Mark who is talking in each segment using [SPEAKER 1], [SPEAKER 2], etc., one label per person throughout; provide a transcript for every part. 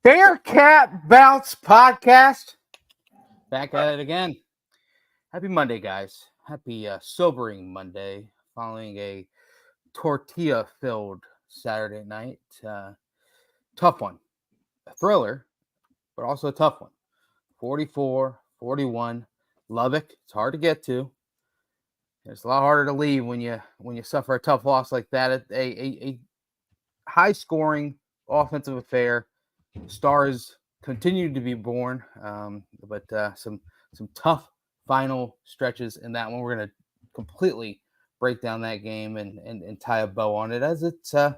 [SPEAKER 1] Bearcat Bounce Podcast. Back at it again. Happy Monday, guys. Happy sobering Monday following a tortilla-filled Saturday night. Tough one. A thriller, but also a tough one. 44-41. Lubbock. It's hard to get to. It's a lot harder to leave when you suffer a tough loss like that. A high-scoring offensive affair. Stars continue to be born, but some tough final stretches in that one. We're going to completely break down that game and tie a bow on it as it's going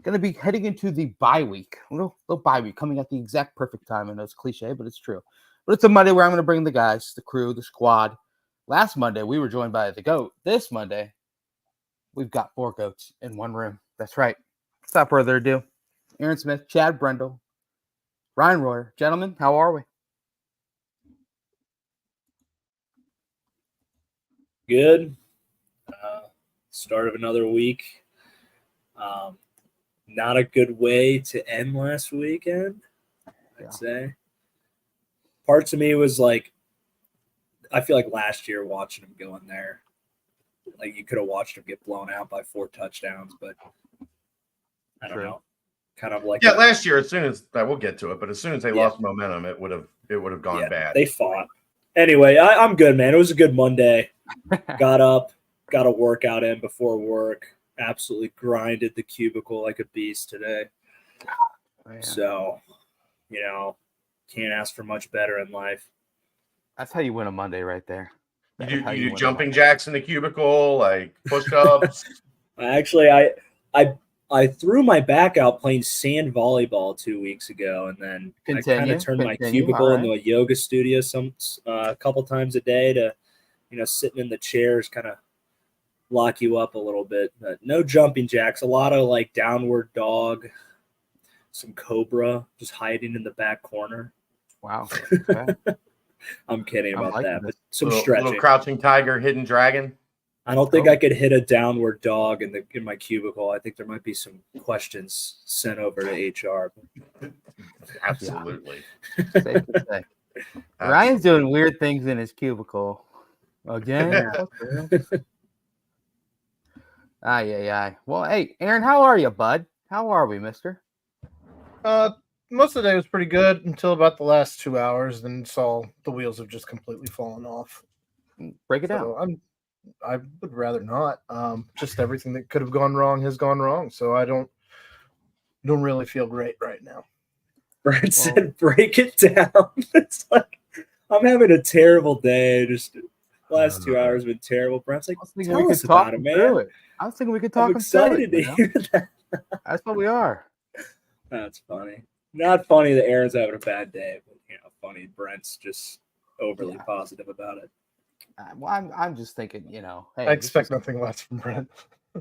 [SPEAKER 1] to be heading into the bye week. A little bye week coming at the exact perfect time. I know it's cliche, but it's true. But it's a Monday where I'm going to bring the guys, the crew, the squad. Last Monday, we were joined by the GOAT. This Monday, we've got 4 GOATs in one room. That's right. Without further ado, Aaron Smith, Chad Brendel, Ryan Royer. Gentlemen, how are we?
[SPEAKER 2] Good. Start of another week. Not a good way to end last weekend, I'd say. Parts of me was like, I feel like last year watching him go in there, like you could have watched him get blown out by 4 touchdowns, but I don't know. Kind of like
[SPEAKER 3] last year, as soon as we'll get to it, but as soon as they lost momentum, it would have gone bad.
[SPEAKER 2] They fought. Anyway, I'm good, man. It was a good Monday. Got up, got a workout in before work. Absolutely grinded the cubicle like a beast today. So, can't ask for much better in life.
[SPEAKER 1] That's how you win a Monday right there.
[SPEAKER 3] You do jumping jacks in the cubicle, like push-ups.
[SPEAKER 2] Actually, I threw my back out playing sand volleyball 2 weeks ago, and then I kind of turned my cubicle into a yoga studio a couple times a day to, sitting in the chairs kind of lock you up a little bit. But no jumping jacks, a lot of like downward dog, some cobra just hiding in the back corner.
[SPEAKER 1] Wow.
[SPEAKER 2] Okay. I'm kidding about that, but some stretching.
[SPEAKER 3] Little crouching tiger, hidden dragon.
[SPEAKER 2] I don't think I could hit a downward dog in my cubicle. I think there might be some questions sent over to HR.
[SPEAKER 3] Absolutely.
[SPEAKER 1] Safe to say. Ryan's doing weird things in his cubicle. Again. Well, hey, Aaron, how are you, bud? How are we, mister?
[SPEAKER 4] Most of the day was pretty good until about the last 2 hours. Then saw the wheels have just completely fallen off.
[SPEAKER 1] Break it down.
[SPEAKER 4] I would rather not. Just everything that could have gone wrong has gone wrong. So I don't really feel great right now.
[SPEAKER 2] Brent said, "Break it down." It's like I'm having a terrible day. Just the last 2 hours have been terrible. Brent's like, "Tell us about it, man."
[SPEAKER 1] I was thinking we could talk.
[SPEAKER 2] I'm excited to hear that.
[SPEAKER 1] That's what we are.
[SPEAKER 2] That's funny. Not funny that Aaron's having a bad day, but funny Brent's just overly positive about it.
[SPEAKER 1] Well, I'm just thinking, hey,
[SPEAKER 4] I expect nothing less from Brent.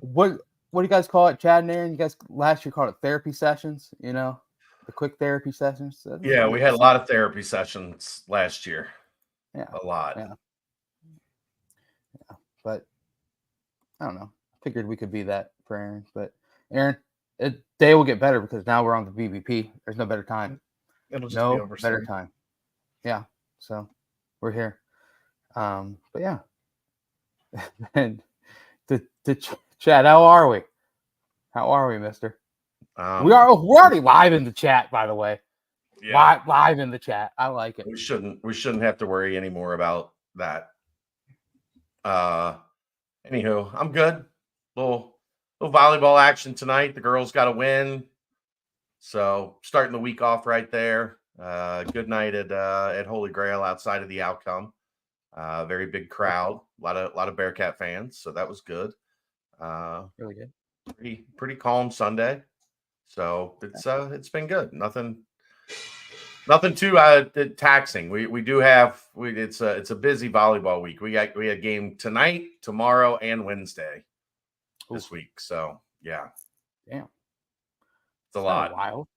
[SPEAKER 1] What do you guys call it, Chad and Aaron? You guys last year called it therapy sessions, the quick therapy sessions.
[SPEAKER 3] Yeah, we had a lot of therapy sessions last year.
[SPEAKER 1] Yeah,
[SPEAKER 3] a lot.
[SPEAKER 1] Yeah, but I don't know. I figured we could be that for Aaron, but Aaron, day will get better because now we're on the BBP. There's no better time.
[SPEAKER 4] It'll just be over
[SPEAKER 1] better
[SPEAKER 4] soon.
[SPEAKER 1] time. Yeah, so we're here. But yeah, and to Chad, how are we? How are we, mister? We're already live in the chat, by the way. Yeah. Live in the chat. I like it.
[SPEAKER 3] We shouldn't have to worry anymore about that. Anywho, I'm good. Little volleyball action tonight. The girls got a win, so starting the week off right there. Good night at Holy Grail outside of the outcome. Very big crowd, a lot of Bearcat fans, so that was good.
[SPEAKER 1] Really good.
[SPEAKER 3] Pretty calm Sunday, so it's been good. Nothing too taxing. We do have it's a busy volleyball week. We had a game tonight, tomorrow, and Wednesday this week. So yeah,
[SPEAKER 1] damn,
[SPEAKER 3] it's a lot.
[SPEAKER 1] Wild.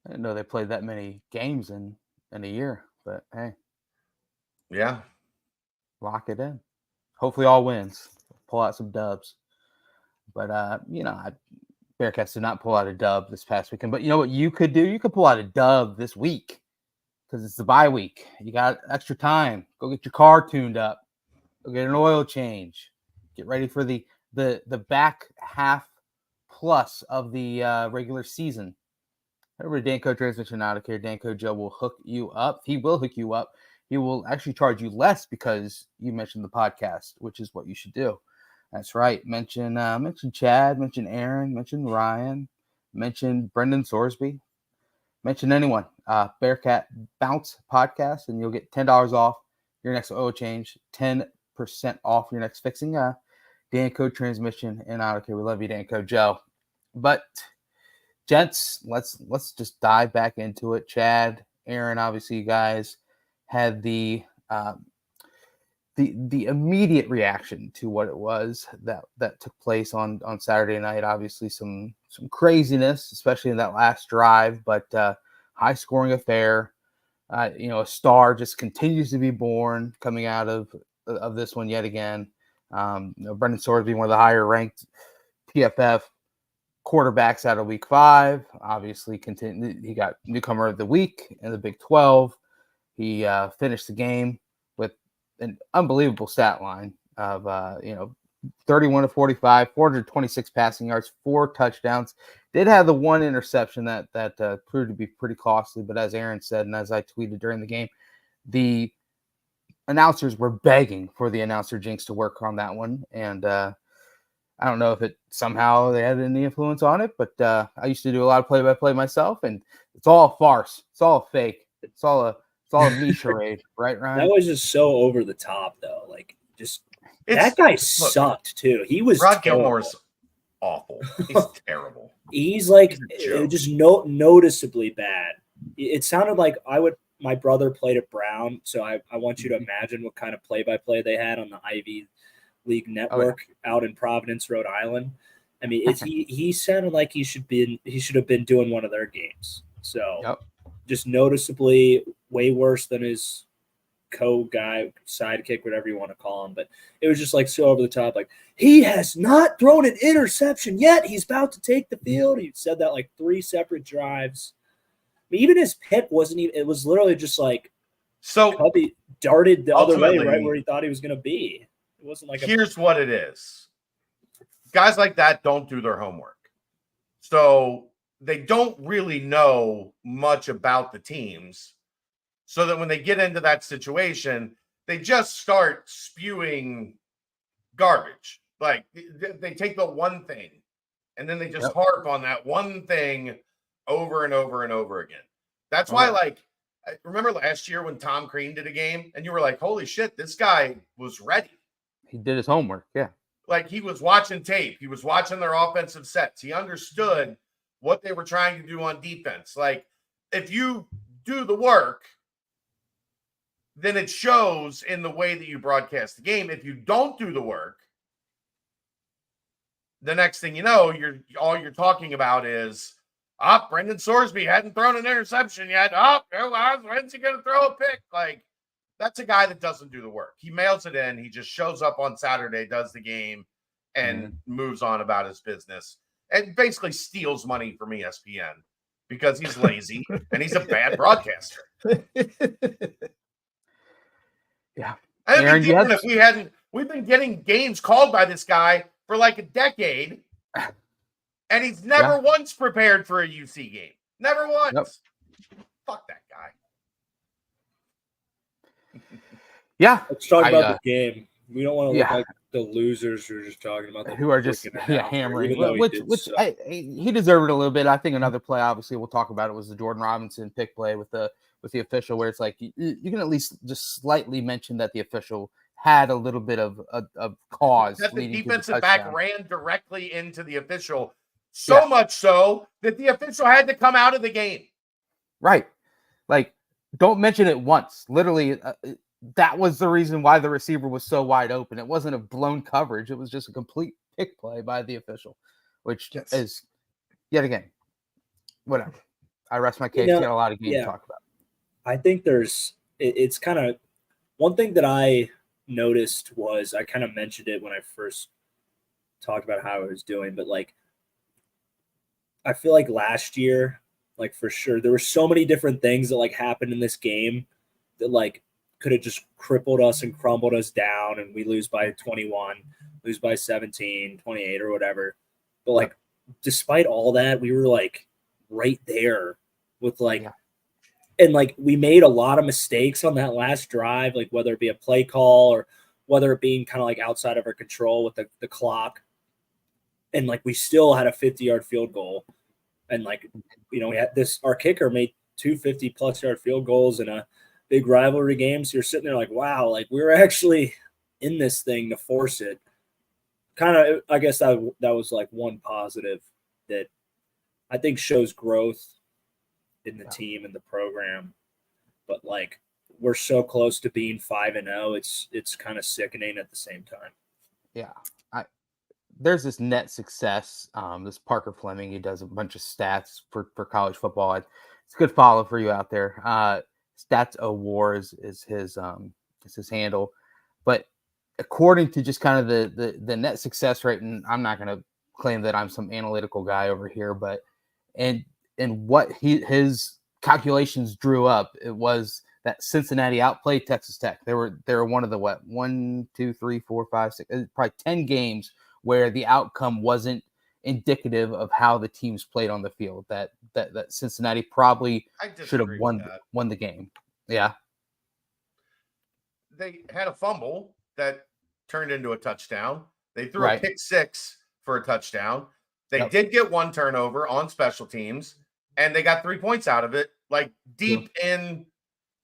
[SPEAKER 1] I didn't know they played that many games in a year, but hey.
[SPEAKER 3] Yeah.
[SPEAKER 1] Lock it in. Hopefully all wins. Pull out some dubs. But Bearcats did not pull out a dub this past weekend. But you know what you could do? You could pull out a dub this week because it's the bye week. You got extra time. Go get your car tuned up. Go get an oil change. Get ready for the back half plus of the regular season. Over to Danco Transmission out of here. Danco Joe will hook you up. He will hook you up. He will actually charge you less because you mentioned the podcast, which is what you should do. That's right. Mention Chad, mention Aaron, mention Ryan, mention Brendan Sorsby, mention anyone. Bearcat Bounce podcast, and you'll get $10 off your next oil change, 10% off your next fixing. Danco Transmission and out of here. We love you, Danco Joe. But gents, let's just dive back into it. Chad, Aaron, obviously you guys had the immediate reaction to what it was that took place on Saturday night. Obviously some craziness, especially in that last drive, but high scoring affair. A star just continues to be born coming out of this one yet again. Brendan Sorsby, one of the higher ranked PFF quarterbacks out of week 5, obviously he got newcomer of the week in the Big 12. He finished the game with an unbelievable stat line of 31 to 45, 426 passing yards, 4 touchdowns. Did have the one interception that proved to be pretty costly, but as Aaron said and as I tweeted during the game, the announcers were begging for the announcer jinx to work on that one, and I don't know if it somehow they had any influence on it, but I used to do a lot of play-by-play myself, and it's all a farce. It's all fake. It's all a me charade, right, Ryan?
[SPEAKER 2] That was just so over the top, though. Like, that guy sucked too. He was
[SPEAKER 3] Rod Gilmore's awful. He's terrible.
[SPEAKER 2] He's like just noticeably bad. It sounded like my brother played at Brown, so I want you to imagine what kind of play-by-play they had on the Ivy League network out in Providence, Rhode Island. I mean, he sounded like he should have been doing one of their games. So just noticeably way worse than his co-guy, sidekick, whatever you want to call him. But it was just like so over the top. Like, he has not thrown an interception yet. He's about to take the field. He said that like 3 separate drives. I mean, even his pick wasn't even. It was literally just like Cubby darted the other way, right where he thought he was going to be. It wasn't like.
[SPEAKER 3] Here's what it is. Guys like that don't do their homework, so they don't really know much about the teams. So that when they get into that situation, they just start spewing garbage. Like they take the one thing and then they just harp on that one thing over and over and over again. That's why, like, I remember last year when Tom Crean did a game and you were like, holy shit, this guy was ready.
[SPEAKER 1] He did his homework. Yeah.
[SPEAKER 3] Like he was watching tape. He was watching their offensive sets. He understood what they were trying to do on defense. Like if you do the work, then it shows in the way that you broadcast the game. If you don't do the work, the next thing you know, all you're talking about is, Brendan Sorsby hadn't thrown an interception yet. When's he going to throw a pick? Like, that's a guy that doesn't do the work. He mails it in. He just shows up on Saturday, does the game, and moves on about his business. And basically steals money from ESPN because he's lazy and he's a bad broadcaster.
[SPEAKER 1] Yeah.
[SPEAKER 3] And it'd be different if we've been getting games called by this guy for like a decade, and he's never once prepared for a UC game. Never once. Nope. Fuck that guy.
[SPEAKER 1] Yeah.
[SPEAKER 2] Let's talk about the game. We don't want to look like the losers who are just talking about
[SPEAKER 1] who are just hammering. He deserved it a little bit. I think another play, obviously, we'll talk about it, was the Jordan Robinson pick play with the official, where it's like you can at least just slightly mention that the official had a little bit of cause.
[SPEAKER 3] That the defensive back ran directly into the official, so much so that the official had to come out of the game.
[SPEAKER 1] Right. Like, don't mention it once. Literally, that was the reason why the receiver was so wide open. It wasn't a blown coverage. It was just a complete pick play by the official, which is, yet again, whatever. I rest my case. Got a lot of games to talk about.
[SPEAKER 2] I think it's kind of one thing that I noticed was I kind of mentioned it when I first talked about how I was doing, but like I feel like last year, like for sure, there were so many different things that like happened in this game that like could have just crippled us and crumbled us down, and we lose by 21, lose by 17, 28 or whatever. But like, despite all that, we were like right there with like, and like we made a lot of mistakes on that last drive, like whether it be a play call or whether it being kind of like outside of our control with the clock. And like we still had a 50-yard field goal. And like, we had our kicker made 2 50-plus yard field goals in a big rivalry game. So you're sitting there like, wow, like we were actually in this thing to force it. Kind of, I guess that was like one positive that I think shows growth in the team and the program. But like, we're so close to being 5-0. It's kind of sickening at the same time.
[SPEAKER 1] Yeah. There's this net success. This Parker Fleming, he does a bunch of stats for college football. It's a good follow for you out there. Stats War is his handle. But according to just kind of the net success rate, and I'm not going to claim that I'm some analytical guy over here, but and what his calculations drew up, it was that Cincinnati outplayed Texas Tech. They were one of the 1, 2, 3, 4, 5, 6, probably 10 games where the outcome wasn't indicative of how the teams played on the field. That Cincinnati probably should have won the game. Yeah.
[SPEAKER 3] They had a fumble that turned into a touchdown. They threw a pick six for a touchdown. They did get one turnover on special teams, and they got 3 points out of it, like deep in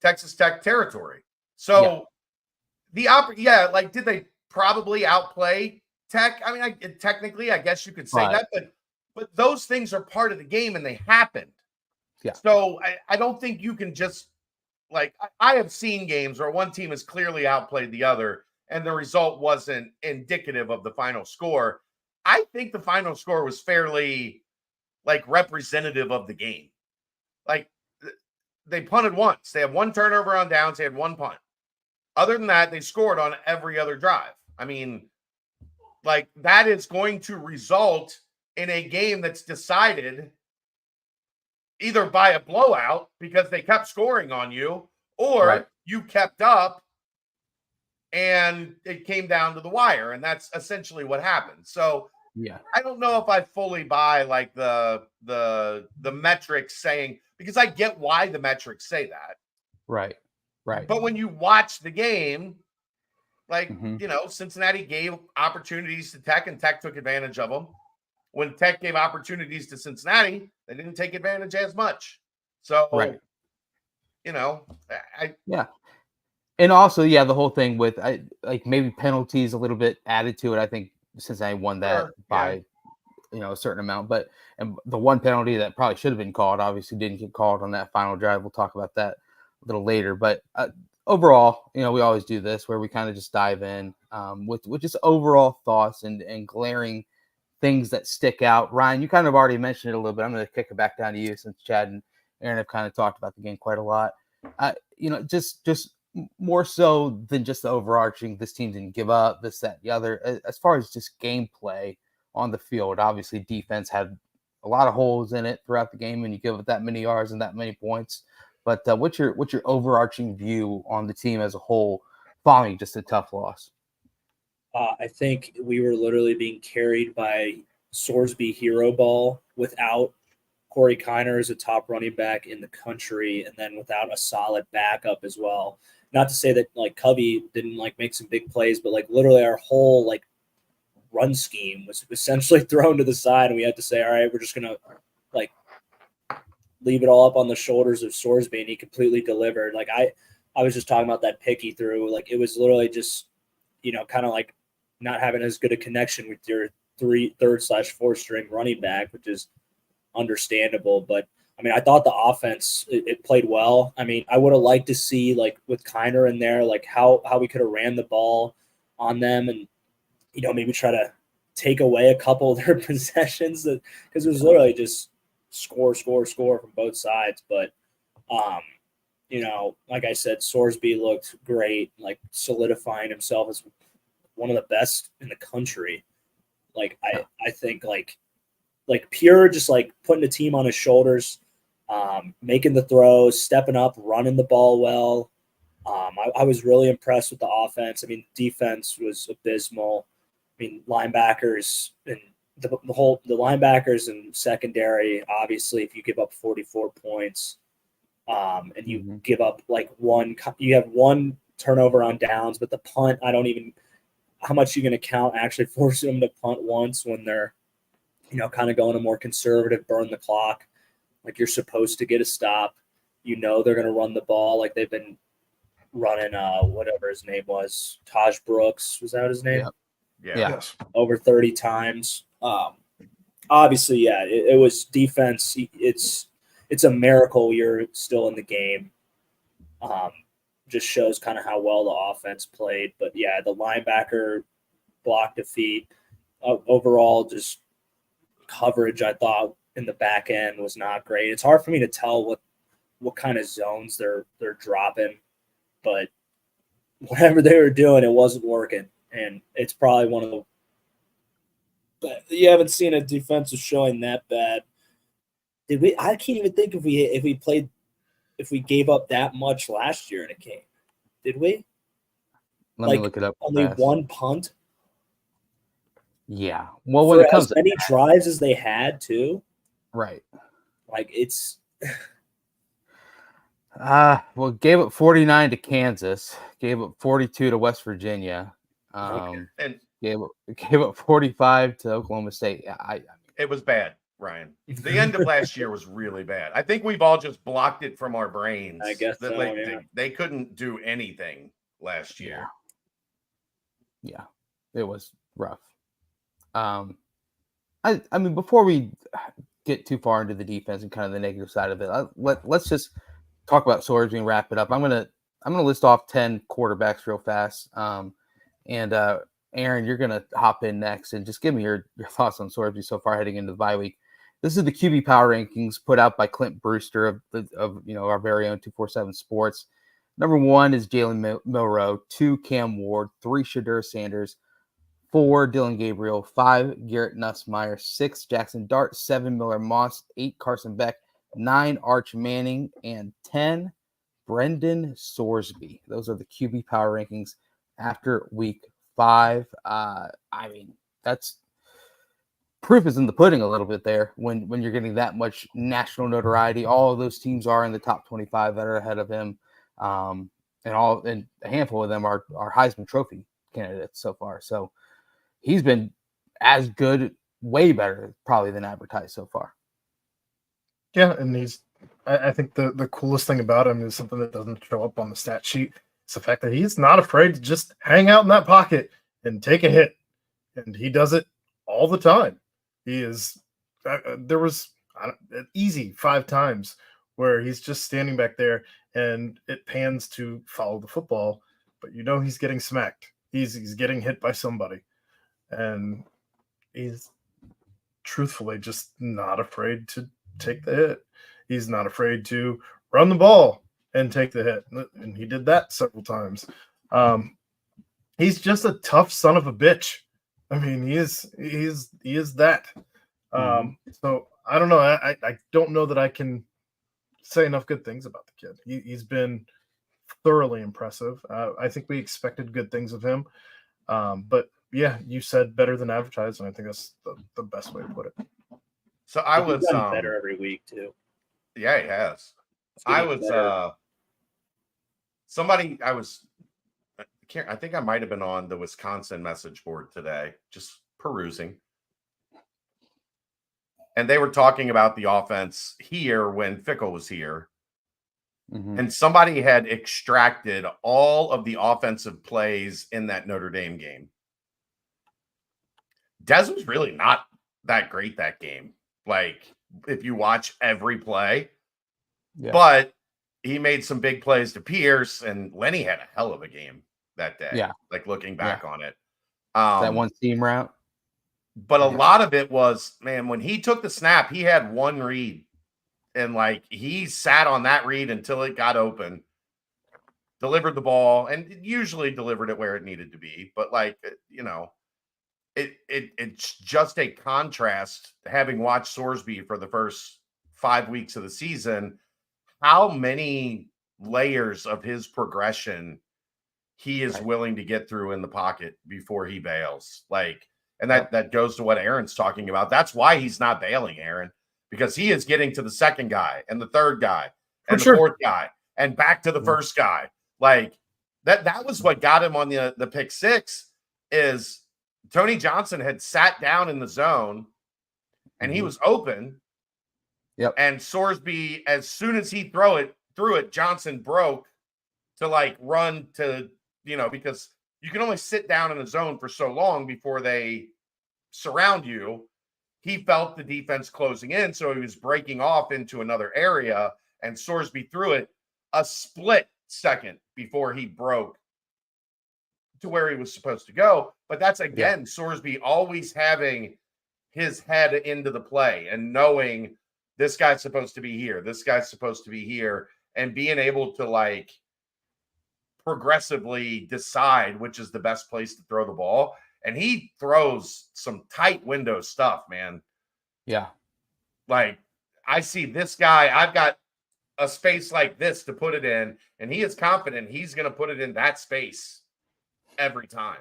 [SPEAKER 3] Texas Tech territory. So like, did they probably outplay Tech? I mean, technically, I guess you could say that, but those things are part of the game and they happened. Yeah. So I don't think you can just like, I have seen games where one team has clearly outplayed the other and the result wasn't indicative of the final score. I think the final score was fairly like representative of the game. Like, they punted once. They had one turnover on downs. They had one punt. Other than that, they scored on every other drive. I mean, like, that is going to result in a game that's decided either by a blowout because they kept scoring on you, or you kept up and it came down to the wire. And that's essentially what happened. So I don't know if I fully buy like the metrics saying, because I get why the metrics say that. Right. But when you watch the game, like, Cincinnati gave opportunities to Tech and Tech took advantage of them. When Tech gave opportunities to Cincinnati, they didn't take advantage as much. So,
[SPEAKER 1] And also, the whole thing with like maybe penalties a little bit added to it. I think Cincinnati won that by a certain amount, but and the one penalty that probably should have been called obviously didn't get called on that final drive. We'll talk about that a little later, but overall, we always do this where we kind of just dive in with just overall thoughts and glaring things that stick out. Ryan, you kind of already mentioned it a little bit. I'm going to kick it back down to you since Chad and Aaron have kind of talked about the game quite a lot. Just more so than just the overarching, this team didn't give up, this, that, the other. As far as just gameplay on the field, obviously defense had a lot of holes in it throughout the game, and you give it that many yards and that many points. But what's your overarching view on the team as a whole following just a tough loss?
[SPEAKER 2] I think we were literally being carried by Sorsby hero ball without Corey Kiner as a top running back in the country, and then without a solid backup as well. Not to say that like Covey didn't like make some big plays, but like literally our whole like run scheme was essentially thrown to the side, and we had to say, all right, we're just gonna like leave it all up on the shoulders of Sorsby, and he completely delivered. Like I was just talking about that pick he threw. Like it was literally just, kind of like not having as good a connection with your third/fourth string running back, which is understandable. But I mean, I thought the offense, it played well. I mean, I would have liked to see like with Kiner in there, like how we could have ran the ball on them and, maybe try to take away a couple of their possessions because it was literally just score from both sides. But, like I said, Sorsby looked great, like solidifying himself as one of the best in the country. Like, I think like like pure, just like putting the team on his shoulders, making the throws, stepping up, running the ball well. I was really impressed with the offense. I mean, defense was abysmal. I mean, linebackers and the linebackers and secondary. Obviously, if you give up 44 points, and you give up like you have one turnover on downs, but the punt, I don't even how much you're going to count actually forcing them to punt once when they're, kind of going a more conservative, burn the clock. Like you're supposed to get a stop. They're going to run the ball like they've been running whatever his name was. Taj Brooks, was that his name?
[SPEAKER 3] Yeah.
[SPEAKER 4] Yes.
[SPEAKER 2] Over 30 times. Obviously, yeah, it was defense. It's a miracle you're still in the game. Just shows kind of how well the offense played. But yeah, the linebacker block defeat. Overall, just coverage, I thought, in the back end was not great. It's hard for me to tell what kind of zones they're dropping, but whatever they were doing, it wasn't working. And it's probably one of the – but you haven't seen a defensive showing that bad. Did we? I can't even think if we gave up that much last year in a game. Did we?
[SPEAKER 1] Let me look it up.
[SPEAKER 2] Only one punt.
[SPEAKER 1] Yeah. Well,
[SPEAKER 2] when it comes to many drives as they had too.
[SPEAKER 1] Right.
[SPEAKER 2] Like it's.
[SPEAKER 1] Well, gave up 49 to Kansas. Gave up 42 to West Virginia.
[SPEAKER 3] And
[SPEAKER 1] gave up 45 to Oklahoma State.
[SPEAKER 3] It was bad, Ryan. The end of last year was really bad. I think we've all just blocked it from our brains.
[SPEAKER 2] I guess
[SPEAKER 3] that they couldn't do anything last year.
[SPEAKER 1] Yeah, it was rough. I mean, before we get too far into the defense and kind of the negative side of it, let's just talk about Sorsby and wrap it up. I'm gonna list off 10 quarterbacks real fast. And Aaron, you're gonna hop in next and just give me your thoughts on Sorsby so far heading into the bye week. This is the QB power rankings put out by Clint Brewster of our very own 247 Sports. Number 1 is Jalen Milroe, 2 Cam Ward, 3 Shadur Sanders, 4 Dylan Gabriel, 5 Garrett Nussmeier, 6 Jackson Dart, 7 Miller Moss, 8 Carson Beck, 9 Arch Manning, and 10 Brendan Sorsby. Those are the QB power rankings after week 5. I mean, that's proof is in the pudding a little bit there when you're getting that much national notoriety. All of those teams are in the top 25 that are ahead of him. And a handful of them are Heisman Trophy candidates so far. So he's been as good, way better probably than advertised so far.
[SPEAKER 4] Yeah, and I think the coolest thing about him is something that doesn't show up on the stat sheet. It's the fact that he's not afraid to just hang out in that pocket and take a hit. And he does it all the time. He is there was easy 5 times where he's just standing back there and it pans to follow the football, but he's getting smacked. He's getting hit by somebody. And he's truthfully just not afraid to take the hit. He's not afraid to run the ball and take the hit. And he did that several times. He's just a tough son of a bitch. I mean, he is that. So I don't know. I don't know that I can say enough good things about the kid. He's been thoroughly impressive. I think we expected good things of him. But yeah, you said better than advertised, and I think that's the best way to put it.
[SPEAKER 3] So I was
[SPEAKER 2] better every week too.
[SPEAKER 3] Yeah, he has. I think I might have been on the Wisconsin message board today, just perusing. And they were talking about the offense here when Fickle was here. Mm-hmm. And somebody had extracted all of the offensive plays in that Notre Dame game. Des was really not that great that game. Like, if you watch every play. Yeah. But he made some big plays to Pierce, and Lenny had a hell of a game that day. Yeah. Like, looking back on it.
[SPEAKER 1] That one seam route.
[SPEAKER 3] But a lot of it was, man, when he took the snap, he had one read. And, like, he sat on that read until it got open, delivered the ball, and usually delivered it where it needed to be. But, like, it's just a contrast, having watched Sorsby for the first 5 weeks of the season, how many layers of his progression he is willing to get through in the pocket before he bails. Like, and that goes to what Aaron's talking about. That's why he's not bailing, Aaron, because he is getting to the second guy and the third guy and the fourth guy and back to the first guy. Like that was what got him on the pick six. Is Tony Johnson had sat down in the zone and he was open.
[SPEAKER 1] Yep.
[SPEAKER 3] And Sorsby, as soon as he threw it, Johnson broke to like run to, because you can only sit down in a zone for so long before they surround you. He felt the defense closing in, so he was breaking off into another area, and Sorsby threw it a split second before he broke to where he was supposed to go. But that's, again, Sorsby always having his head into the play and knowing this guy's supposed to be here, this guy's supposed to be here, and being able to, like, progressively decide which is the best place to throw the ball. And he throws some tight window stuff, man.
[SPEAKER 1] Yeah.
[SPEAKER 3] Like, I see this guy, I've got a space like this to put it in, and he is confident he's going to put it in that space every time.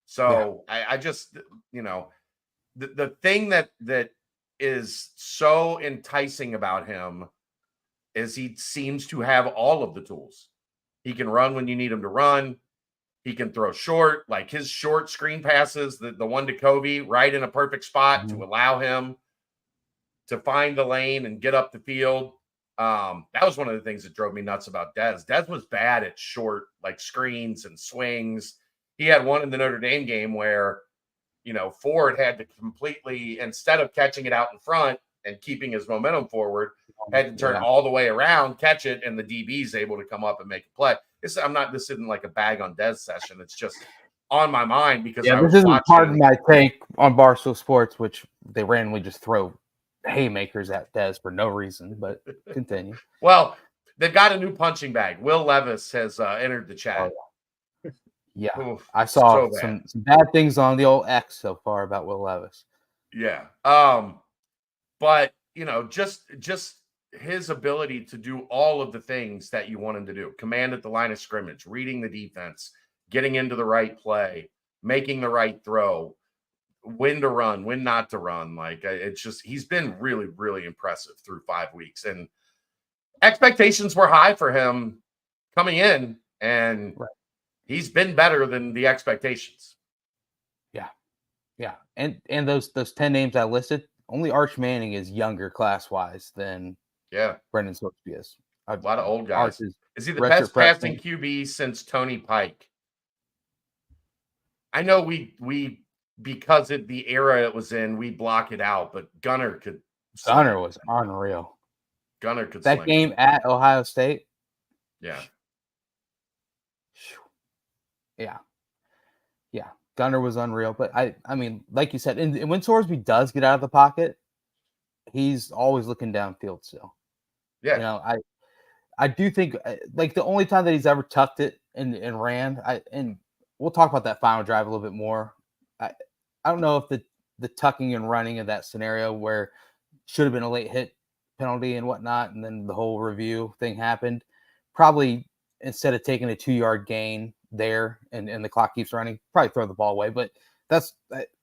[SPEAKER 3] So I just, the thing that is so enticing about him is he seems to have all of the tools. He can run when you need him to run. He can throw short, like his short screen passes, the one to Kobe, right in a perfect spot to allow him to find the lane and get up the field. That was one of the things that drove me nuts about Dez. Dez was bad at short, like screens and swings. He had one in the Notre Dame game where, Ford had to completely, instead of catching it out in front and keeping his momentum forward, had to turn all the way around, catch it, and the DB's able to come up and make a play. This isn't like a bag on Dez session. It's just on my mind because I was
[SPEAKER 1] this isn't
[SPEAKER 3] watching.
[SPEAKER 1] Part of my take on Barstool Sports, which they randomly just throw haymakers at Dez for no reason, but continue.
[SPEAKER 3] Well, they've got a new punching bag. Will Levis has entered the chat.
[SPEAKER 1] Yeah,
[SPEAKER 3] Oof,
[SPEAKER 1] I saw
[SPEAKER 3] so
[SPEAKER 1] some bad things on the old X so far about Will Levis.
[SPEAKER 3] Yeah. But, just his ability to do all of the things that you want him to do. Command at the line of scrimmage, reading the defense, getting into the right play, making the right throw, when to run, when not to run. Like, it's just, he's been really, really impressive through 5 weeks. And expectations were high for him coming in, and he's been better than the expectations.
[SPEAKER 1] Yeah. And those 10 names I listed, only Arch Manning is younger class-wise than Brendan Sorsby is.
[SPEAKER 3] A lot of old guys. Is he the best passing QB since Tony Pike? I know we because of the era it was in, we block it out, but Gunner was
[SPEAKER 1] unreal.
[SPEAKER 3] Gunner could
[SPEAKER 1] that game at Ohio State.
[SPEAKER 3] Yeah.
[SPEAKER 1] Gunner was unreal, but I mean, like you said, and when Sorsby does get out of the pocket, he's always looking downfield still.
[SPEAKER 3] Yeah.
[SPEAKER 1] I do think like the only time that he's ever tucked it and ran, and we'll talk about that final drive a little bit more. I don't know if the tucking and running of that scenario where should have been a late hit penalty and whatnot, and then the whole review thing happened. Probably instead of taking a 2-yard gain there and the clock keeps running, probably throw the ball away. But that's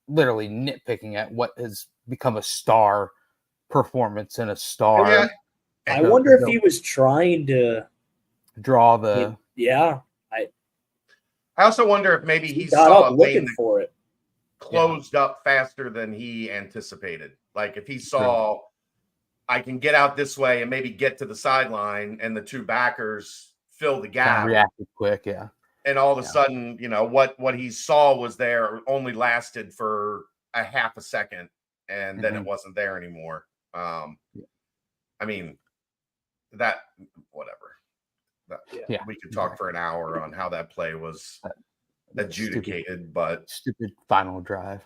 [SPEAKER 1] literally nitpicking at what has become a star performance and a star.
[SPEAKER 2] Yeah. I wonder if he was trying to
[SPEAKER 1] draw the.
[SPEAKER 3] I also wonder if maybe he saw a lane for it closed up faster than he anticipated. Like if he saw, I can get out this way and maybe get to the sideline, and the two backers fill the gap.
[SPEAKER 1] Reacted quick,
[SPEAKER 3] And all of a sudden, what he saw was there only lasted for a half a second, and then it wasn't there anymore. I mean, that whatever. We could talk for an hour on how that play was adjudicated, but
[SPEAKER 1] stupid final drive.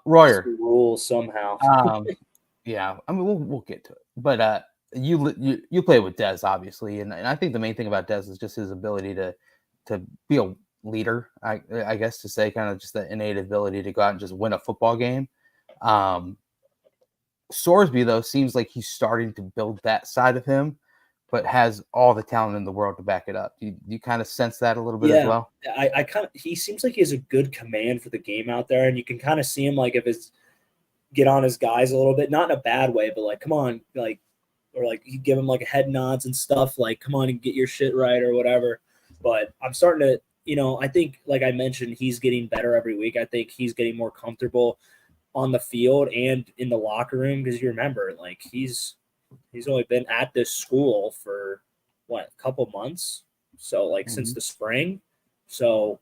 [SPEAKER 1] Royer
[SPEAKER 2] rule somehow.
[SPEAKER 1] I mean, we'll get to it, but you play with Dez obviously, and I think the main thing about Dez is just his ability to be leader, I guess to say, kind of just the innate ability to go out and just win a football game. Sorsby, though, seems like he's starting to build that side of him, but has all the talent in the world to back it up. Do you kind of sense that a little bit as well?
[SPEAKER 2] I kind of, he seems like he has a good command for the game out there, and you can kind of see him like if it's get on his guys a little bit, not in a bad way, but like, come on, like, or like you give him like head nods and stuff, like, come on and get your shit right or whatever. But I'm starting to, I think, like I mentioned, he's getting better every week. I think he's getting more comfortable on the field and in the locker room, because you remember, like, he's only been at this school for a couple months, so like since the spring. So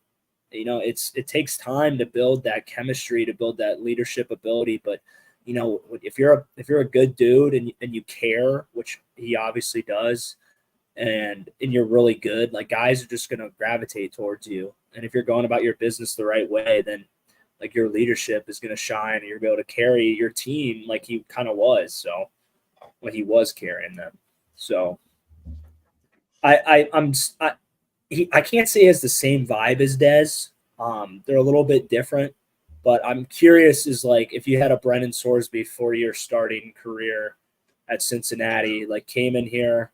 [SPEAKER 2] it takes time to build that chemistry, to build that leadership ability. But if you're a good dude and you care, which he obviously does, and you're really good, like, guys are just going to gravitate towards you. And if you're going about your business the right way, then like your leadership is going to shine, and you're going to be able to carry your team like he kind of was. So when he was carrying them. So I can't say he has the same vibe as Dez. They're a little bit different, but I'm curious, is like, if you had a Brennan Sorsby 4-year starting career at Cincinnati, like came in here,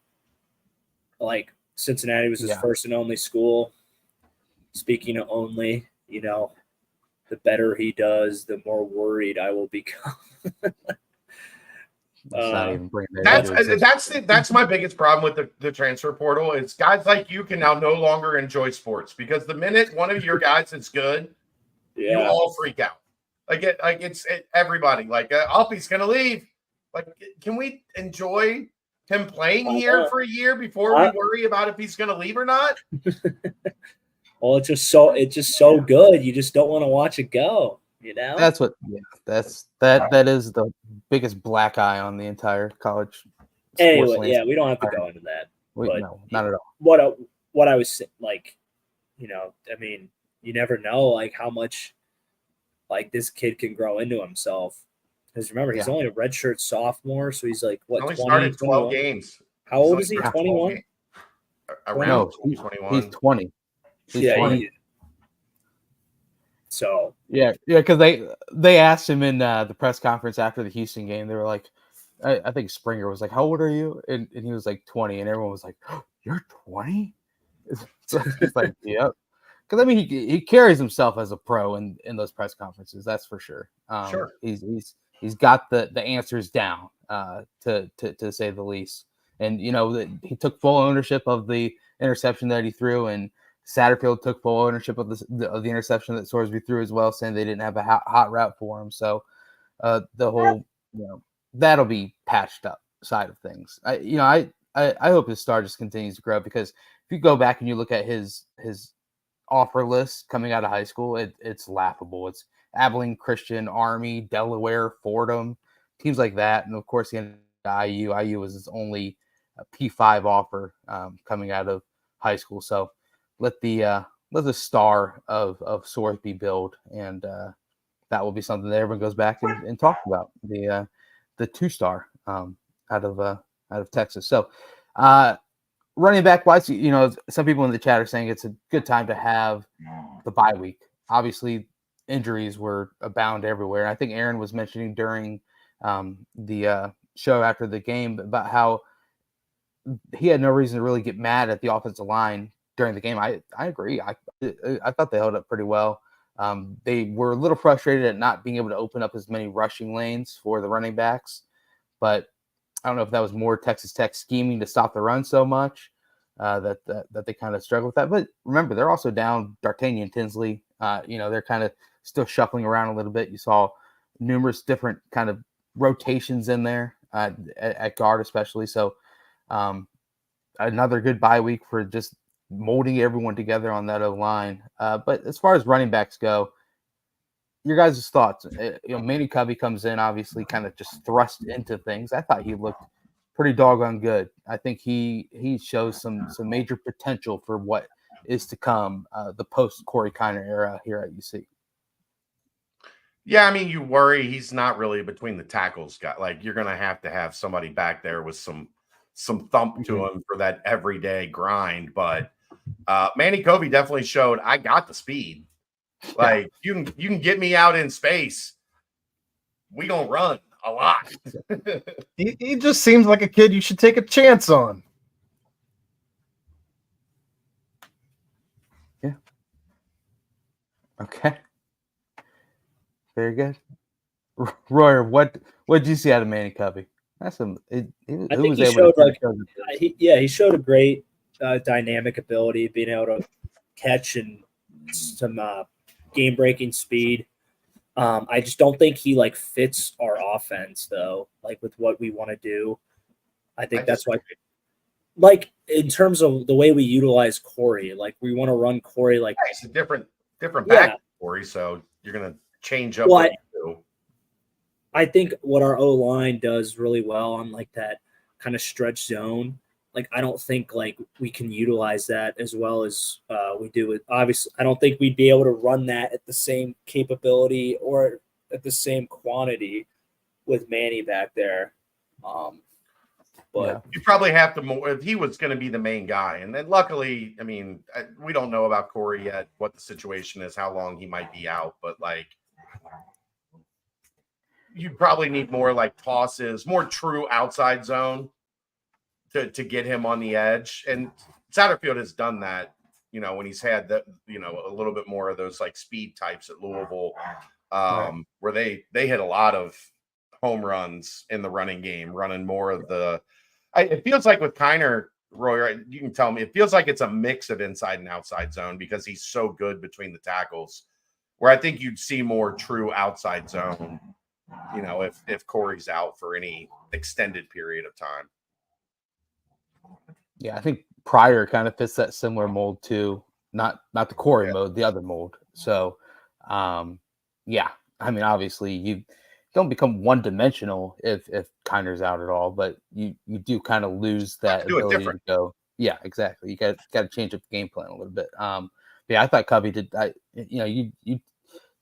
[SPEAKER 2] like Cincinnati was his first and only school. Speaking of only, the better he does, the more worried I will become.
[SPEAKER 3] That's my biggest problem with the transfer portal. It's guys like you can now no longer enjoy sports, because the minute one of your guys is good, you all freak out. Everybody like, Alpie's gonna leave. Like, can we enjoy him playing here for a year before we worry about if he's gonna leave or not?
[SPEAKER 2] Well, it's just so good. You just don't want to watch it go.
[SPEAKER 1] That's what. Yeah, that is the biggest black eye on the entire college.
[SPEAKER 2] Anyway, we don't have to go into that.
[SPEAKER 1] No, not at all.
[SPEAKER 2] What I was like, I mean, you never know, like, how much like this kid can grow into himself. Because remember, he's only a redshirt sophomore, so he's like, what?
[SPEAKER 3] He only started 12 games.
[SPEAKER 2] How old is he? 21.
[SPEAKER 3] Around
[SPEAKER 1] 21. He's 20. He's 20.
[SPEAKER 2] So
[SPEAKER 1] because they asked him in the press conference after the Houston game. They were like, I think Springer was like, "How old are you?" And he was like 20, and everyone was like, "Oh, you're 20?" So he's like, "Yep." Because I mean, he carries himself as a pro in those press conferences. That's for sure.
[SPEAKER 3] Sure,
[SPEAKER 1] he's got the answers down, to say the least. And he took full ownership of the interception that he threw, and Satterfield took full ownership of the interception that Sorsby threw as well, saying they didn't have a hot route for him. So the whole, that'll be patched up side of things. I hope his star just continues to grow, because if you go back and you look at his offer list coming out of high school, it's laughable. It's Abilene Christian, Army, Delaware, Fordham, teams like that. And of course, the IU. IU was his only P5 offer coming out of high school. So let the star of Sorsby build, and that will be something that everyone goes back and talks about, the 2-star out of Texas. So running back wise, some people in the chat are saying it's a good time to have the bye week. Obviously, injuries were abound everywhere. I think Aaron was mentioning during the show after the game about how he had no reason to really get mad at the offensive line during the game. I agree. I thought they held up pretty well. They were a little frustrated at not being able to open up as many rushing lanes for the running backs, but I don't know if that was more Texas Tech scheming to stop the run so much that they kind of struggled with that. But remember, they're also down D'Artagnan Tinsley. They're kind of still shuffling around a little bit. You saw numerous different kind of rotations in there at guard, especially. So another good bye week for just molding everyone together on that O-line. But as far as running backs go, your guys' thoughts. Manny Covey comes in, obviously, kind of just thrust into things. I thought he looked pretty doggone good. I think he shows some major potential for what is to come, the post Corey Kiner era here at UC.
[SPEAKER 3] Yeah, I mean, you worry he's not really between the tackles guy. Like, you're going to have somebody back there with some thump to him for that everyday grind. But Manny Covey definitely showed I got the speed. Like you can get me out in space. We gonna run a lot.
[SPEAKER 4] he just seems like a kid you should take a chance on.
[SPEAKER 1] Yeah. Okay. Very good. Royer, what did you see out of Manny Covey? That's some.
[SPEAKER 2] I think he showed he showed a great dynamic ability, being able to catch and some game-breaking speed. I just don't think he like fits our offense though, like with what we want to do. I think that's why, like in terms of the way we utilize Corey, like we want to run Corey like
[SPEAKER 3] it's a different back Corey, so you're gonna change up what you do.
[SPEAKER 2] I think what our O line does really well on like that kind of stretch zone. Like I don't think like we can utilize that as well as we do with. Obviously, I don't think we'd be able to run that at the same capability or at the same quantity with Manny back there. But
[SPEAKER 3] you probably have to more if he was going to be the main guy. And then luckily, I mean, we don't know about Corey yet, what the situation is, how long he might be out, but like you probably need more like tosses, more true outside zone to get him on the edge. And Satterfield has done that, you know, when he's had that, you know, a little bit more of those like speed types at Louisville, where they hit a lot of home runs in the running game, running more of the. It feels like with Kiner, Roy, you can tell me, it feels like it's a mix of inside and outside zone because he's so good between the tackles. Where I think you'd see more true outside zone, you know, if Corey's out for any extended period of time.
[SPEAKER 1] Yeah, I think Pryor kind of fits that similar mold too. Not the Corey mode, the other mold. So, yeah, I mean, obviously you don't become one dimensional if Kiner's out at all, but you do kind of lose that ability to go. Yeah, exactly. You got to change up the game plan a little bit. Yeah, I thought Covey did. You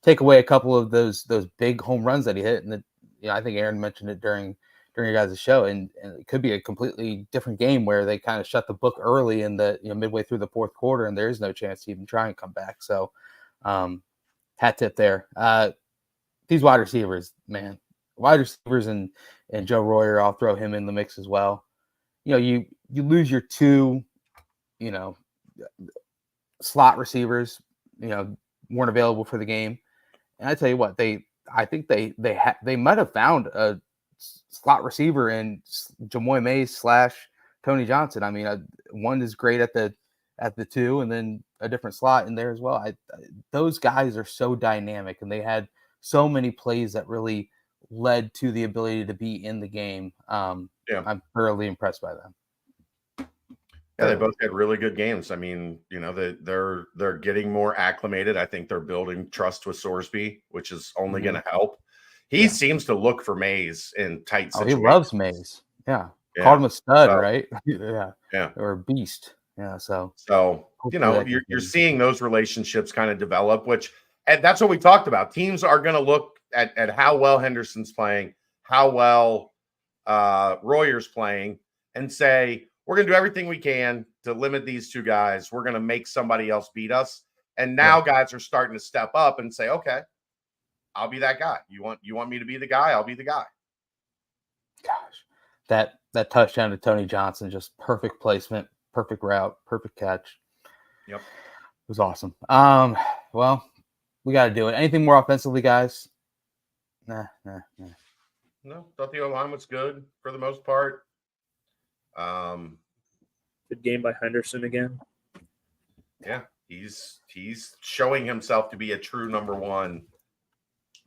[SPEAKER 1] take away a couple of those big home runs that he hit, and I think Aaron mentioned it during your guys' show, and it could be a completely different game where they kind of shut the book early in the midway through the fourth quarter, and there is no chance to even try and come back. So, hat tip there. These wide receivers, man, wide receivers and Joe Royer, I'll throw him in the mix as well. You lose your two, slot receivers, weren't available for the game. And I tell you what, I think they might have found a slot receiver in Jamoy Mays / Tony Johnson. I mean, one is great at the two, and then a different slot in there as well. Those guys are so dynamic, and they had so many plays that really led to the ability to be in the game. I'm thoroughly impressed by them.
[SPEAKER 3] Yeah, they both had really good games. I mean, they're getting more acclimated. I think they're building trust with Sorsby, which is only going to help. He seems to look for Mays in tight situations.
[SPEAKER 1] He loves Mays. Yeah. Called him a stud, right? Yeah. Or a beast. Yeah. So
[SPEAKER 3] you're seeing those relationships kind of develop, and that's what we talked about. Teams are going to look at how well Henderson's playing, how well Royer's playing, and say, we're going to do everything we can to limit these two guys. We're going to make somebody else beat us. And now guys are starting to step up and say, okay, I'll be that guy. You want me to be the guy? I'll be the guy.
[SPEAKER 1] Gosh, that touchdown to Tony Johnson, just perfect placement, perfect route, perfect catch.
[SPEAKER 3] Yep.
[SPEAKER 1] It was awesome. Well, we got to do it. Anything more offensively, guys? Nah.
[SPEAKER 3] No, thought the O-line was good for the most part.
[SPEAKER 2] Good game by Henderson again.
[SPEAKER 3] Yeah, he's showing himself to be a true number one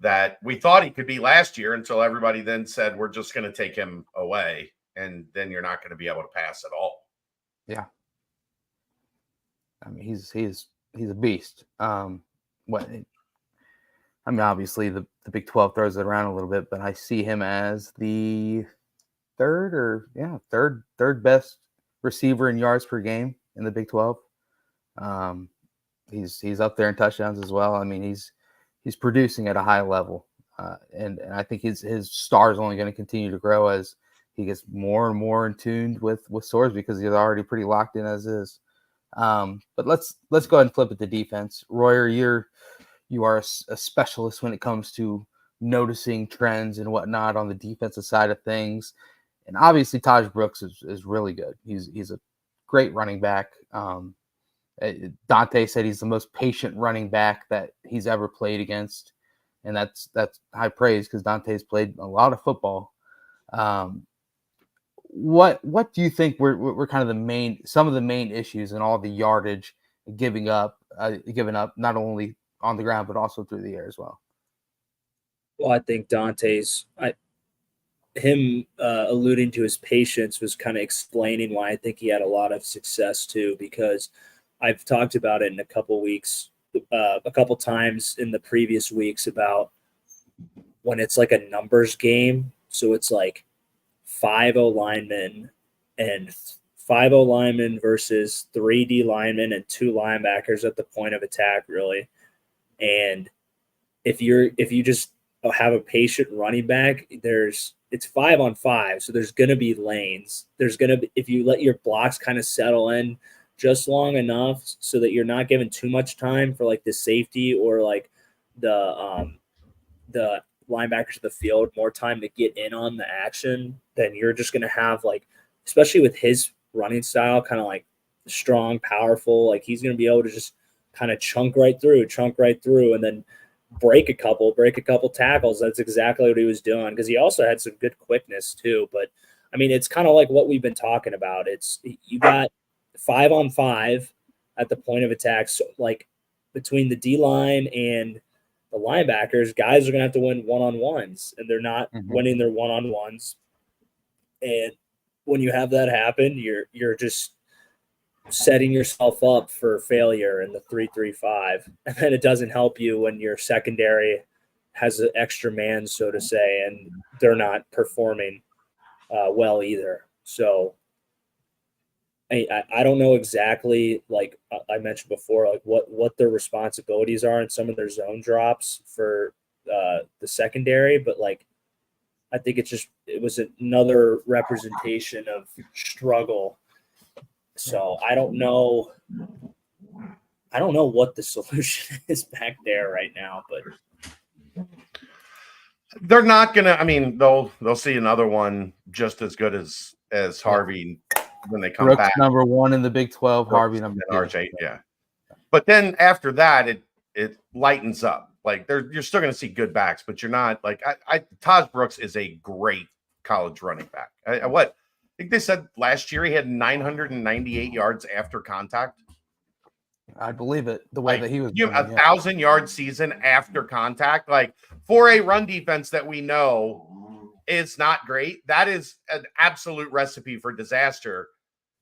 [SPEAKER 3] that we thought he could be last year until everybody then said we're just going to take him away, and then you're not going to be able to pass at all.
[SPEAKER 1] Yeah, I mean he's a beast. Obviously the Big 12 throws it around a little bit, but I see him as the third best receiver in yards per game in the Big 12. He's up there in touchdowns as well. I mean, he's producing at a high level, and I think his star is only going to continue to grow as he gets more and more in tune with Sorsby because he's already pretty locked in as is. But let's go ahead and flip it to defense. Royer, you are a specialist when it comes to noticing trends and whatnot on the defensive side of things. And obviously Taj Brooks is really good. He's a great running back. Dante said he's the most patient running back that he's ever played against. And that's high praise because Dante's played a lot of football. What do you think were kind of some of the main issues in all the yardage given up not only on the ground but also through the air as well?
[SPEAKER 2] Well, I think alluding to his patience was kind of explaining why I think he had a lot of success too, because I've talked about it in a couple times in the previous weeks about when it's like a numbers game. So it's like 5 O linemen versus 3 D linemen and 2 linebackers at the point of attack, really. And if you just have a patient running back, it's 5 on 5, so there's going to be lanes. If you let your blocks kind of settle in just long enough so that you're not giving too much time for like the safety or like the linebackers of the field more time to get in on the action, then you're just going to have, like, especially with his running style, kind of like strong, powerful, like he's going to be able to just kind of chunk right through and then break a couple tackles. That's exactly what he was doing, because he also had some good quickness too. But I mean, it's kind of like what we've been talking about. It's you got 5 on 5 at the point of attack. So like between the D line and the linebackers, guys are going to have to win one-on-ones, and they're not winning their one-on-ones. And when you have that happen, you're just setting yourself up for failure in the 3-3-5. And then it doesn't help you when your secondary has an extra man, so to say, and they're not performing well either. So I don't know exactly, like I mentioned before, like what their responsibilities are in some of their zone drops for the secondary, but like I think it was another representation of struggle. So I don't know what the solution is back there right now, but
[SPEAKER 3] they're not gonna. I mean, they'll see another one just as good as Harvey when they come
[SPEAKER 1] Brooks
[SPEAKER 3] back.
[SPEAKER 1] Number 1 in the Big 12,
[SPEAKER 3] Brooks,
[SPEAKER 1] Harvey number 2.
[SPEAKER 3] RJ, yeah. But then after that, it lightens up. Like you're still going to see good backs, but you're not like Taj Brooks is a great college running back. I think they said last year he had 998 yards after contact.
[SPEAKER 1] I believe it. The way that he was
[SPEAKER 3] a 1,000-yard season after contact, like for a run defense that we know is not great. That is an absolute recipe for disaster.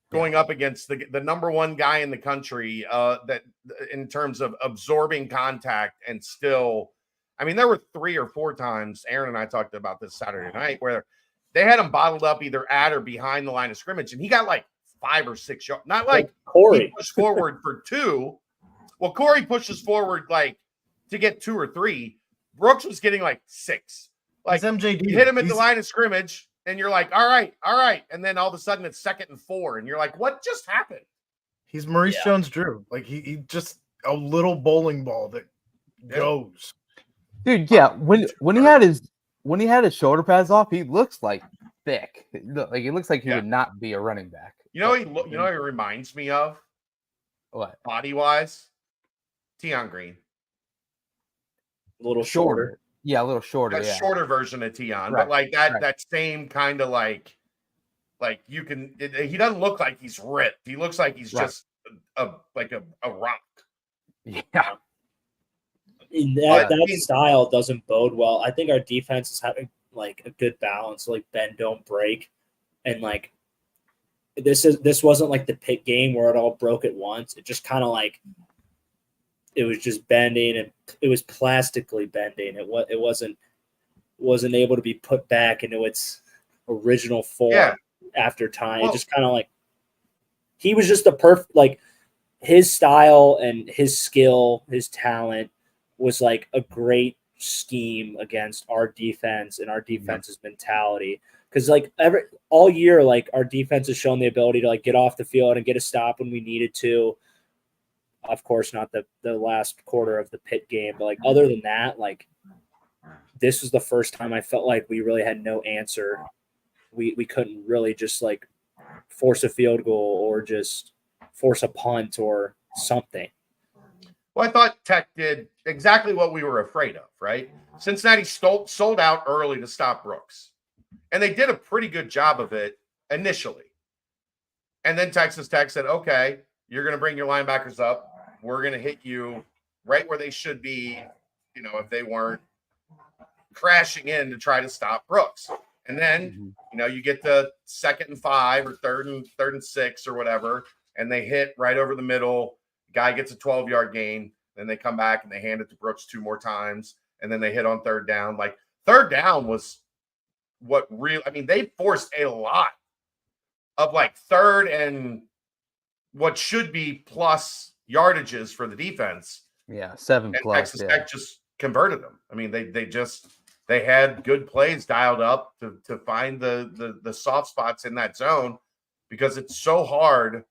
[SPEAKER 3] Going up against the number 1 guy in the country that in terms of absorbing contact and still, I mean, there were 3 or 4 times, Aaron and I talked about this Saturday night, where they had him bottled up either at or behind the line of scrimmage, and he got like 5 or 6 yards. Not like
[SPEAKER 2] Corey
[SPEAKER 3] pushed forward for 2. Well, Corey pushes forward like to get 2 or 3. Brooks was getting like 6. Like
[SPEAKER 4] MJD.
[SPEAKER 3] You hit him at the line of scrimmage, and you're like, all right. And then all of a sudden it's 2nd and 4. And you're like, what just happened?
[SPEAKER 4] He's Maurice Jones-Drew. Like he just a little bowling ball that goes.
[SPEAKER 1] Dude, yeah. When he had his shoulder pads off, he looks like thick. Like he looks like he would not be a running back.
[SPEAKER 3] You know what he reminds me of?
[SPEAKER 1] What?
[SPEAKER 3] Body-wise? Tion Green.
[SPEAKER 2] A little shorter.
[SPEAKER 1] Yeah, a little shorter.
[SPEAKER 3] Shorter version of Tion,
[SPEAKER 1] right,
[SPEAKER 3] but like that same kind of like you can. He doesn't look like he's ripped. He looks like he's just a rock.
[SPEAKER 1] Yeah.
[SPEAKER 2] That style doesn't bode well. I think our defense is having like a good balance, like bend don't break, and like this wasn't like the Pitt game where it all broke at once. It just kind of like. It was just bending, and it was plastically bending. It wasn't able to be put back into its original form after time. It just kind of like he was just the perfect, like his style and his skill, his talent was like a great scheme against our defense and our defense's mentality. because like all year, like our defense has shown the ability to like get off the field and get a stop when we needed to. Of course, not the last quarter of the Pitt game, but like other than that, like this was the first time I felt like we really had no answer. We couldn't really just like force a field goal or just force a punt or something.
[SPEAKER 3] Well, I thought Tech did exactly what we were afraid of, right? Cincinnati sold out early to stop Brooks. And they did a pretty good job of it initially. And then Texas Tech said, okay, you're going to bring your linebackers up. We're going to hit you right where they should be, if they weren't crashing in to try to stop Brooks. And then, you get the 2nd and 5 or third and 6 or whatever, and they hit right over the middle. Guy gets a 12-yard gain. Then they come back and they hand it to Brooks 2 more times. And then they hit on 3rd down. Like 3rd down was they forced a lot of like 3rd and what should be plus yardages for the defense.
[SPEAKER 1] Yeah, 7
[SPEAKER 3] and
[SPEAKER 1] plus.
[SPEAKER 3] Texas Tech just converted them. I mean, they had good plays dialed up to find the soft spots in that zone because it's so hard.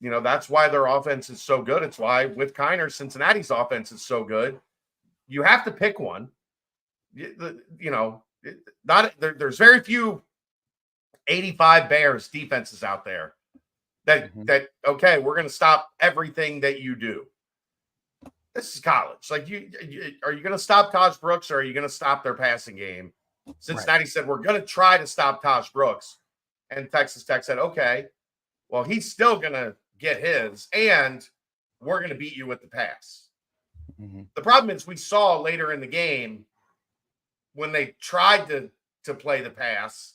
[SPEAKER 3] That's why their offense is so good. It's why with Kiner, Cincinnati's offense is so good. You have to pick one. There's very few 85 Bears defenses out there that okay, we're going to stop everything that you do. This is college. Like are you going to stop Taj Brooks or are you going to stop their passing game? Cincinnati said, we're going to try to stop Taj Brooks. And Texas Tech said, okay, well, he's still going to get his and we're going to beat you with the pass. The problem is we saw later in the game when they tried to play the pass,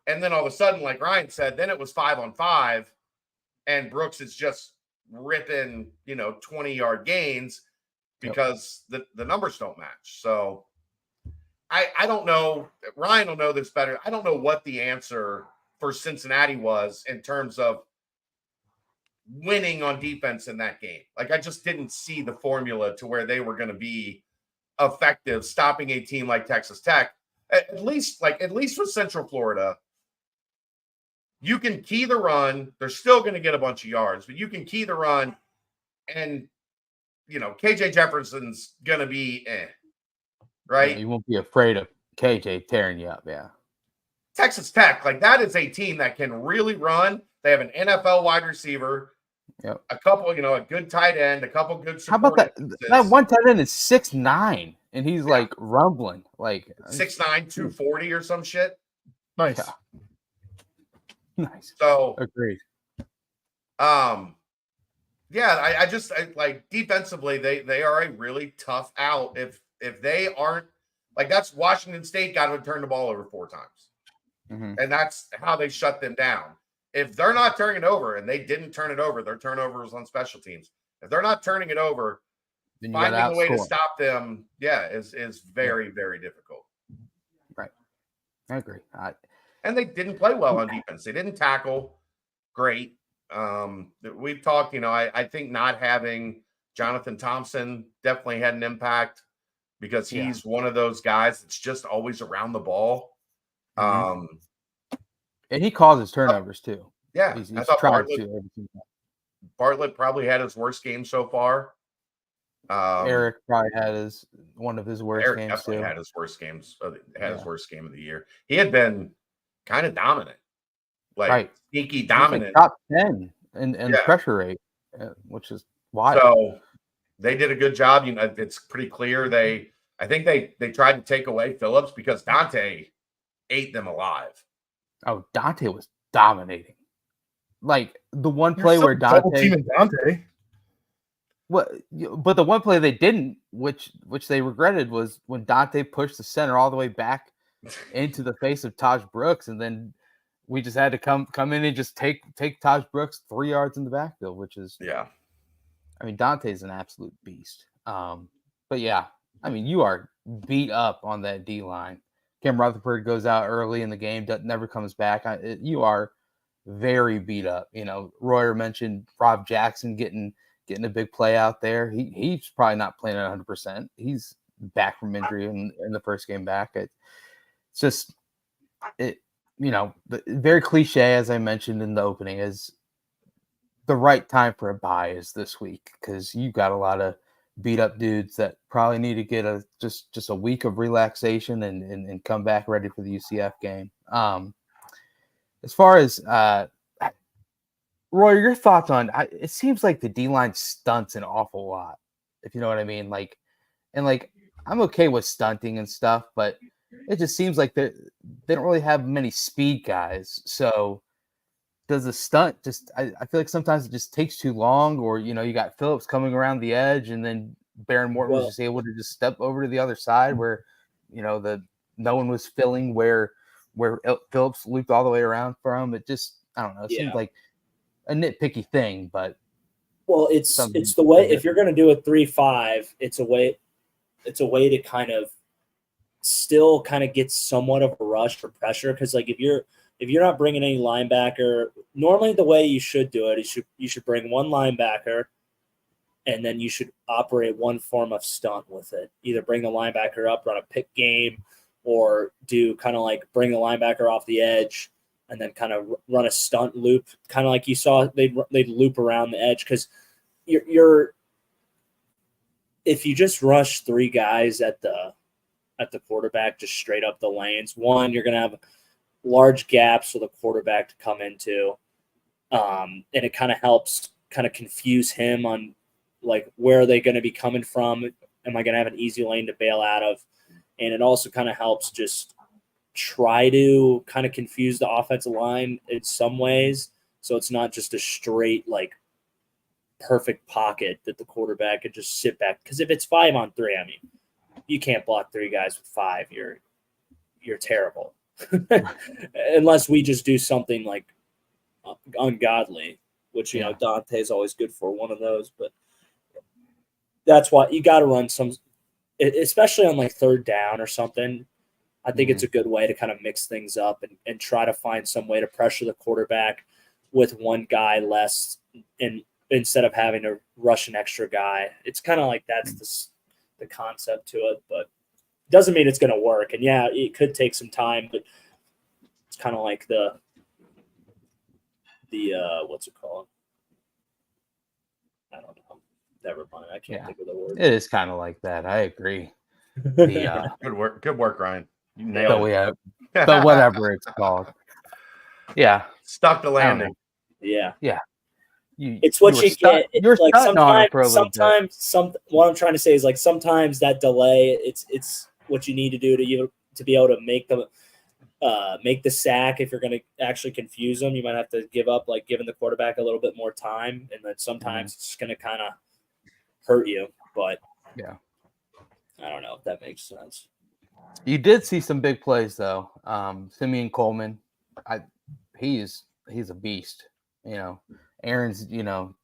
[SPEAKER 3] and then all of a sudden, like Ryan said, then it was 5-on-5, and Brooks is just ripping, 20-yard gains because the numbers don't match. So I don't know. Ryan will know this better. I don't know what the answer for Cincinnati was in terms of winning on defense in that game. Like I just didn't see the formula to where they were going to be effective stopping a team like Texas Tech. At least with Central Florida, you can key the run. They're still going to get a bunch of yards, but you can key the run, and KJ Jefferson's going to be right.
[SPEAKER 1] Yeah, you won't be afraid of KJ tearing you up. Yeah.
[SPEAKER 3] Texas Tech, like that is a team that can really run. They have an NFL wide receiver.
[SPEAKER 1] Yep.
[SPEAKER 3] A couple, a good tight end, a couple good
[SPEAKER 1] support. How about that? That one tight end is 6'9", and he's like rumbling, like
[SPEAKER 3] 6'9", 240 or some shit.
[SPEAKER 4] Nice.
[SPEAKER 1] Yeah. Nice.
[SPEAKER 3] So
[SPEAKER 1] agreed.
[SPEAKER 3] Yeah, I just like defensively, they are a really tough out. If they aren't like that's Washington State got to turn the ball over 4 times, and that's how they shut them down. If they're not turning it over, and they didn't turn it over, their turnover was on special teams. If they're not turning it over, finding a way to stop them, is very, very difficult.
[SPEAKER 1] Right. I agree.
[SPEAKER 3] And they didn't play well on defense. They didn't tackle great. We've talked, I think not having Jonathan Thompson definitely had an impact because he's one of those guys that's just always around the ball.
[SPEAKER 1] And he causes turnovers too.
[SPEAKER 3] Yeah,
[SPEAKER 1] he's
[SPEAKER 3] I thought
[SPEAKER 1] tried
[SPEAKER 3] Bartlett probably had his worst game so far.
[SPEAKER 1] Eric probably had one of his worst games
[SPEAKER 3] definitely
[SPEAKER 1] too.
[SPEAKER 3] Had his worst games. His worst game of the year. He had been kind of dominant, like sneaky dominant,
[SPEAKER 1] like top 10 in pressure rate, which is wild.
[SPEAKER 3] So they did a good job. It's pretty clear. I think they tried to take away Phillips because Dante ate them alive.
[SPEAKER 1] Oh, Dante was dominating. Like the one play where Dante. But the one play they didn't, which they regretted, was when Dante pushed the center all the way back into the face of Taj Brooks, and then we just had to come in and just take Taj Brooks 3 yards in the backfield, which is I mean, Dante's an absolute beast. But yeah, I mean, you are beat up on that D line. Cam Rutherford goes out early in the game, never comes back. You are very beat up. Royer mentioned Rob Jackson getting a big play out there. He's probably not playing at 100%. He's back from injury in the first game back. It's just very cliche, as I mentioned in the opening, is the right time for a bye is this week because you got a lot of beat up dudes that probably need to get just a week of relaxation and come back ready for the UCF game. As far as Roy, your thoughts on it seems like the D-line stunts an awful lot, if you know what I mean. I'm okay with stunting and stuff, but it just seems like they don't really have many speed guys. So does the stunt I feel like sometimes it just takes too long, or you got Phillips coming around the edge and then Baron Morton was just able to just step over to the other side where no one was filling where Phillips looped all the way around from. It just, I don't know, it seems like a nitpicky thing, but
[SPEAKER 2] it's the way, if you're going to do a 3-5, it's a way to kind of still kind of get somewhat of a rush for pressure. Because if you're not bringing any linebacker, normally the way you should do it is you should bring one linebacker, and then you should operate one form of stunt with it. Either bring the linebacker up, run a pick game, or do kind of like bring the linebacker off the edge and then kind of run a stunt loop, kind of like you saw they'd loop around the edge. Because if you just rush three guys at the quarterback just straight up the lanes, one, you're going to have large gaps for the quarterback to come into, and it kind of helps kind of confuse him on where are they going to be coming from? Am I going to have an easy lane to bail out of? And it also kind of helps just try to kind of confuse the offensive line in some ways, so it's not just a straight perfect pocket that the quarterback could just sit back. Because if it's 5-on-3, I mean, you can't block three guys with 5. You're terrible. Unless we just do something ungodly, which Dante's always good for one of those. But that's why you got to run some, especially on third down or something. I think it's a good way to kind of mix things up and try to find some way to pressure the quarterback with one guy less, and instead of having to rush an extra guy. It's kind of that's the concept to it, but it doesn't mean it's going to work. And it could take some time, but it's kind of like the what's it called? I don't know. Never mind. I can't think of the word.
[SPEAKER 1] It is kind of like that. I agree.
[SPEAKER 3] Good work, Ryan. You nailed it.
[SPEAKER 1] But whatever it's called. Yeah.
[SPEAKER 3] Stuck the landing.
[SPEAKER 1] Yeah.
[SPEAKER 2] It's what you get. It's sometimes what I'm trying to say is sometimes that delay, it's what you need to do to be able to make the sack. If you're going to actually confuse them, you might have to give up giving the quarterback a little bit more time, and then sometimes it's going to kind of hurt you. But I don't know if that makes sense.
[SPEAKER 1] You did see some big plays though. Simeon Coleman, he's a beast. Aaron's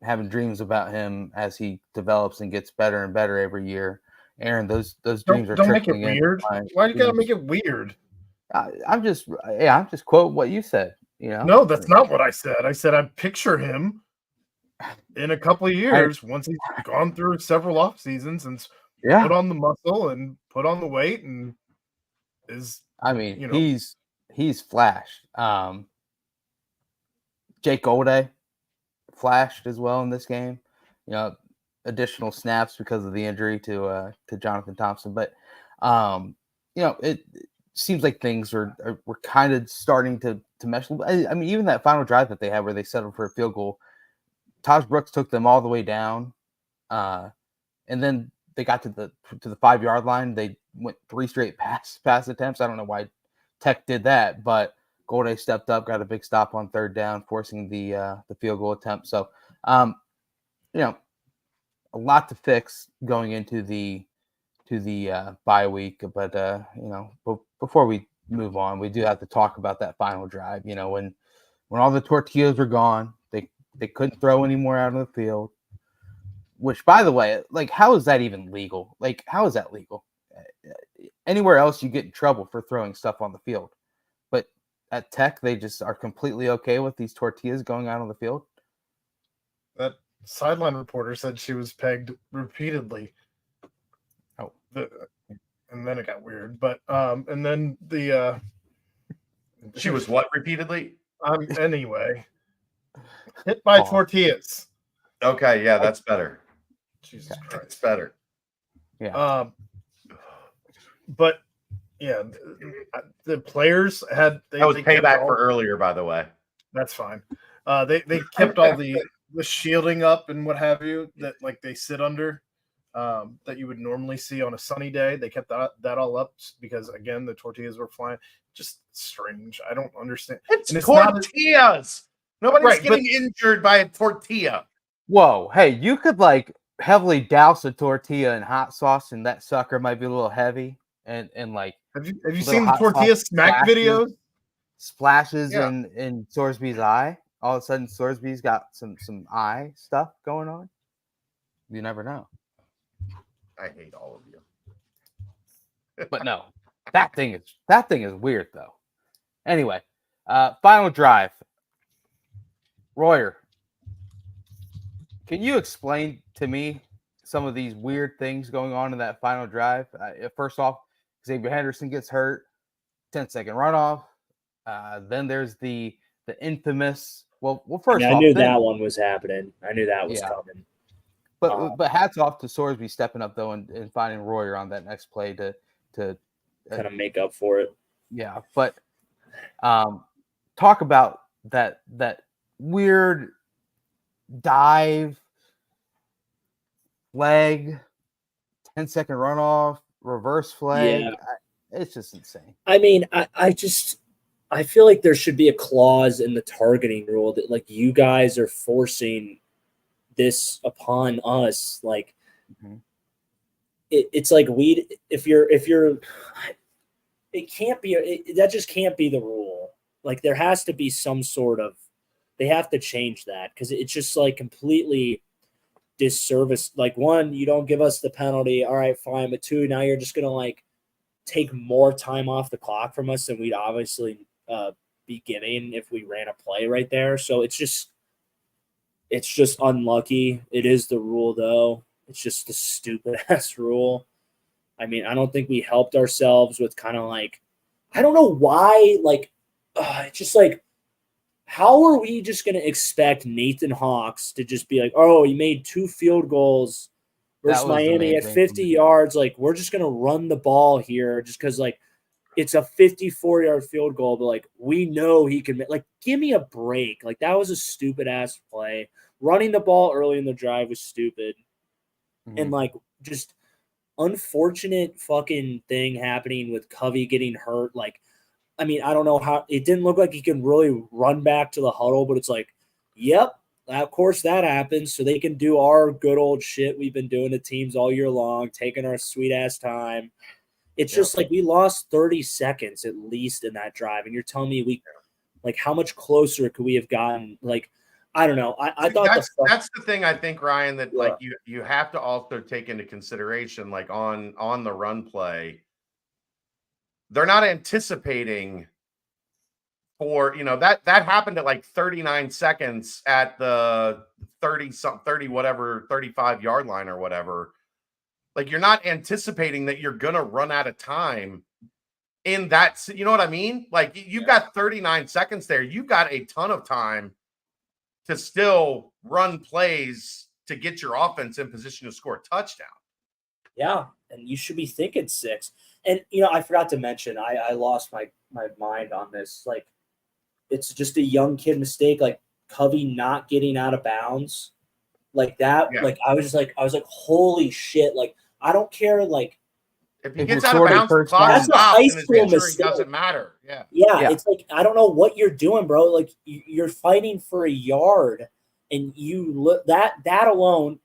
[SPEAKER 1] having dreams about him as he develops and gets better and better every year. Aaron, those dreams are
[SPEAKER 4] don't make it weird. Why do you gotta make it weird?
[SPEAKER 1] I'm just quoting what you said.
[SPEAKER 4] No, that's not what I said. I said I picture him in a couple of years once he's gone through several off seasons and put on the muscle and put on the weight and is.
[SPEAKER 1] I mean, he's flashed. Jake Golday flashed as well in this game. Additional snaps because of the injury to Jonathan Thompson, but it seems like things were kind of starting to mesh. I mean, even that final drive that they had where they settled for a field goal, Taj Brooks took them all the way down, and then they got to the 5-yard line. They went 3 straight pass attempts. I don't know why Tech did that, but Golday stepped up, got a big stop on 3rd down, forcing the field goal attempt. So, a lot to fix going into the bye week. But before we move on, we do have to talk about that final drive. When all the tortillas were gone, they couldn't throw any more out of the field. Which, by the way, how is that even legal? How is that legal? Anywhere else, you get in trouble for throwing stuff on the field. But at Tech, they just are completely okay with these tortillas going out on the field.
[SPEAKER 4] That sideline reporter said she was pegged repeatedly. And then it got weird. But and then the
[SPEAKER 3] She was what repeatedly?
[SPEAKER 4] Anyway, hit by tortillas.
[SPEAKER 3] Okay, yeah, that's better.
[SPEAKER 4] Jesus Christ,
[SPEAKER 3] that's better.
[SPEAKER 1] Yeah.
[SPEAKER 4] But yeah, the players had
[SPEAKER 3] that was payback for earlier, by the way.
[SPEAKER 4] That's fine. They kept all the shielding up and what have you that like they sit under that you would normally see on a sunny day. They kept that all up because again the tortillas were flying. Just strange. I don't understand.
[SPEAKER 3] It's tortillas. Nobody's getting injured by a tortilla.
[SPEAKER 1] Whoa, hey, you could like heavily douse a tortilla in hot sauce, and that sucker might be a little heavy. And like,
[SPEAKER 4] have you seen the tortilla smack videos?
[SPEAKER 1] Splashes in Sorsby's eye. All of a sudden, Sorsby's got some eye stuff going on. You never know.
[SPEAKER 3] I hate all of you.
[SPEAKER 1] But no, that thing is weird though. Anyway, final drive. Royer, can you explain to me some of these weird things going on in that final drive? First off, Xavier Henderson gets hurt, 10-second runoff. Then there's the infamous. Well, first off,
[SPEAKER 2] I knew that one was happening. I knew that was coming.
[SPEAKER 1] But hats off to Sorsby stepping up though and finding Royer on that next play to
[SPEAKER 2] kind of make up for it.
[SPEAKER 1] Yeah, but talk about that weird dive, flag, 10-second runoff, reverse flag.
[SPEAKER 2] Yeah.
[SPEAKER 1] It's just insane.
[SPEAKER 2] I mean, I feel like there should be a clause in the targeting rule that like you guys are forcing this upon us. Like it's like if you're it can't be that just can't be the rule. Like there has to be some sort of, they have to change that because it's just like completely disservice. Like one, you don't give us the penalty. All right, fine. But two, now you're just going to like take more time off the clock from us than we'd obviously be getting if we ran a play right there. So it's just unlucky. It is the rule though. It's just the stupid ass rule. I mean, I don't think we helped ourselves with kind of like, I don't know why, like, it's just like, how are we just going to expect Nathan Hawks to just be like, oh, he made 2 field goals versus Miami at 50 yards. Like, we're just going to run the ball here just because, like, it's a 54-yard field goal, but, like, we know he can – like, give me a break. Like, that was a stupid-ass play. Running the ball early in the drive was stupid. And, like, just unfortunate fucking thing happening with Covey getting hurt. Like, I mean, I don't know how – it didn't look like he can really run back to the huddle, but it's like, yep, of course that happens. So they can do our good old shit we've been doing to teams all year long, taking our sweet-ass time. It's just like we lost 30 seconds at least in that drive, and you're telling me like how much closer could we have gotten? Like, I don't know. I thought
[SPEAKER 3] that's the thing I think, Ryan, that like you have to also take into consideration, like on the run play, they're not anticipating for, you know, that happened at like 39 seconds at the 35-yard line or whatever. Like, you're not anticipating that you're going to run out of time in that, you know what I mean? Like, you've got 39 seconds there. You've got a ton of time to still run plays to get your offense in position to score a touchdown.
[SPEAKER 2] Yeah, and you should be thinking 6. And, you know, I forgot to mention, I lost my mind on this. Like, it's just a young kid mistake, like Covey not getting out of bounds. Like that, like I was like, holy shit. Like, I don't care, like,
[SPEAKER 3] if he gets out of bounds, the clock stops and his injury doesn't matter.
[SPEAKER 2] Yeah, it's like, I don't know what you're doing, bro. Like, you're fighting for a yard, and that alone,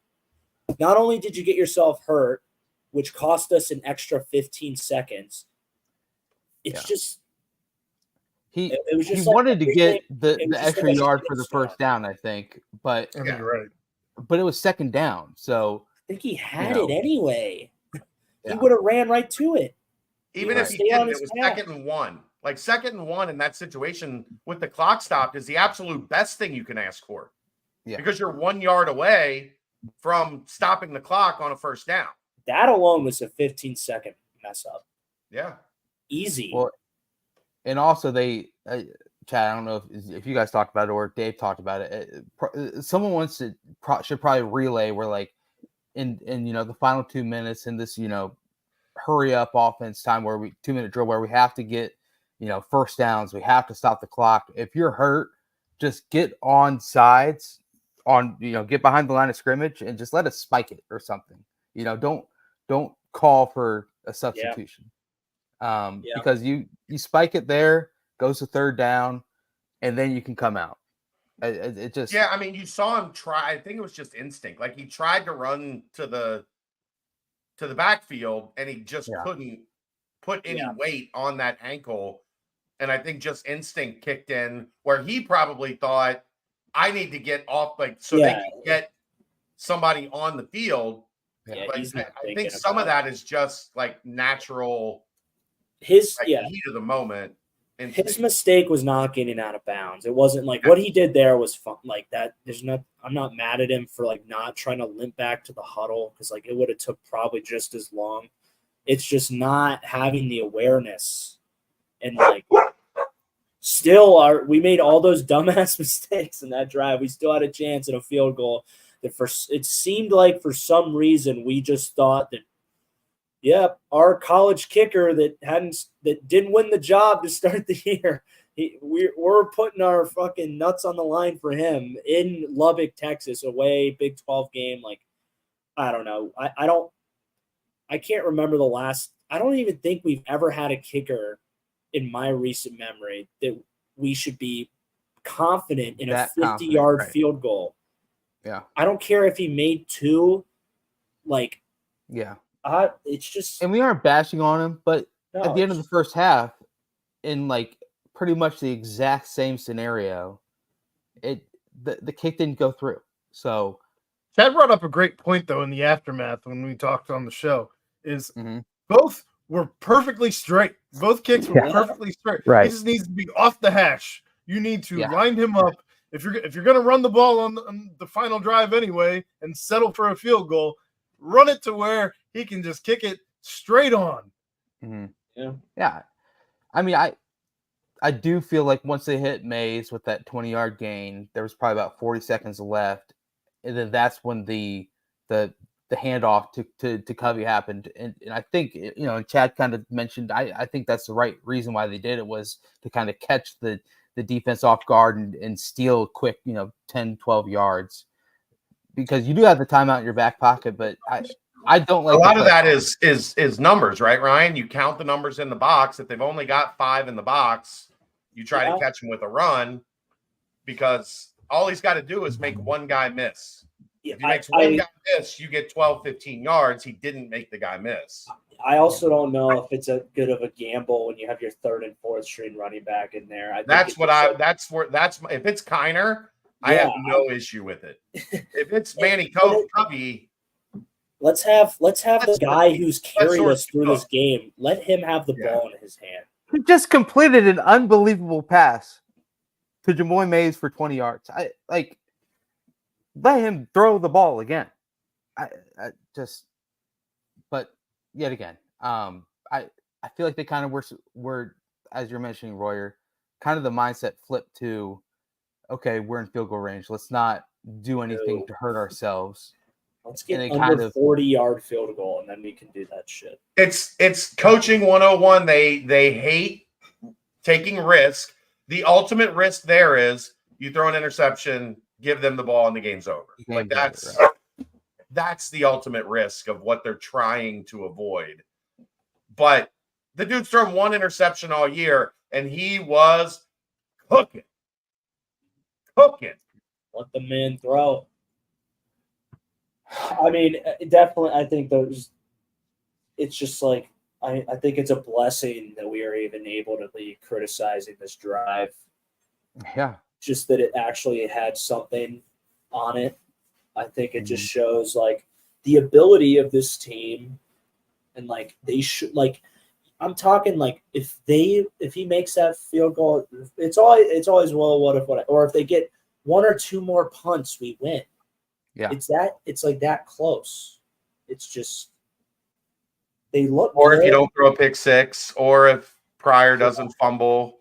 [SPEAKER 2] not only did you get yourself hurt, which cost us an extra 15 seconds, it's just
[SPEAKER 1] he
[SPEAKER 2] like
[SPEAKER 1] wanted to get the extra yard for the first down, I think, but
[SPEAKER 4] I think you're right.
[SPEAKER 1] But it was second down, so
[SPEAKER 2] I think he had it anyway. He would have ran right to it.
[SPEAKER 3] Even if he didn't, it was 2nd and 1. Like 2nd and 1 in that situation with the clock stopped is the absolute best thing you can ask for. Yeah. Because you're 1 yard away from stopping the clock on a first down.
[SPEAKER 2] That alone was a 15-second mess up.
[SPEAKER 3] Yeah.
[SPEAKER 2] Easy.
[SPEAKER 1] Well, And also they, Chad, I don't know if you guys talked about it or Dave talked about it. Someone wants to should probably relay where like in the final 2 minutes in this hurry up offense time where 2-minute drill where we have to get first downs, we have to stop the clock. If you're hurt, just get on sides, get behind the line of scrimmage and just let us spike it or something. Don't call for a substitution. Because you spike it there, goes to third down, and then you can come out. It just
[SPEAKER 3] I mean, you saw him try. I think it was just instinct. Like he tried to run to the backfield, and he just couldn't put any weight on that ankle. And I think just instinct kicked in, where he probably thought, "I need to get off, they can get somebody on the field."
[SPEAKER 2] Yeah,
[SPEAKER 3] but I think some of that is just like natural.
[SPEAKER 2] His
[SPEAKER 3] heat of the moment.
[SPEAKER 2] His mistake was not getting out of bounds. It wasn't like what he did there was fun. Like that, I'm not mad at him for like not trying to limp back to the huddle because like it would have took probably just as long. It's just not having the awareness and like we made all those dumbass mistakes in that drive. We still had a chance at a field goal. It seemed like for some reason we just thought that. Yep, our college kicker that didn't win the job to start the year. We're putting our fucking nuts on the line for him in Lubbock, Texas, away Big 12 game. Like, I don't know. I can't remember the last. I don't even think we've ever had a kicker in my recent memory that we should be confident in a 50-yard field goal.
[SPEAKER 1] Yeah,
[SPEAKER 2] I don't care if he made two. Like,
[SPEAKER 1] yeah.
[SPEAKER 2] It's just,
[SPEAKER 1] and we aren't bashing on him, but at the end of the first half, in like pretty much the exact same scenario, the kick didn't go through. So
[SPEAKER 4] Chad brought up a great point though in the aftermath when we talked on the show. Is both were perfectly straight. Both kicks were perfectly straight.
[SPEAKER 1] Right.
[SPEAKER 4] He just needs to be off the hash. You need to line him up. If you're going to run the ball on the final drive anyway and settle for a field goal, run it to where he can just kick it straight on.
[SPEAKER 1] Mm-hmm. Yeah. I mean, I do feel like once they hit Mays with that 20-yard gain, there was probably about 40 seconds left, and then that's when the handoff to Covey happened. And I think and Chad kind of mentioned I think that's the right reason why they did it was to kind of catch the defense off guard and steal quick 10, 12 yards. Because you do have the timeout in your back pocket, but I don't like
[SPEAKER 3] a lot of that is numbers, right, Ryan? You count the numbers in the box. If they've only got 5 in the box, you try to catch them with a run because all he's got to do is make one guy miss. If he makes one guy miss, you get 12, 15 yards. He didn't make the guy miss.
[SPEAKER 2] I also don't know if it's a good of a gamble when you have your third and fourth string running back in there.
[SPEAKER 3] If it's Kiner, I have no issue with it. If it's Manny Covey,
[SPEAKER 2] let's have the guy who's carried us through this game. Let him have the ball in his hand.
[SPEAKER 1] He just completed an unbelievable pass to Jamoy Mays for 20 yards. Let him throw the ball again. But yet again, I feel like they kind of were, as you're mentioning, Royer, kind of the mindset flipped to, okay, we're in field goal range. Let's not do anything to hurt ourselves.
[SPEAKER 2] Let's get under 40-yard field goal, and then we can do that shit.
[SPEAKER 3] It's coaching 101. They hate taking risk. The ultimate risk there is you throw an interception, give them the ball, and the game's over. That's the ultimate risk of what they're trying to avoid. But the dude's thrown one interception all year, and he was cooking.
[SPEAKER 2] Let the man throw. I mean, definitely, I think it's just like, I think it's a blessing that we are even able to be criticizing this drive.
[SPEAKER 1] Yeah.
[SPEAKER 2] Just that it actually had something on it. I think it just shows like the ability of this team, and like they should, like, I'm talking like if he makes that field goal, it's always well, what if, or if they get one or two more punts, we win.
[SPEAKER 1] Yeah,
[SPEAKER 2] it's like that close. It's just they look.
[SPEAKER 3] Or
[SPEAKER 2] good.
[SPEAKER 3] if you don't throw a pick six, or if Pryor doesn't fumble,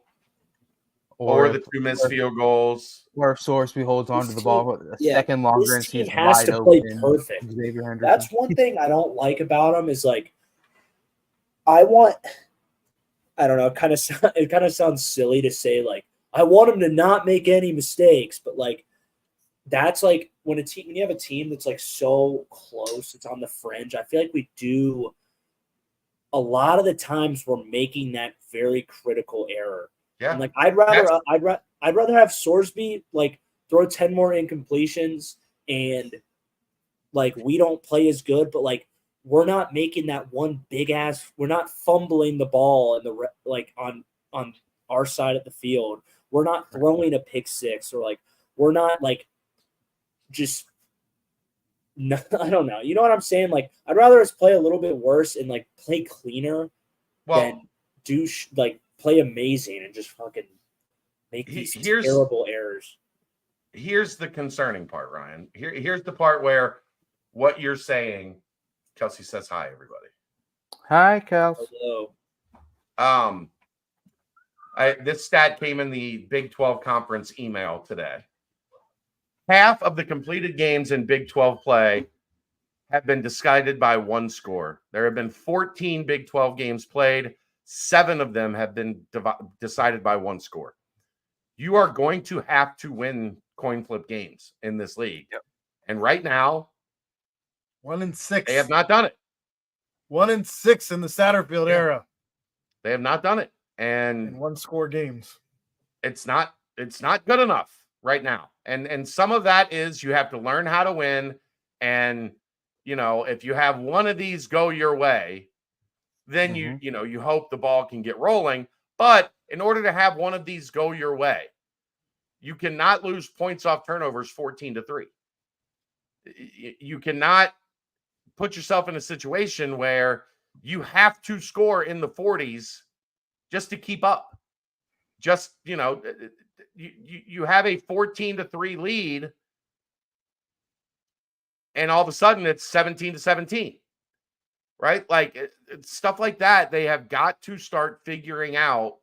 [SPEAKER 3] or the 2 missed field goals,
[SPEAKER 1] or if Sorsby holds on to the ball a second longer and sees
[SPEAKER 2] has
[SPEAKER 1] wide
[SPEAKER 2] to play
[SPEAKER 1] open.
[SPEAKER 2] Perfect. That's one thing I don't like about him is like I don't know, it kind of sounds silly to say like I want him to not make any mistakes, but like that's like when you have a team that's like so close, it's on the fringe. I feel like we do a lot of the times we're making that very critical error.
[SPEAKER 3] Yeah.
[SPEAKER 2] And like I'd rather have Sorsby like throw 10 more incompletions and like we don't play as good, but like we're not making that one big ass. We're not fumbling the ball and on our side of the field. We're not throwing a pick six or like we're not like just. No, I don't know. You know what I'm saying? Like I'd rather us play a little bit worse and like play cleaner than play amazing and just fucking make these terrible errors.
[SPEAKER 3] Here's the concerning part, Ryan. Here's the part where what you're saying. Kelsey says hi, everybody.
[SPEAKER 1] Hi, Kels.
[SPEAKER 2] Hello.
[SPEAKER 3] This stat came in the Big 12 conference email today. Half of the completed games in Big 12 play have been decided by one score. There have been 14 Big 12 games played. 7 of them have been decided by one score. You are going to have to win coin flip games in this league.
[SPEAKER 4] Yep.
[SPEAKER 3] And right now,
[SPEAKER 4] 1 in 6.
[SPEAKER 3] They have not done it.
[SPEAKER 4] 1 in 6 in the Satterfield era.
[SPEAKER 3] They have not done it. And
[SPEAKER 4] in 1-score games.
[SPEAKER 3] It's not good enough right now. And some of that is you have to learn how to win. And, you know, if you have one of these go your way, then you hope the ball can get rolling. But in order to have one of these go your way, you cannot lose points off turnovers 14-3. You cannot put yourself in a situation where you have to score in the 40s just to keep up. Just, you know, you have a 14-3 lead, and all of a sudden it's 17-17, right? Like stuff like that, they have got to start figuring out.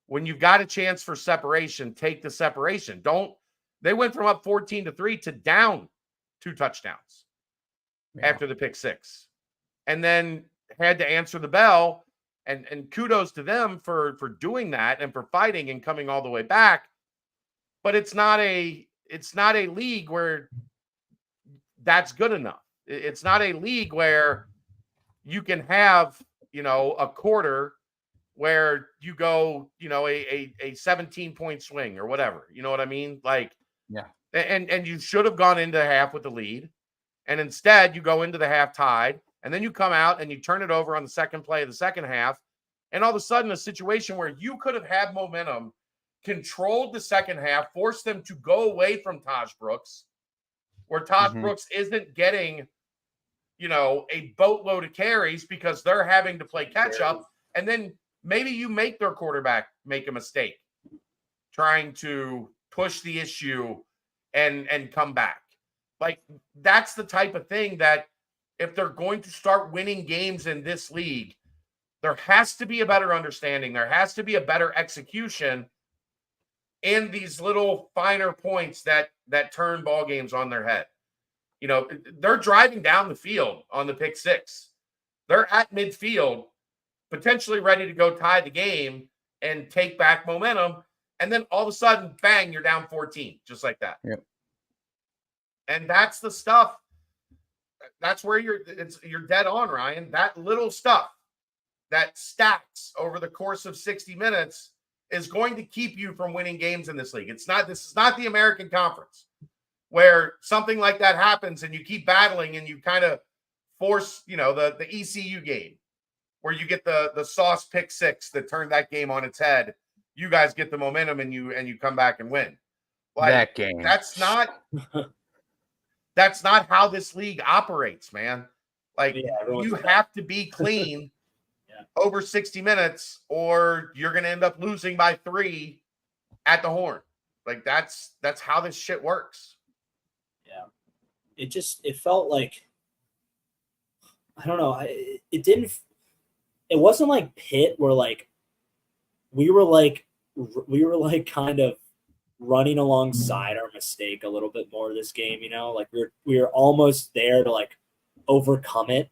[SPEAKER 3] When you've got a chance for separation, take the separation. They went from up 14-3 to down 2 touchdowns after the pick six, and then had to answer the bell. And kudos to them for doing that and for fighting and coming all the way back. But it's not a league where that's good enough. It's not a league where you can have, you know, a quarter where you go, you know, a 17-point swing or whatever. You know what I mean? Like,
[SPEAKER 1] yeah.
[SPEAKER 3] And you should have gone into half with the lead. And instead you go into the half tied. And then you come out and you turn it over on the second play of the second half. And all of a sudden, a situation where you could have had momentum, controlled the second half, forced them to go away from Taj Brooks, where Taj Brooks isn't getting, you know, a boatload of carries because they're having to play catch up. And then maybe you make their quarterback make a mistake trying to push the issue and come back. Like, that's the type of thing that if they're going to start winning games in this league, there has to be a better understanding. There has to be a better execution in these little finer points that turn ball games on their head. You know, they're driving down the field on the pick six. They're at midfield, potentially ready to go tie the game and take back momentum. And then all of a sudden, bang, you're down 14, just like that.
[SPEAKER 1] Yep.
[SPEAKER 3] And that's the stuff. That's where you're dead on, Ryan. That little stuff that stacks over the course of 60 minutes is going to keep you from winning games in this league. This is not the American Conference where something like that happens and you keep battling and you kind of force, you know, the ECU game where you get the sauce pick six that turned that game on its head. You guys get the momentum and you come back and win. Like,
[SPEAKER 1] that game.
[SPEAKER 3] That's not how this league operates, man. Like, you have to be clean over 60 minutes or you're going to end up losing by 3 at the horn. Like, that's how this shit works.
[SPEAKER 2] Yeah. It felt like, I don't know. It wasn't like Pitt where like we were like kind of running alongside our mistake a little bit more this game, you know, like we were almost there to like overcome it.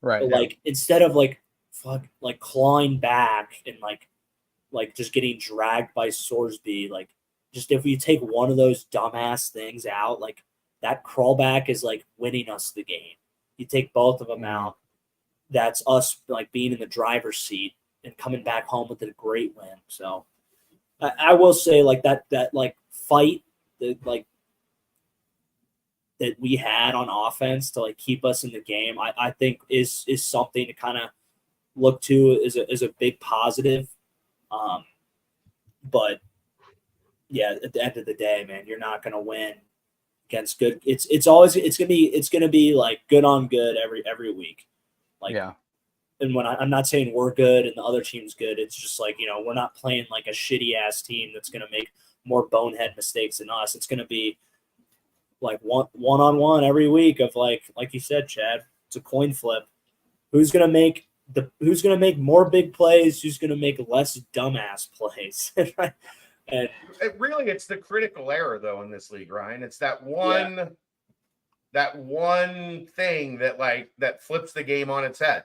[SPEAKER 1] Right.
[SPEAKER 2] But like instead of like clawing back and like just getting dragged by Sorsby, like just if we take one of those dumbass things out, like that crawlback is like winning us the game. You take both of them out, that's us like being in the driver's seat and coming back home with a great win. So I will say like that like fight that we had on offense to like keep us in the game, I think is something to kind of look to as a big positive. But yeah, at the end of the day, man, you're not gonna win against good. It's gonna be like good on good every week. Like
[SPEAKER 1] yeah.
[SPEAKER 2] And when I'm not saying we're good and the other team's good, it's just like, you know, we're not playing like a shitty ass team that's going to make more bonehead mistakes than us. It's going to be like one-on-one every week of like you said, Chad, it's a coin flip. Who's going to make more big plays? Who's going to make less dumbass plays? And
[SPEAKER 3] it's the critical error though in this league, Ryan. It's that one thing that flips the game on its head.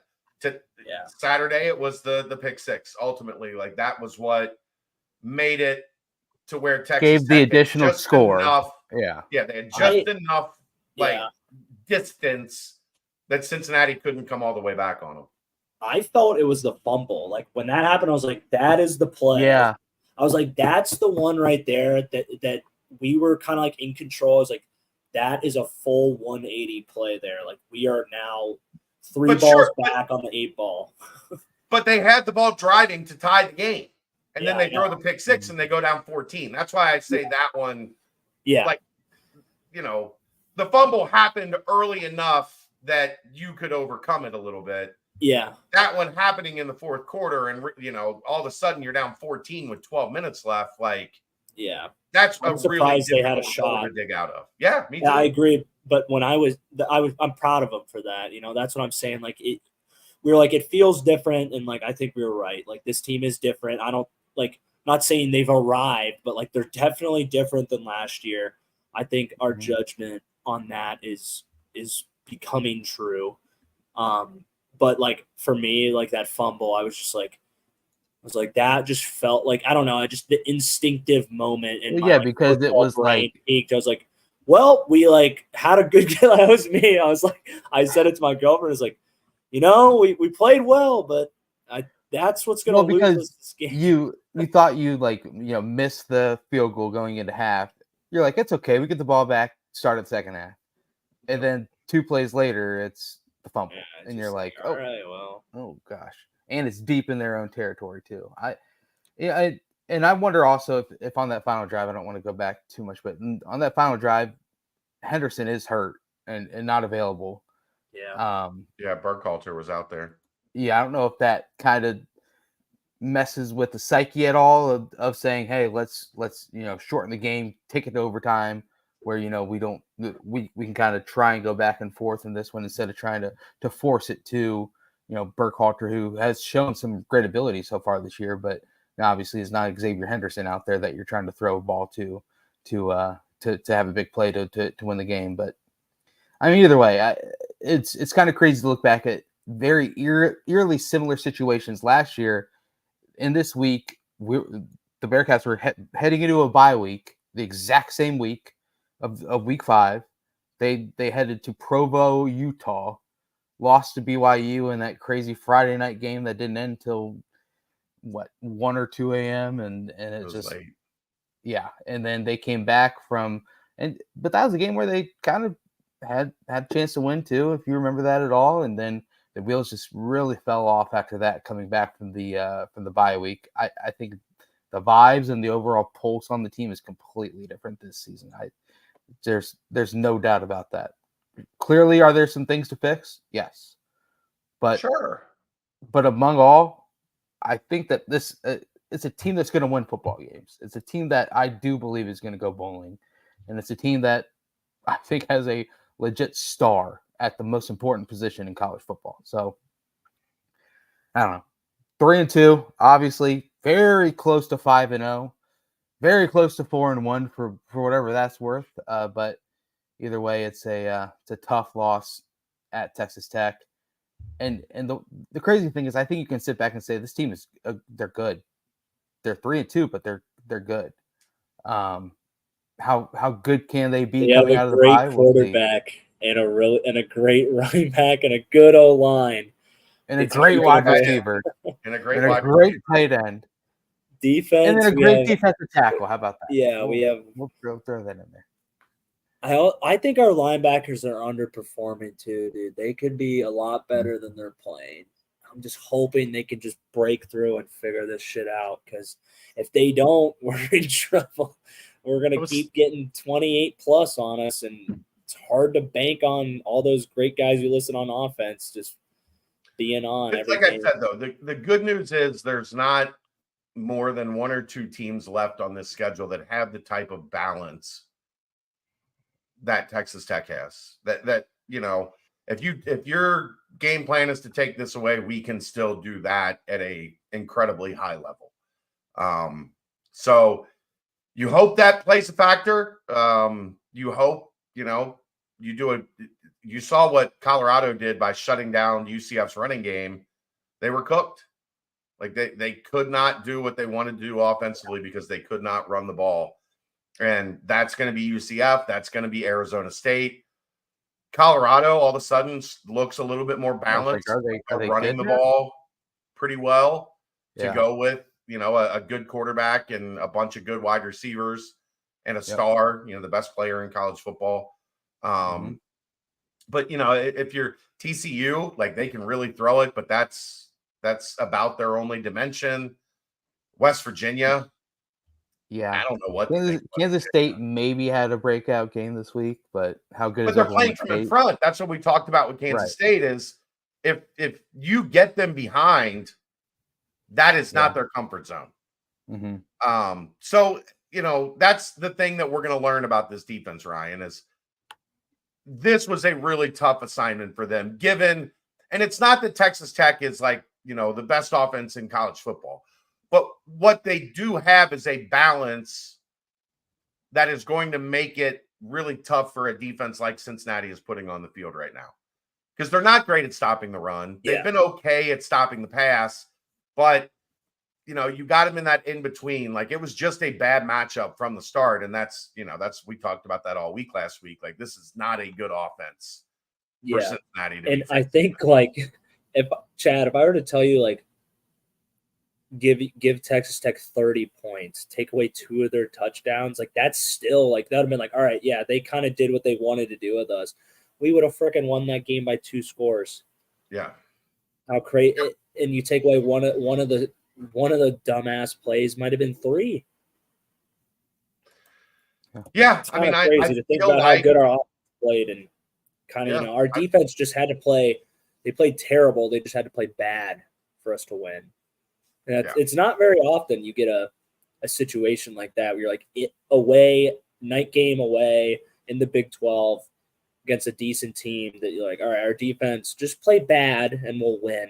[SPEAKER 3] Saturday, it was the pick six. Ultimately, like that was what made it to where Texas
[SPEAKER 1] gave the additional score.
[SPEAKER 3] Enough,
[SPEAKER 1] they
[SPEAKER 3] had just enough distance that Cincinnati couldn't come all the way back on them.
[SPEAKER 2] I felt it was the fumble. Like when that happened, I was like, that is the play.
[SPEAKER 1] Yeah.
[SPEAKER 2] I was like, that's the one right there that we were kind of like in control. I was like, that is a full 180 play there. Like we are now 3 balls back on the 8 ball.
[SPEAKER 3] But they had the ball driving to tie the game. And then they throw the pick six and they go down 14. That's why I say that one. Yeah. Like, you know, the fumble happened early enough that you could overcome it a little bit.
[SPEAKER 2] Yeah.
[SPEAKER 3] That one happening in the fourth quarter and, you know, all of a sudden you're down 14 with 12 minutes left. Like,
[SPEAKER 2] yeah.
[SPEAKER 3] That's
[SPEAKER 2] I'm surprised they had a shot
[SPEAKER 3] to dig out of. Yeah, me too.
[SPEAKER 2] I agree. But when I'm proud of them for that. You know, that's what I'm saying. Like we were like, it feels different. And like, I think we were right. Like this team is different. I don't not saying they've arrived, but like, they're definitely different than last year. I think our judgment on that is becoming true. But like for me, like that fumble, I was like, that just felt like, I don't know, the instinctive moment.
[SPEAKER 1] Because it was like,
[SPEAKER 2] peaked. I was like, well, we like had a good game. That was me. I was like, I said it to my girlfriend. I was like, you know, we played well, but that's what's going to lose us this game.
[SPEAKER 1] You thought you missed the field goal going into half. You're like, it's okay. We get the ball back, start at the second half. And then 2 plays later, it's the fumble. And you're like,
[SPEAKER 2] all right, well.
[SPEAKER 1] Oh gosh. And it's deep in their own territory too. And I wonder also if on that final drive, I don't want to go back too much, but on that final drive, Henderson is hurt and not available.
[SPEAKER 2] Yeah.
[SPEAKER 3] Burkhalter was out there.
[SPEAKER 1] Yeah, I don't know if that kind of messes with the psyche at all of saying, hey, let's shorten the game, take it to overtime, where we can kind of try and go back and forth in this one instead of trying to force it to Burkhalter, who has shown some great ability so far this year, but obviously is not Xavier Henderson out there that you're trying to throw a ball to have a big play to win the game. But I mean, either way, it's kind of crazy to look back at very eerily similar situations last year. In this week, the Bearcats were heading into a bye week, the exact same week of week 5. They headed to Provo, Utah, lost to BYU in that crazy Friday night game that didn't end until 1 or 2 a.m. and it just late. Yeah. And then they came back but that was a game where they kind of had a chance to win too, if you remember that at all. And then the wheels just really fell off after that, coming back from the bye week. I think the vibes and the overall pulse on the team is completely different this season. There's no doubt about that. Clearly, are there some things to fix? Yes. But
[SPEAKER 3] sure.
[SPEAKER 1] But among all, I think that this it's a team that's going to win football games. It's a team that I do believe is going to go bowling. And it's a team that I think has a legit star at the most important position in college football. So, I don't know. 3-2, obviously, very close to 5-0, very close to 4-1 for whatever that's worth. But either way, it's a tough loss at Texas Tech. And the crazy thing is, I think you can sit back and say this team is they're good. They're 3-2, but they're good. How good can they be coming out of the bye?
[SPEAKER 2] They have a great quarterback and a great running back and a good O-line.
[SPEAKER 1] And a great wide receiver.
[SPEAKER 3] And a great
[SPEAKER 1] tight end.
[SPEAKER 2] Defense.
[SPEAKER 1] And then a great defensive tackle. How about that?
[SPEAKER 2] Yeah,
[SPEAKER 1] we'll throw that in there.
[SPEAKER 2] I think our linebackers are underperforming too, dude. They could be a lot better than they're playing. I'm just hoping they can just break through and figure this shit out, because if they don't, we're in trouble. We're going to keep getting 28 plus on us, and it's hard to bank on all those great guys you listed on offense just being on.
[SPEAKER 3] It's like I said, though, the good news is there's not more than one or two teams left on this schedule that have the type of balance that Texas Tech has. That if your game plan is to take this away, we can still do that at a incredibly high level. So you hope that plays a factor. You hope, you saw what Colorado did by shutting down UCF's running game. They were cooked. Like they could not do what they wanted to do offensively because they could not run the ball. And that's going to be UCF. That's going to be Arizona State. Colorado all of a sudden looks a little bit more balanced.
[SPEAKER 1] Are they
[SPEAKER 3] running the ball pretty well to go with, a good quarterback and a bunch of good wide receivers and a star, the best player in college football. But, if you're TCU, like they can really throw it, but that's about their only dimension. West Virginia.
[SPEAKER 1] Yeah,
[SPEAKER 3] I don't know what
[SPEAKER 1] Kansas State maybe had a breakout game this week, but how good is
[SPEAKER 3] they're playing from in front? That's what we talked about with Kansas State. Is if you get them behind, that is not their comfort zone. So that's the thing that we're going to learn about this defense, Ryan. Is this was a really tough assignment for them, given, and it's not that Texas Tech is like the best offense in college football. But what they do have is a balance that is going to make it really tough for a defense like Cincinnati is putting on the field right now. Because they're not great at stopping the run. They've been okay at stopping the pass. But, you got them in that in-between. Like, it was just a bad matchup from the start. And that's we talked about that all week last week. Like, this is not a good offense for Cincinnati.
[SPEAKER 2] And I think, if I were to tell you, give Texas Tech 30 points, take away 2 of their touchdowns, that's still that would have been all right, yeah, they kind of did what they wanted to do with us. We would have freaking won that game by 2 scores.
[SPEAKER 3] Yeah.
[SPEAKER 2] How crazy! And you take away one of the dumbass plays might have been 3.
[SPEAKER 3] Yeah,
[SPEAKER 2] it's crazy to think about how good our offense played, and kind of our defense just had to play. They played terrible. They just had to play bad for us to win. And it's not very often you get a situation like that where you're away, night game away in the Big 12 against a decent team that you're all right, our defense, just play bad and we'll win.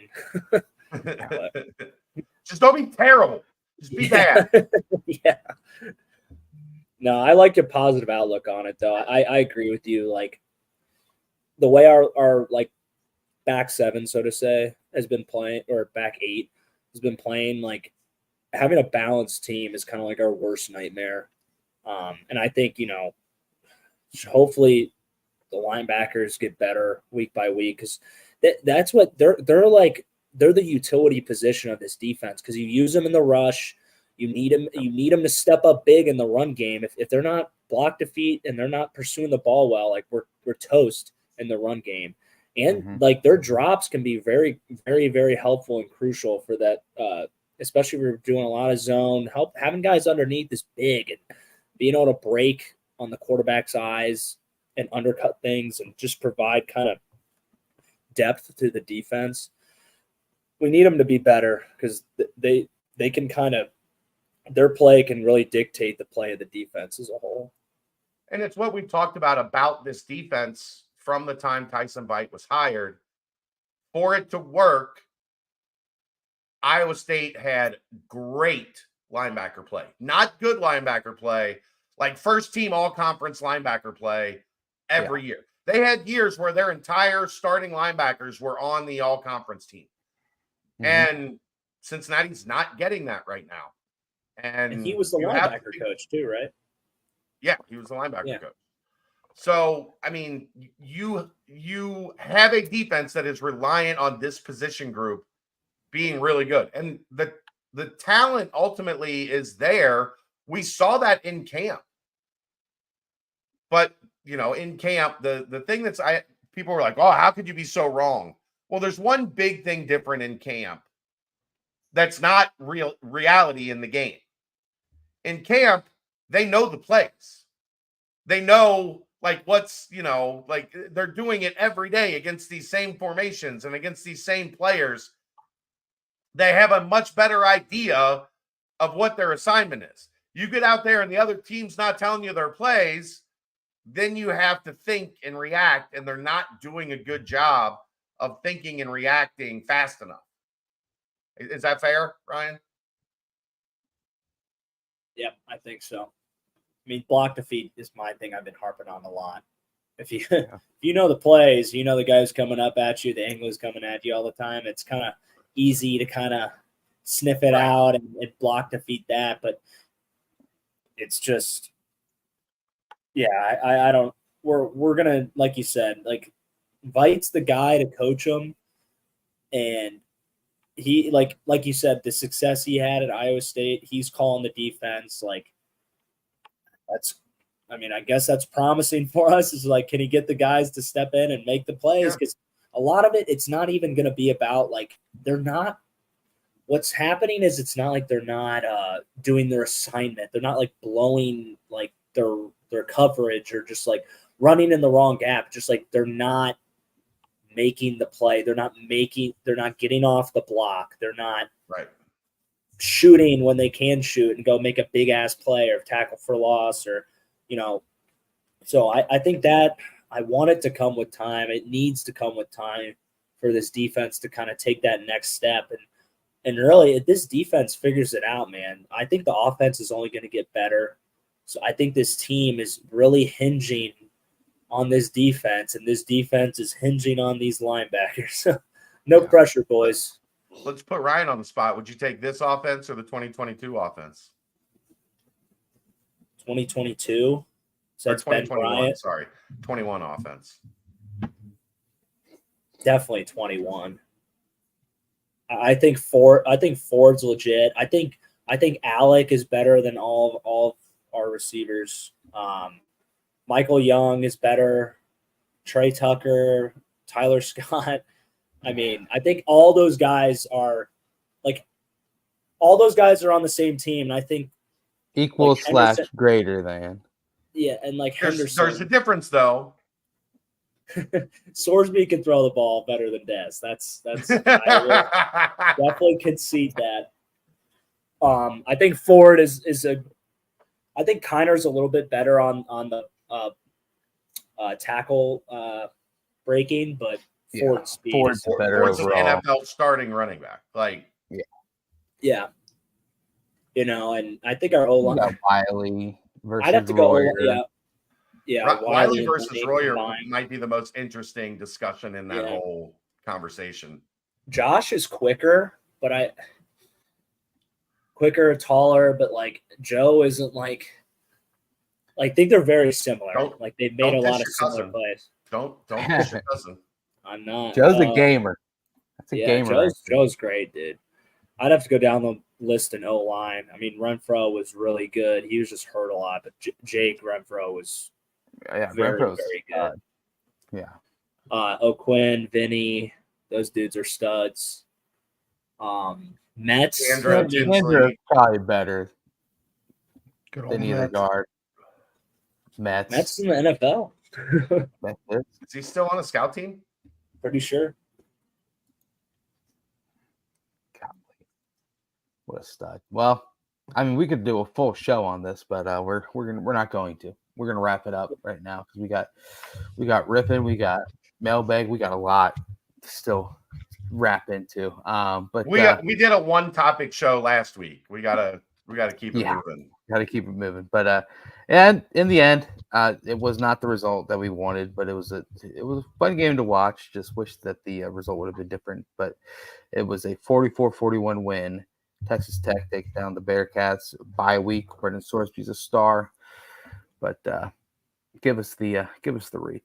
[SPEAKER 3] Just don't be terrible. Just be bad.
[SPEAKER 2] Yeah. No, I like your positive outlook on it, though. I agree with you. The way our back 7, so to say, has been playing, or back 8 has been playing, having a balanced team is kind of our worst nightmare. And I think, hopefully the linebackers get better week by week, because that's what they're the utility position of this defense, because you use them in the rush. You need them to step up big in the run game. If they're not block defeat and they're not pursuing the ball well, we're toast in the run game. And their drops can be very, very, very helpful and crucial for that, especially if we're doing a lot of zone. Having guys underneath is big, and being able to break on the quarterback's eyes and undercut things and just provide kind of depth to the defense. We need them to be better, because they can kind of, their play can really dictate the play of the defense as a whole.
[SPEAKER 3] And it's what we've talked about this defense from the time Tyson Veit was hired. For it to work, Iowa State had great linebacker play, not good linebacker play, like first team all conference linebacker play every year. They had years where their entire starting linebackers were on the all conference team. And Cincinnati's not getting that right now. And
[SPEAKER 2] he was the linebacker coach too, right?
[SPEAKER 3] Yeah, he was the linebacker coach. So, I mean, you have a defense that is reliant on this position group being really good. And the talent ultimately is there. We saw that in camp. But, in camp, the thing people were like, oh, how could you be so wrong? Well, there's one big thing different in camp that's not reality in the game. In camp, they know the plays. They know they're doing it every day against these same formations and against these same players. They have a much better idea of what their assignment is. You get out there and the other team's not telling you their plays, then you have to think and react, and they're not doing a good job of thinking and reacting fast enough. Is that fair, Ryan?
[SPEAKER 2] Yep, I think so. I mean, block defeat is my thing I've been harping on a lot. If you you know the plays, you know the guy's coming up at you, the angle is coming at you all the time. It's kind of easy to kind of sniff it out and block defeat that, but it's just, I don't. We're gonna, like you said, like Vite's the guy to coach him, and he like you said, the success he had at Iowa State, he's calling the defense. Like I guess that's promising for us. Is like, can he get the guys to step in and make the plays? Because a lot of it's not even going to be about they're not. What's happening is it's not like they're not doing their assignment. They're not blowing their coverage or just running in the wrong gap. Just they're not making the play. They're not getting off the block. They're not shooting when they can shoot and go make a big ass play or tackle for loss or, so I think that I want it to come with time. It needs to come with time for this defense to kind of take that next step. And really, if this defense figures it out, man, I think the offense is only going to get better. So I think this team is really hinging on this defense, and this defense is hinging on these linebackers. No pressure, boys.
[SPEAKER 3] Let's put Ryan on the spot. Would you take this offense or the 2022 offense?
[SPEAKER 2] 2022? So that's
[SPEAKER 3] 2021, sorry. 21 offense.
[SPEAKER 2] Definitely 21. I think Ford's legit. I think Alec is better than all of our receivers. Michael Young is better. Trey Tucker, Tyler Scott. I mean, I think all those guys are on the same team. And I think
[SPEAKER 1] equal / greater than.
[SPEAKER 2] Yeah, and Henderson.
[SPEAKER 3] There's a difference though.
[SPEAKER 2] Sorsby can throw the ball better than Dez. That's I will definitely concede that. I think Ford is I think Kiner's a little bit better on the tackle breaking, but Ford's speed.
[SPEAKER 1] Ford's better overall.
[SPEAKER 3] An NFL starting running back.
[SPEAKER 2] Yeah. And I think our O-line.
[SPEAKER 1] Wiley versus
[SPEAKER 2] I'd have to
[SPEAKER 1] Royer.
[SPEAKER 2] go. Yeah.
[SPEAKER 3] Wiley versus Royer might be the most interesting discussion in that whole conversation.
[SPEAKER 2] Josh is quicker, but quicker, taller, but Joe isn't I think they're very similar. They've made a lot of similar plays.
[SPEAKER 3] Don't push your cousin.
[SPEAKER 2] I'm not.
[SPEAKER 1] Joe's a gamer. That's a gamer.
[SPEAKER 2] Joe's great, dude. I'd have to go down the list in O-line. I mean, Renfro was really good. He was just hurt a lot, but Jake Renfro was very, very good. O'Quinn, Vinny, those dudes are studs. Mets.
[SPEAKER 1] Andrew is probably better than either guard.
[SPEAKER 2] Mets in the NFL.
[SPEAKER 3] Is he still on a scout team?
[SPEAKER 2] Pretty sure.
[SPEAKER 1] What a stud. Well, I mean, we could do a full show on this, but we're not going to. We're gonna wrap it up right now because we got Riffing, we got Mailbag, we got a lot still wrap into. But
[SPEAKER 3] we did a one topic show last week. We gotta keep it moving.
[SPEAKER 1] Got to keep it moving. But and in the end, it was not the result that we wanted, but it was a fun game to watch. Just wish that the result would have been different. But it was a 44-41 win. Texas Tech takes down the Bearcats. Bye week. Brendan Sorsby's a star. But give us the read.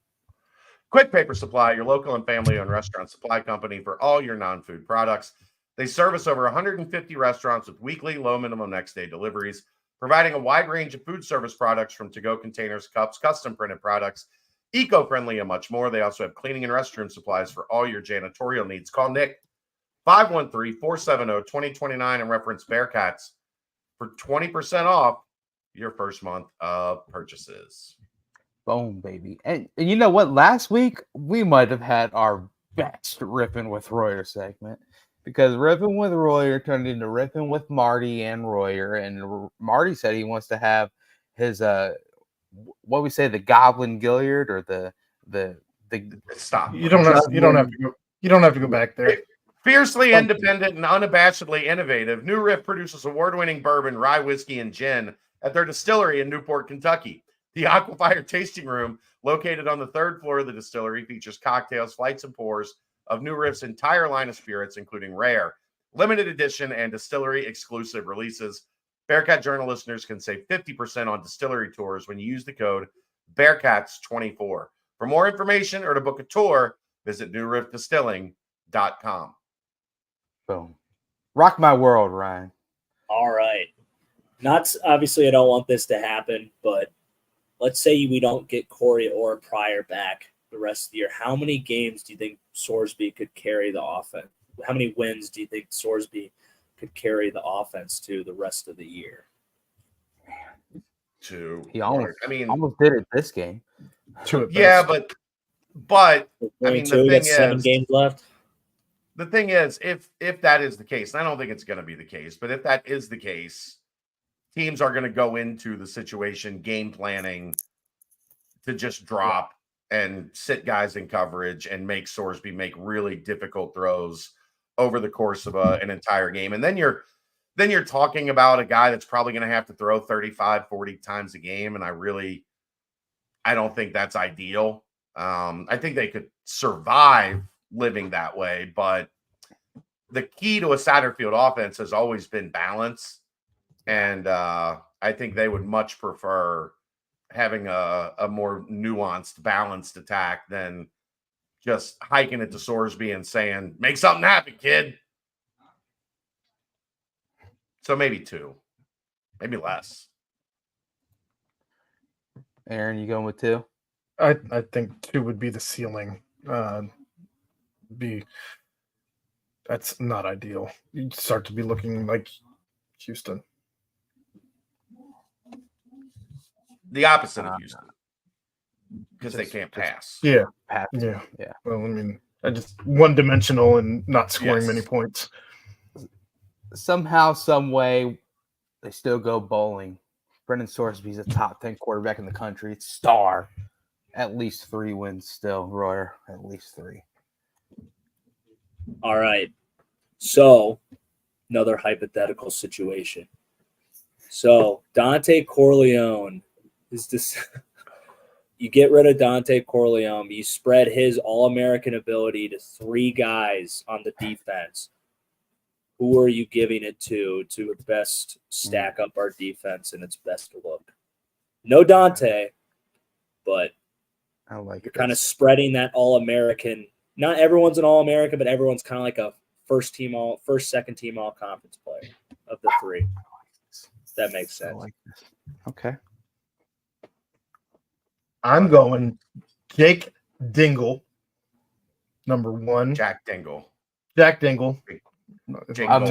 [SPEAKER 3] Quick Paper Supply, your local and family-owned restaurant supply company for all your non-food products. They service over 150 restaurants with weekly low minimum next day deliveries, providing a wide range of food service products from to-go containers, cups, custom printed products, eco-friendly, and much more. They also have cleaning and restroom supplies for all your janitorial needs. Call Nick 513-470-2029 and reference Bearcats for 20% off your first month of purchases.
[SPEAKER 1] Boom, baby. And you know what? Last week, we might have had our best Riffing with Royer segment because Riffing with Royer turned into Riffing with Marty and Royer. And Marty said he wants to have his, what we say, the Goblin Gilliard or the
[SPEAKER 3] Stop.
[SPEAKER 4] You don't have to go back there.
[SPEAKER 3] Fiercely independent and unabashedly innovative, New Riff produces award-winning bourbon, rye whiskey, and gin at their distillery in Newport, Kentucky. The Aquafire Tasting Room, located on the third floor of the distillery, features cocktails, flights, and pours of New Riff's entire line of spirits, including rare, limited edition, and distillery exclusive releases. Bearcat Journal listeners can save 50% on distillery tours when you use the code Bearcats24. For more information or to book a tour, visit newriffdistilling.com.
[SPEAKER 1] Boom. Rock my world, Ryan.
[SPEAKER 2] All right. Not obviously, I don't want this to happen, but let's say we don't get Corey or Pryor back the rest of the year. How many games do you think Sorsby could carry the offense? How many wins do you think Sorsby could carry the offense to the rest of the year?
[SPEAKER 1] He almost did it this game.
[SPEAKER 3] Yeah, but I mean, the thing is,
[SPEAKER 2] 7 games left.
[SPEAKER 3] The thing is, if that is the case, and I don't think it's going to be the case, but if that is the case, teams are going to go into the situation game planning to just drop and sit guys in coverage and make Sorsby make really difficult throws over the course of an entire game. And then you're talking about a guy that's probably going to have to throw 35, 40 times a game. And I don't think that's ideal. I think they could survive living that way, but the key to a Satterfield offense has always been balance. And I think they would much prefer having a more nuanced, balanced attack than just hiking it to Sorsby and saying, make something happen, kid. So maybe 2, maybe less.
[SPEAKER 1] Aaron, you going with 2?
[SPEAKER 4] I think 2 would be the ceiling. That's not ideal. You start to be looking like Houston.
[SPEAKER 3] The opposite of Houston, because they can't pass.
[SPEAKER 4] Yeah.
[SPEAKER 1] Pass.
[SPEAKER 4] Yeah. Well, I mean, just one-dimensional and not scoring many points.
[SPEAKER 1] Somehow, some way, they still go bowling. Brendan Sorsby's a top 10 quarterback in the country. It's star. At least 3 wins still, Royer. At least 3.
[SPEAKER 2] All right. So, another hypothetical situation. So, Dante Corleone is this. You get rid of Dante Corleone. You spread his All-American ability to 3 guys on the defense. Who are you giving it to best stack up our defense in its best look? No Dante, but
[SPEAKER 1] I like
[SPEAKER 2] you're kind of spreading that All-American. Not everyone's an All-American, but everyone's kind of like a first, second team all-conference player of the 3. That makes sense.
[SPEAKER 1] Like this. Okay.
[SPEAKER 4] I'm going Jake Dingle, number 1.
[SPEAKER 3] Jack Dingle.
[SPEAKER 1] A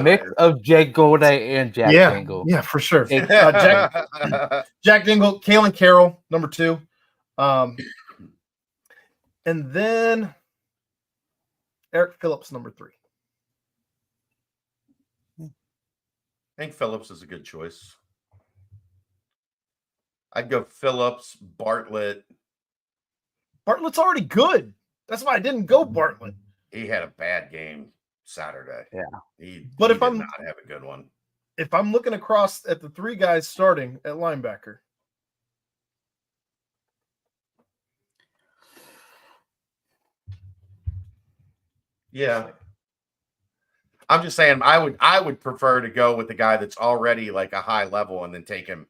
[SPEAKER 1] mix of Jake Golday and Jack Dingle.
[SPEAKER 4] Yeah, for sure. Jack Dingle, Kalen Carroll, number 2. And then Eric Phillips, number 3.
[SPEAKER 3] I think Phillips is a good choice. I'd go Phillips, Bartlett.
[SPEAKER 4] Bartlett's already good. That's why I didn't go Bartlett.
[SPEAKER 3] He had a bad game. Saturday.
[SPEAKER 1] Yeah.
[SPEAKER 3] He
[SPEAKER 4] if
[SPEAKER 3] did
[SPEAKER 4] I'm
[SPEAKER 3] not have a good one.
[SPEAKER 4] If I'm looking across at the three guys starting at linebacker,
[SPEAKER 3] yeah. I'm just saying I would prefer to go with the guy that's already like a high level and then take him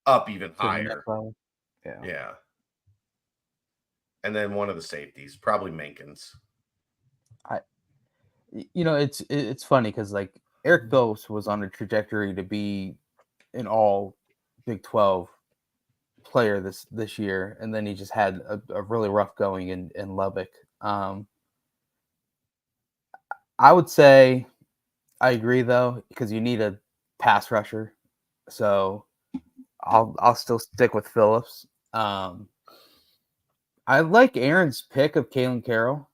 [SPEAKER 3] up even higher. Yeah. And then one of the safeties, probably Minkins.
[SPEAKER 1] It's funny because like Eric Phillips was on a trajectory to be an all Big 12 player this year, and then he just had a really rough going in Lubbock. I would say I agree though, because you need a pass rusher. So I'll still stick with Phillips. I like Aaron's pick of Kalen Carroll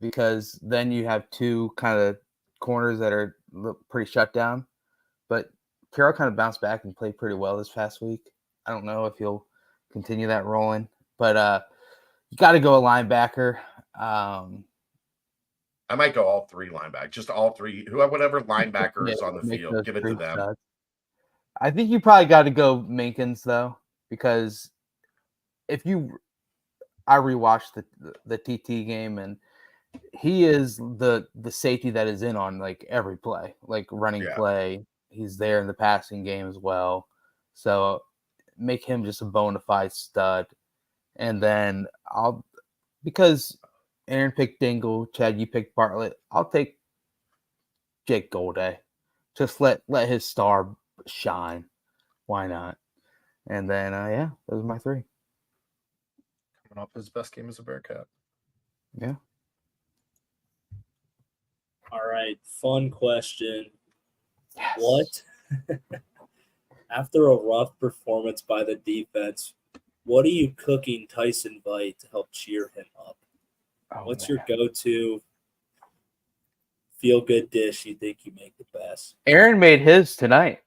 [SPEAKER 1] because then you have two kind of corners that are pretty shut down. But Carroll kind of bounced back and played pretty well this past week. I don't know if he'll continue that rolling, but you got to go a linebacker.
[SPEAKER 3] I might go all three linebackers, just all three, whatever linebacker is on the field, give it to them.
[SPEAKER 1] Studs. I think you probably got to go Minkins though, because I rewatched the TT game, and he is the safety that is in on like every play, like running play. He's there in the passing game as well. So make him just a bona fide stud. And then because Aaron picked Dingle, Chad, you picked Bartlett, I'll take Jake Golday. Just let his star shine. Why not? And then, those are my three.
[SPEAKER 4] Coming off his best game as a Bearcat.
[SPEAKER 1] Yeah.
[SPEAKER 2] All right. Fun question.
[SPEAKER 1] Yes.
[SPEAKER 2] What, after a rough performance by the defense, what are you cooking Tyson Vite to help cheer him up? What's your go-to feel-good dish you think you make the best?
[SPEAKER 1] Aaron made his tonight.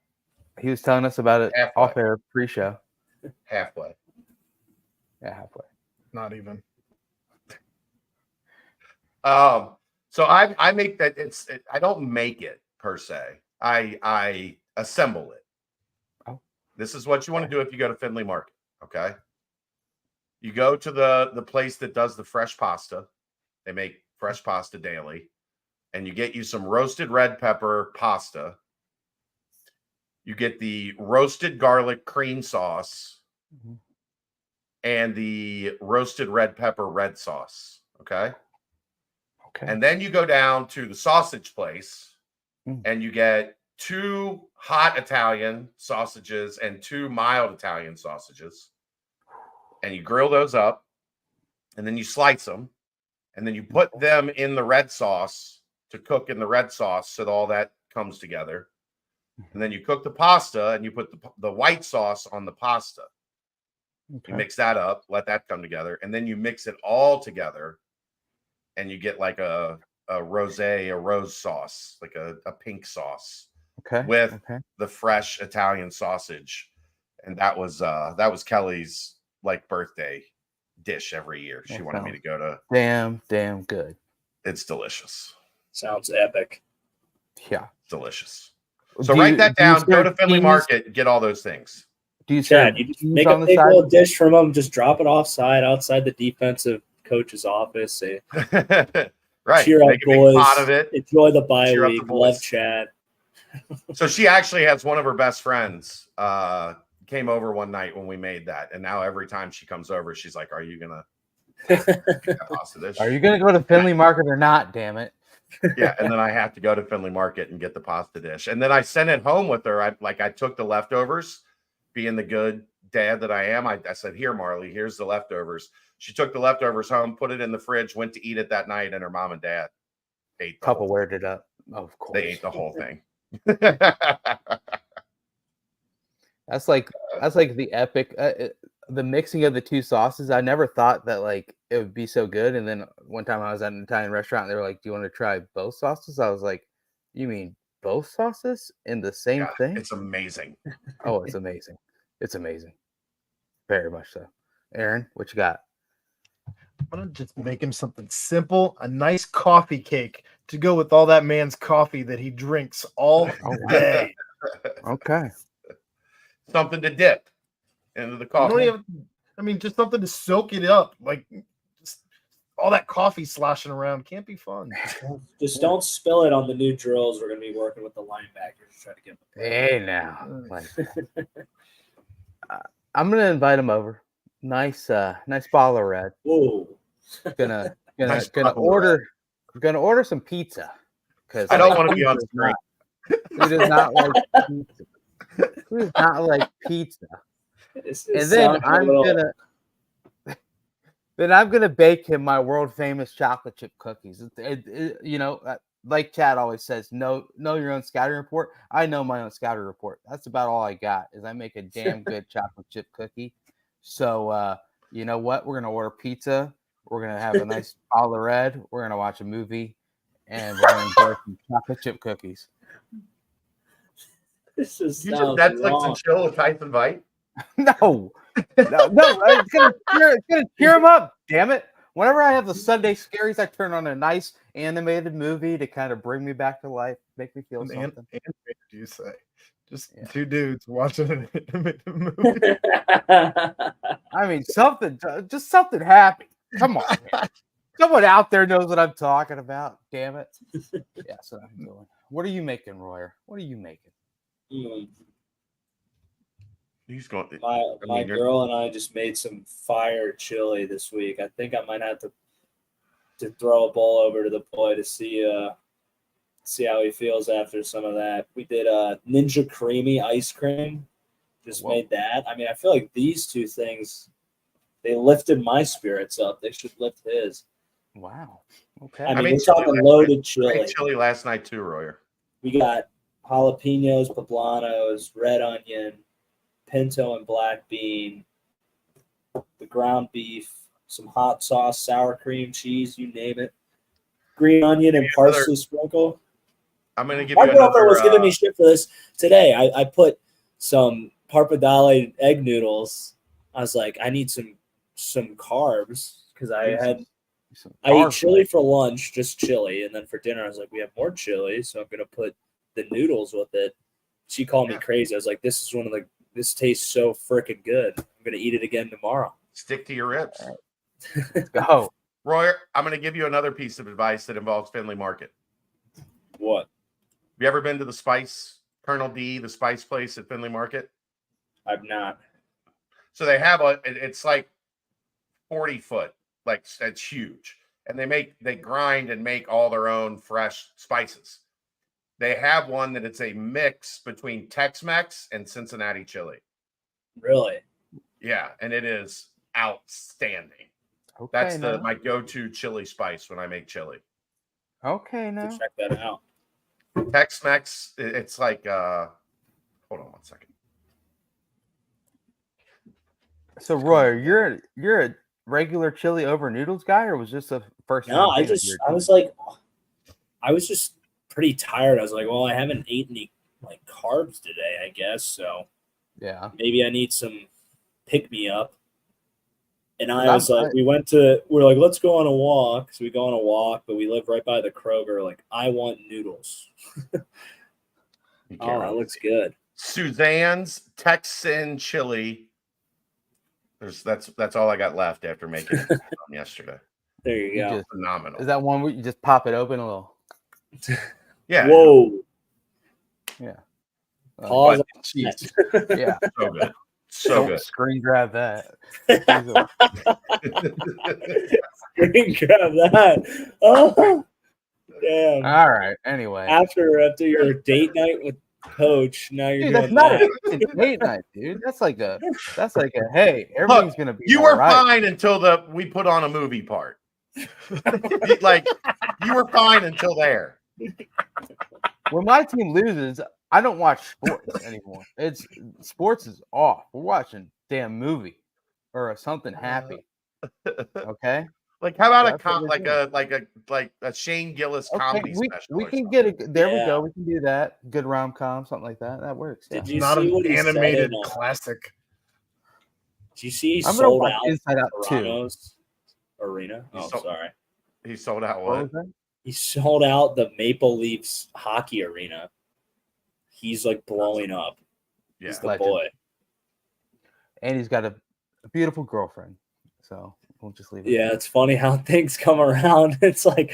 [SPEAKER 1] He was telling us about it off air pre-show.
[SPEAKER 3] Halfway.
[SPEAKER 1] Yeah, halfway.
[SPEAKER 4] Not even.
[SPEAKER 3] So I make that. I don't make it per se. I assemble it.
[SPEAKER 1] Oh.
[SPEAKER 3] This is what you want to do if you go to Findlay Market. Okay. You go to the place that does the fresh pasta. They make fresh pasta daily, and you get you some roasted red pepper pasta. You get the roasted garlic cream sauce and the roasted red pepper red sauce. Okay. And then you go down to the sausage place and you get 2 hot Italian sausages and 2 mild Italian sausages. And you grill those up, and then you slice them, and then you put them in the red sauce to cook in the red sauce so that all that comes together. And then you cook the pasta, and you put the white sauce on the pasta. Okay. You mix that up, let that come together, and then you mix it all together, and you get like a rose sauce, like a pink sauce, with the fresh Italian sausage. And that was Kelly's like birthday dish every year. She wanted me to go to.
[SPEAKER 1] Damn good.
[SPEAKER 3] It's delicious.
[SPEAKER 2] Sounds epic.
[SPEAKER 1] Yeah,
[SPEAKER 3] delicious. So write that down. Go to Findlay Market and get all those things.
[SPEAKER 2] Do you Chad, you just make a big old dish from them, just drop it offside outside the defensive coach's office.
[SPEAKER 3] Right.
[SPEAKER 2] Cheer
[SPEAKER 3] make
[SPEAKER 2] up, boys.
[SPEAKER 3] Pot of it.
[SPEAKER 2] Enjoy the bye week. Love Chad.
[SPEAKER 3] So she actually has one of her best friends came over one night when we made that. And now every time she comes over, she's like, are you going to pasta dish?
[SPEAKER 1] Are you going to go to Findlay Market or not? Damn it.
[SPEAKER 3] Yeah. And then I have to go to Findlay Market and get the pasta dish. And then I sent it home with her. I took the leftovers, being the good dad that I am. I said, here, Marley, here's the leftovers. She took the leftovers home, put it in the fridge, went to eat it that night, and her mom and dad ate the whole
[SPEAKER 1] Tupperwared it up. Of course.
[SPEAKER 3] They ate the whole thing.
[SPEAKER 1] That's like the epic the mixing of the two sauces. I never thought that like it would be so good. And then one time I was at an Italian restaurant, and they were like, do you want to try both sauces? I was like, you mean both sauces in the same thing?
[SPEAKER 3] It's amazing.
[SPEAKER 1] Oh, it's amazing. It's amazing. Very much so. Aaron, what you got?
[SPEAKER 4] I'm gonna just make him something simple, a nice coffee cake to go with all that man's coffee that he drinks all day.
[SPEAKER 1] Okay.
[SPEAKER 3] Something to dip into the
[SPEAKER 4] You
[SPEAKER 3] coffee.
[SPEAKER 4] don't even, I mean, just something to soak it up. Like, just all that coffee sloshing around can't be fun.
[SPEAKER 2] Just don't spill it on the new drills. We're going to be working with the linebackers to try to get them.
[SPEAKER 1] Hey, now. Like, I'm going to invite him over. Nice bottle of red.
[SPEAKER 2] Whoa.
[SPEAKER 1] Gonna
[SPEAKER 3] Nice
[SPEAKER 1] order. We're gonna order some pizza because
[SPEAKER 3] I don't want to be on screen.
[SPEAKER 1] Who does not like pizza? Who does not like pizza? And then I'm gonna bake him my world famous chocolate chip cookies. Like Chad always says, know your own scouting report. I know my own scouting report. That's about all I got. Is I make a damn good chocolate chip cookie. So you know what? We're gonna order pizza. We're gonna have a nice bottle of red. We're gonna watch a movie, and we're gonna enjoy some chocolate chip cookies.
[SPEAKER 2] This just
[SPEAKER 3] you just Netflix and chill with Tyson Vite?
[SPEAKER 1] No. It's gonna cheer him up. Damn it! Whenever I have the Sunday scaries, I turn on a nice animated movie to kind of bring me back to life, make me feel something.
[SPEAKER 4] Do you say? Just two dudes watching an animated movie.
[SPEAKER 1] I mean, something happy. Come on, man. Someone out there knows what I'm talking about. Damn it. Yeah, so I'm doing. What are you making, Royer? What are you making?
[SPEAKER 3] He's going.
[SPEAKER 2] My girl and I just made some fire chili this week. I think I might have to throw a bowl over to the boy to see how he feels after some of that. We did Ninja Creamy ice cream. Just made that. I mean, I feel like these two things, they lifted my spirits up. They should lift his.
[SPEAKER 1] Wow. Okay.
[SPEAKER 2] I mean, we're talking loaded chili.
[SPEAKER 3] I made chili last night too, Royer.
[SPEAKER 2] We got jalapenos, poblanos, red onion, pinto and black bean, the ground beef, some hot sauce, sour cream, cheese, you name it. Green onion and parsley sprinkle.
[SPEAKER 3] I'm going to give
[SPEAKER 2] My
[SPEAKER 3] you another.
[SPEAKER 2] My girlfriend was giving me shit for this today. I put some pappardelle egg noodles. I was like, I need some carbs because I eat chili for lunch, just chili, and then for dinner I was like, we have more chili, so I'm gonna put the noodles with it. She called me crazy. I was like, this tastes so freaking good. I'm gonna eat it again tomorrow.
[SPEAKER 3] Stick to your ribs.
[SPEAKER 1] Let's go.
[SPEAKER 3] Royer, I'm going to give you another piece of advice that involves Findlay Market.
[SPEAKER 2] What?
[SPEAKER 3] Have you ever been to the Spice, Colonel D, the Spice place at Findlay Market?
[SPEAKER 2] I've not.
[SPEAKER 3] So they have it's like 40 foot, like it's huge. And they grind and make all their own fresh spices. They have one that it's a mix between Tex-Mex and Cincinnati chili.
[SPEAKER 2] Really?
[SPEAKER 3] Yeah, and it is outstanding.
[SPEAKER 1] Okay,
[SPEAKER 3] That's my go-to chili spice when I make chili.
[SPEAKER 1] Okay, now
[SPEAKER 2] check that out.
[SPEAKER 3] Tex-Mex, it's like hold on one second.
[SPEAKER 1] So Roy, you're a regular chili over noodles guy, or was this the first time?
[SPEAKER 2] No, I was just pretty tired. I was like, well, I haven't eaten any like carbs today, I guess. So
[SPEAKER 1] yeah,
[SPEAKER 2] maybe I need some pick me up. And I was like, we're like, let's go on a walk. So we go on a walk, but we live right by the Kroger. Like, I want noodles. Oh, that looks good.
[SPEAKER 3] Suzanne's Texan chili. That's all I got left after making it yesterday.
[SPEAKER 2] There you go.
[SPEAKER 3] Phenomenal.
[SPEAKER 1] Is that one where you just pop it open a little?
[SPEAKER 3] Yeah.
[SPEAKER 2] Whoa.
[SPEAKER 1] Yeah.
[SPEAKER 2] Pause.
[SPEAKER 1] Yeah.
[SPEAKER 3] So good. So good.
[SPEAKER 1] Screen grab that.
[SPEAKER 2] Screen grab that. Oh, damn.
[SPEAKER 1] All right. Anyway.
[SPEAKER 2] After your date night with Coach, now you're
[SPEAKER 1] dude,
[SPEAKER 2] doing
[SPEAKER 1] that's
[SPEAKER 2] that.
[SPEAKER 1] not a date night, dude. That's like a hey, everything's gonna be.
[SPEAKER 3] You were
[SPEAKER 1] right.
[SPEAKER 3] fine until we put on a movie part. Like you were fine until there.
[SPEAKER 1] When my team loses, I don't watch sports anymore. Sports is off. We're watching damn movie or something happy. Okay.
[SPEAKER 3] Like how about a Shane Gillis comedy special?
[SPEAKER 1] We can get there. We go. We can do that. Good rom-com, something like that. That works.
[SPEAKER 2] Did you
[SPEAKER 4] not
[SPEAKER 2] see
[SPEAKER 4] an
[SPEAKER 2] what he
[SPEAKER 4] animated
[SPEAKER 2] said
[SPEAKER 4] classic?
[SPEAKER 2] Did you see he
[SPEAKER 1] I'm
[SPEAKER 2] sold
[SPEAKER 1] gonna
[SPEAKER 2] out
[SPEAKER 1] Inside Out 2
[SPEAKER 2] Toronto's arena? Oh, sorry.
[SPEAKER 3] He sold out
[SPEAKER 1] what was that?
[SPEAKER 2] He sold out the Maple Leafs hockey arena. He's like blowing up.
[SPEAKER 3] Yeah.
[SPEAKER 2] He's the boy.
[SPEAKER 1] And he's got a beautiful girlfriend. So we'll just leave it.
[SPEAKER 2] Yeah, it's funny how things come around. It's like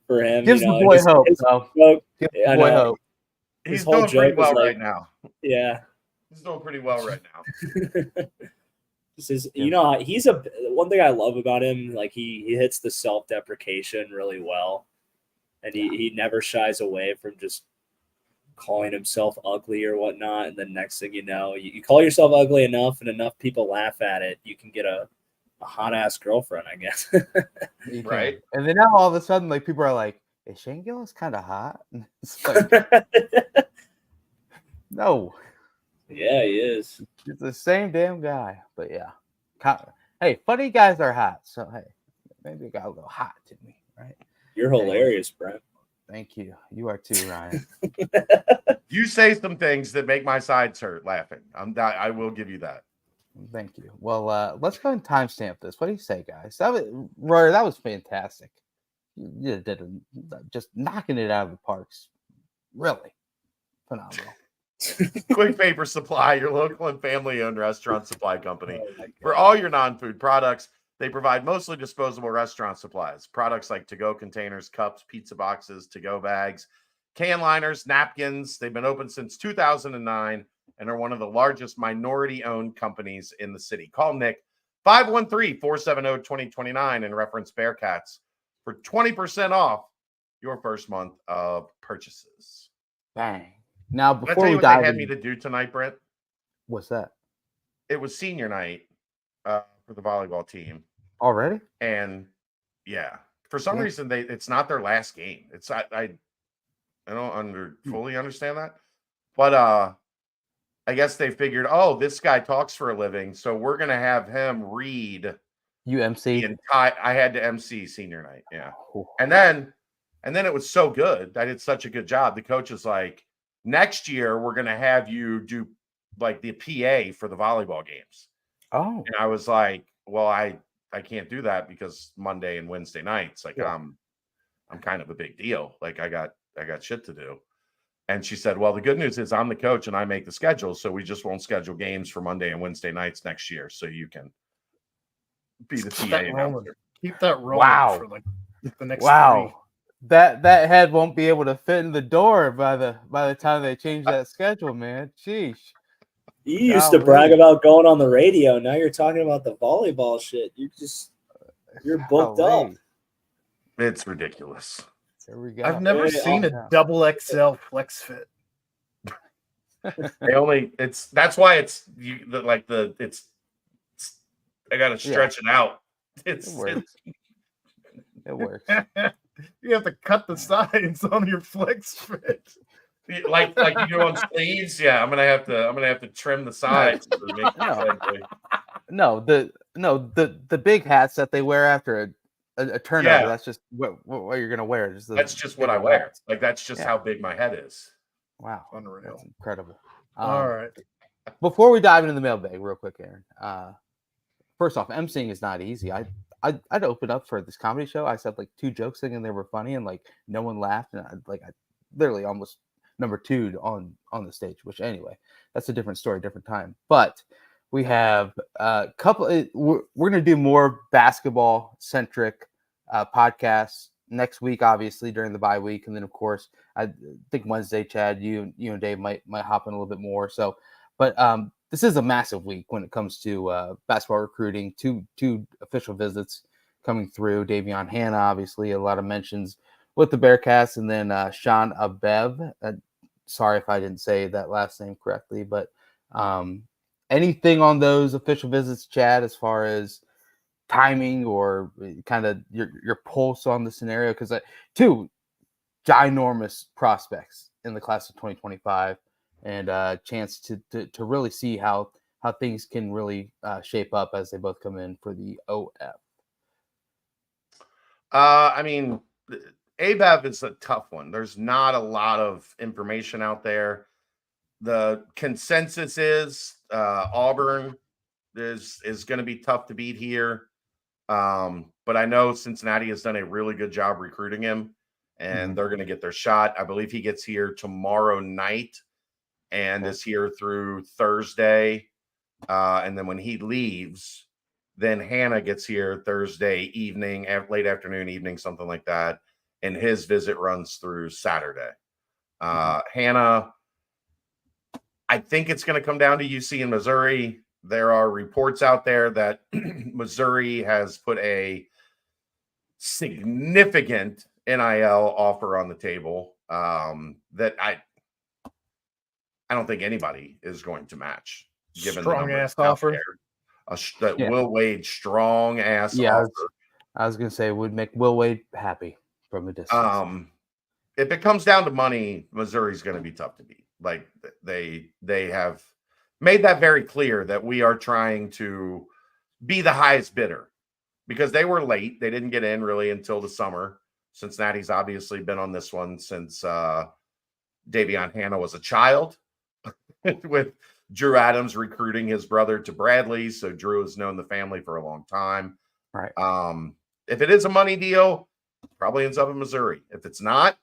[SPEAKER 2] for him,
[SPEAKER 1] gives the boy hope. Gives the boy hope.
[SPEAKER 3] He's doing pretty well right now.
[SPEAKER 2] Yeah.
[SPEAKER 3] He's doing pretty well right now.
[SPEAKER 2] He's one thing I love about him, like he hits the self-deprecation really well. And he never shies away from just calling himself ugly or whatnot. And then next thing you know, you call yourself ugly enough and enough people laugh at it, you can get a hot ass girlfriend, I guess.
[SPEAKER 3] Right.
[SPEAKER 1] And then now all of a sudden, like people are like, "Is Shane Gillis kind of hot?" It's like, no.
[SPEAKER 2] Yeah, he is.
[SPEAKER 1] It's the same damn guy. But yeah, hey, funny guys are hot. So hey, maybe it got a little hot to me, right?
[SPEAKER 2] You're hilarious, Brent.
[SPEAKER 1] Thank you. You are too, Ryan.
[SPEAKER 3] You say some things that make my sides hurt laughing. I will give you that.
[SPEAKER 1] Thank you. Well, let's go and timestamp this. What do you say, guys? Royer, that was fantastic. You did just knocking it out of the parks. Really phenomenal.
[SPEAKER 3] Quick Paper Supply, your local and family-owned restaurant supply company. For all your non-food products, they provide mostly disposable restaurant supplies. Products like to-go containers, cups, pizza boxes, to-go bags, can liners, napkins. They've been open since 2009 and are one of the largest minority-owned companies in the city. Call Nick 513-470-2029 and reference Bearcats for 20% off your first month of purchases.
[SPEAKER 1] Bang. Now,
[SPEAKER 3] Can I
[SPEAKER 1] before
[SPEAKER 3] tell
[SPEAKER 1] we
[SPEAKER 3] you what
[SPEAKER 1] dive
[SPEAKER 3] they had
[SPEAKER 1] in,
[SPEAKER 3] me to do tonight, Brent?
[SPEAKER 1] what's that?
[SPEAKER 3] It was senior night for the volleyball team.
[SPEAKER 1] Already?
[SPEAKER 3] And yeah, for some reason it's not their last game. It's I don't fully understand that. But I guess they figured, oh, this guy talks for a living, so we're gonna have him read
[SPEAKER 1] UMC.
[SPEAKER 3] I had to MC senior night, yeah. And then it was so good. I did such a good job. The coach is like, next year we're gonna have you do like the PA for the volleyball games.
[SPEAKER 1] Oh.
[SPEAKER 3] And I was like, well, I can't do that because Monday and Wednesday nights, like I'm kind of a big deal. Like I got shit to do. And she said, well, the good news is I'm the coach and I make the schedule. So we just won't schedule games for Monday and Wednesday nights next year. So you can be the TA announcer.
[SPEAKER 4] Keep that rolling for like the next 3.
[SPEAKER 1] That head won't be able to fit in the door by the time they change that schedule, man. Sheesh.
[SPEAKER 2] You used to brag about going on the radio. Now you're talking about the volleyball shit. You're booked up.
[SPEAKER 3] It's ridiculous.
[SPEAKER 1] There we go.
[SPEAKER 4] I've never seen a double XL flex fit.
[SPEAKER 3] That's why I gotta stretch it out. It
[SPEAKER 1] works.
[SPEAKER 4] You have to cut the sides on your flex fit.
[SPEAKER 3] Like you do on sleeves. Yeah, I'm gonna have to trim the sides.
[SPEAKER 1] The big hats that they wear after a turnover. Yeah. That's just what you're gonna wear.
[SPEAKER 3] That's just what I wear. Like that's just how big my head is.
[SPEAKER 1] Wow,
[SPEAKER 4] unreal.
[SPEAKER 1] That's incredible.
[SPEAKER 4] All right.
[SPEAKER 1] Before we dive into the mailbag, real quick, Aaron. First off, emceeing is not easy. I'd open up for this comedy show. I said like 2 jokes thinking they were funny, and like no one laughed, and I literally almost number 2 on the stage. Which anyway, that's a different story, different time. But we have a couple. We're going to do more basketball-centric podcasts next week, obviously during the bye week, and then of course I think Wednesday, Chad, you and Dave might hop in a little bit more. So, but this is a massive week when it comes to basketball recruiting. Two official visits coming through. Davion Hannah, obviously, a lot of mentions with the Bearcats, and then Sean Abev. Sorry if I didn't say that last name correctly, but anything on those official visits, Chad, as far as timing or kind of your pulse on the scenario? Because 2 ginormous prospects in the class of 2025, and a chance to really see how things can really shape up as they both come in for the OF.
[SPEAKER 3] I mean, ABAV is a tough one. There's not a lot of information out there. The consensus is Auburn is going to be tough to beat here. But I know Cincinnati has done a really good job recruiting him, and they're going to get their shot. I believe he gets here tomorrow night and is here through Thursday. And then when he leaves, then Hannah gets here Thursday evening, late afternoon, evening, something like that. And his visit runs through Saturday. Hannah, I think it's going to come down to UC in Missouri. There are reports out there that Missouri has put a significant NIL offer on the table that I don't think anybody is going to match. Given
[SPEAKER 4] strong ass offer.
[SPEAKER 3] Will Wade strong ass offer.
[SPEAKER 1] I was going to say would make Will Wade happy from a distance.
[SPEAKER 3] If it comes down to money, Missouri's going to be tough to beat. Like they have made that very clear that we are trying to be the highest bidder because they were late. They didn't get in really until the summer. Cincinnati's obviously been on this one since Davion Hannah was a child with Drew Adams recruiting his brother to Bradley. So Drew has known the family for a long time.
[SPEAKER 1] Right.
[SPEAKER 3] If it is a money deal, probably ends up in Missouri. If it's not,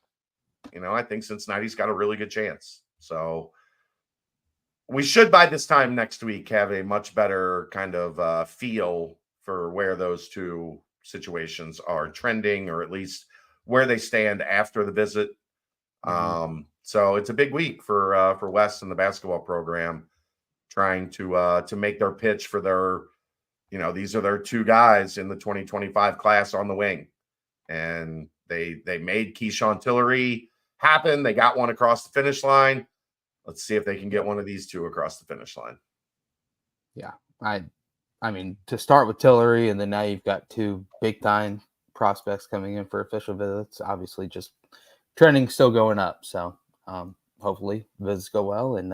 [SPEAKER 3] I think Cincinnati's got a really good chance. So we should, by this time next week, have a much better kind of feel for where those two situations are trending, or at least where they stand after the visit. So it's a big week for Wes and the basketball program, trying to make their pitch for their, these are their two guys in the 2025 class on the wing, and they made Keyshawn Tillery happen. They got one across the finish line. Let's see if they can get one of these two across the finish line.
[SPEAKER 1] Yeah, I mean, to start with Tillery, and then now you've got two big-time prospects coming in for official visits. Obviously, just trending still going up. So hopefully visits go well. And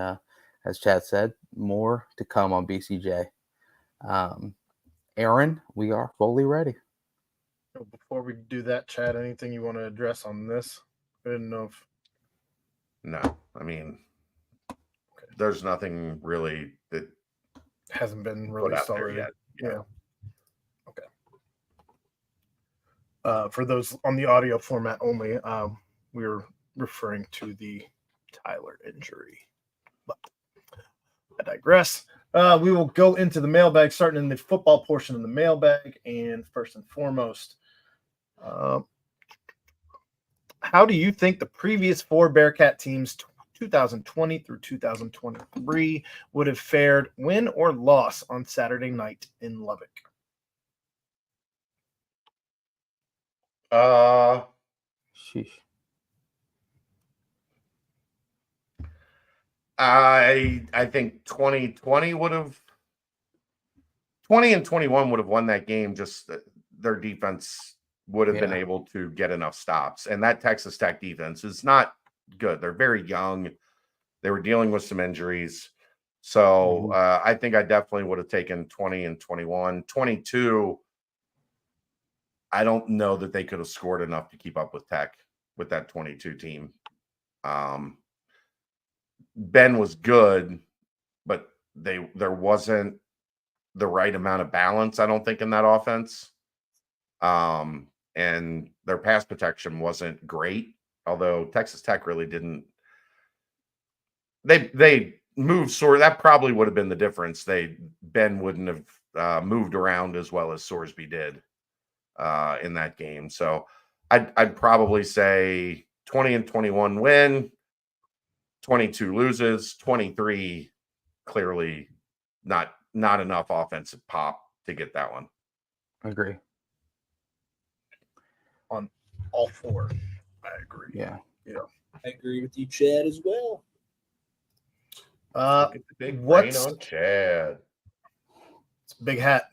[SPEAKER 1] as Chad said, more to come on BCJ. Aaron, we are fully ready.
[SPEAKER 4] Before we do that, Chad, anything you want to address on this? I didn't know if...
[SPEAKER 3] No, I mean, there's nothing really that
[SPEAKER 4] hasn't been released already
[SPEAKER 3] yet.
[SPEAKER 4] Yeah. Okay. For those on the audio format only, we were referring to the Tyler injury. But I digress. We will go into the mailbag, starting in the football portion of the mailbag. And first and foremost, how do you think the previous four Bearcat teams, 2020 through 2023, would have fared, win or loss, on Saturday night in Lubbock?
[SPEAKER 1] Sheesh.
[SPEAKER 3] I think 2020 would have 20 and 21 would have won that game. Just their defense would have been able to get enough stops. And that Texas Tech defense is not good. They're very young. They were dealing with some injuries. So I think I definitely would have taken 20 and 21. 22, I don't know that they could have scored enough to keep up with Tech with that 22 team. Ben was good, but there wasn't the right amount of balance, I don't think, in that offense. And their pass protection wasn't great, although Texas Tech really didn't. They moved that probably would have been the difference. Ben wouldn't have moved around as well as Sorsby did in that game. So I'd probably say 20 and 21 win, 22 loses, 23 clearly not enough offensive pop to get that one.
[SPEAKER 1] I agree.
[SPEAKER 4] On all four, I agree.
[SPEAKER 1] Yeah.
[SPEAKER 2] I agree with you, Chad, as well.
[SPEAKER 3] Look at the big brain on Chad.
[SPEAKER 4] It's a big hat.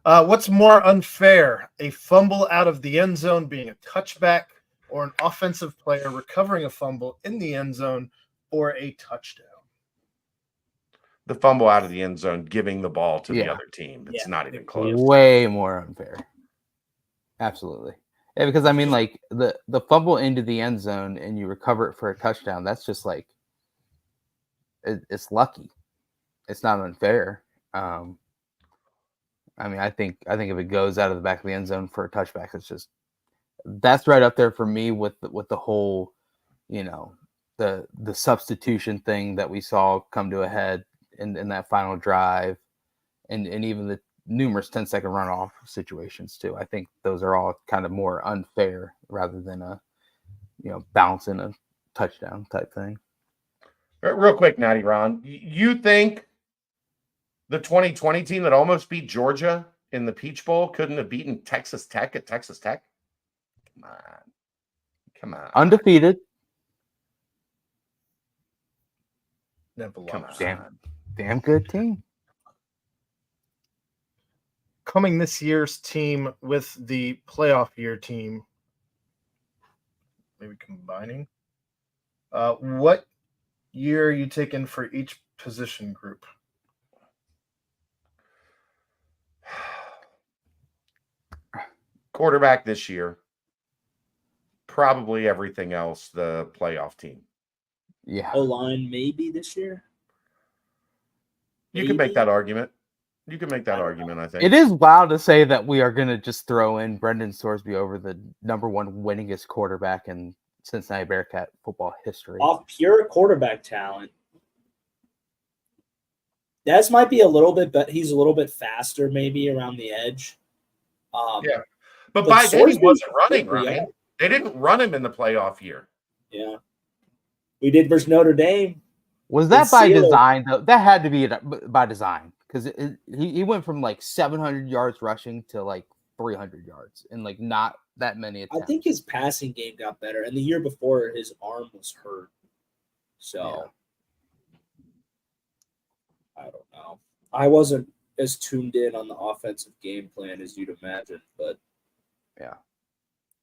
[SPEAKER 4] What's more unfair, a fumble out of the end zone being a touchback, or an offensive player recovering a fumble in the end zone for a touchdown?
[SPEAKER 3] The fumble out of the end zone, giving the ball to the other team. It's not even close.
[SPEAKER 1] Way more unfair. Absolutely. Yeah, because I mean, like the fumble into the end zone and you recover it for a touchdown, that's just like it's lucky. It's not unfair. I mean, I think if it goes out of the back of the end zone for a touchback, that's right up there for me with the whole, the substitution thing that we saw come to a head in that final drive, and even the numerous 10-second runoff situations too. I think those are all kind of more unfair rather than a bouncing a touchdown type thing.
[SPEAKER 3] Real quick, Natty Ron, you think the 2020 team that almost beat Georgia in the Peach Bowl couldn't have beaten Texas Tech at Texas Tech? Come on.
[SPEAKER 1] Undefeated.
[SPEAKER 4] Never lost.
[SPEAKER 1] Damn good team.
[SPEAKER 4] Coming this year's team with the playoff year team, maybe combining. What year are you taking for each position group?
[SPEAKER 3] Quarterback this year. Probably everything else, the playoff team.
[SPEAKER 1] Yeah.
[SPEAKER 2] O-line maybe this year.
[SPEAKER 3] You can make that argument. I think.
[SPEAKER 1] It is wild to say that we are going to just throw in Brendan Sorsby over the number one winningest quarterback in Cincinnati Bearcat football history.
[SPEAKER 2] Off pure quarterback talent. That might be a little bit, but he's a little bit faster maybe around the edge.
[SPEAKER 3] Yeah. But by then he wasn't running, right? They didn't run him in the playoff year.
[SPEAKER 2] Yeah. We did versus Notre Dame.
[SPEAKER 1] Was that by design, though? That had to be by design, because he went from like 700 yards rushing to like 300 yards in like not that many attempts.
[SPEAKER 2] I think his passing game got better, and the year before his arm was hurt. So I don't know. I wasn't as tuned in on the offensive game plan as you'd imagine, but
[SPEAKER 1] yeah,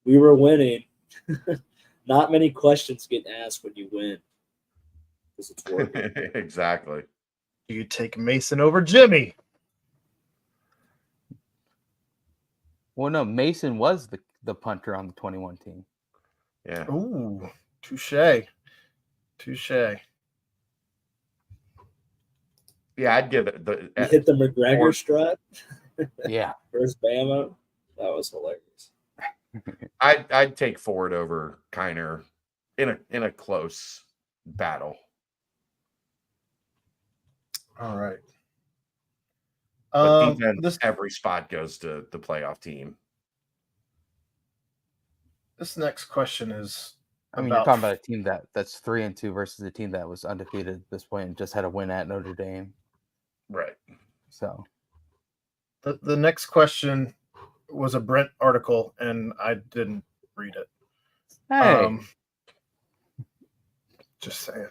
[SPEAKER 2] we were winning. Not many questions get asked when you win. Because it's working.
[SPEAKER 3] Exactly.
[SPEAKER 4] Do you take Mason over Jimmy?
[SPEAKER 1] Well, no, Mason was the punter on the 21 team.
[SPEAKER 3] Yeah.
[SPEAKER 4] Ooh, touche.
[SPEAKER 3] Yeah, I'd give it
[SPEAKER 2] You hit the McGregor strut.
[SPEAKER 1] Yeah.
[SPEAKER 2] First Bama. That was hilarious.
[SPEAKER 3] I'd take Ford over Kiner in a close battle.
[SPEAKER 4] All right.
[SPEAKER 3] But defense, every spot goes to the playoff team.
[SPEAKER 4] This next question is
[SPEAKER 1] you're talking about a team that's 3-2 versus a team that was undefeated at this point and just had a win at Notre Dame.
[SPEAKER 3] Right.
[SPEAKER 1] So
[SPEAKER 4] the next question was a Brent article, and I didn't read it.
[SPEAKER 1] Hey.
[SPEAKER 4] Just saying.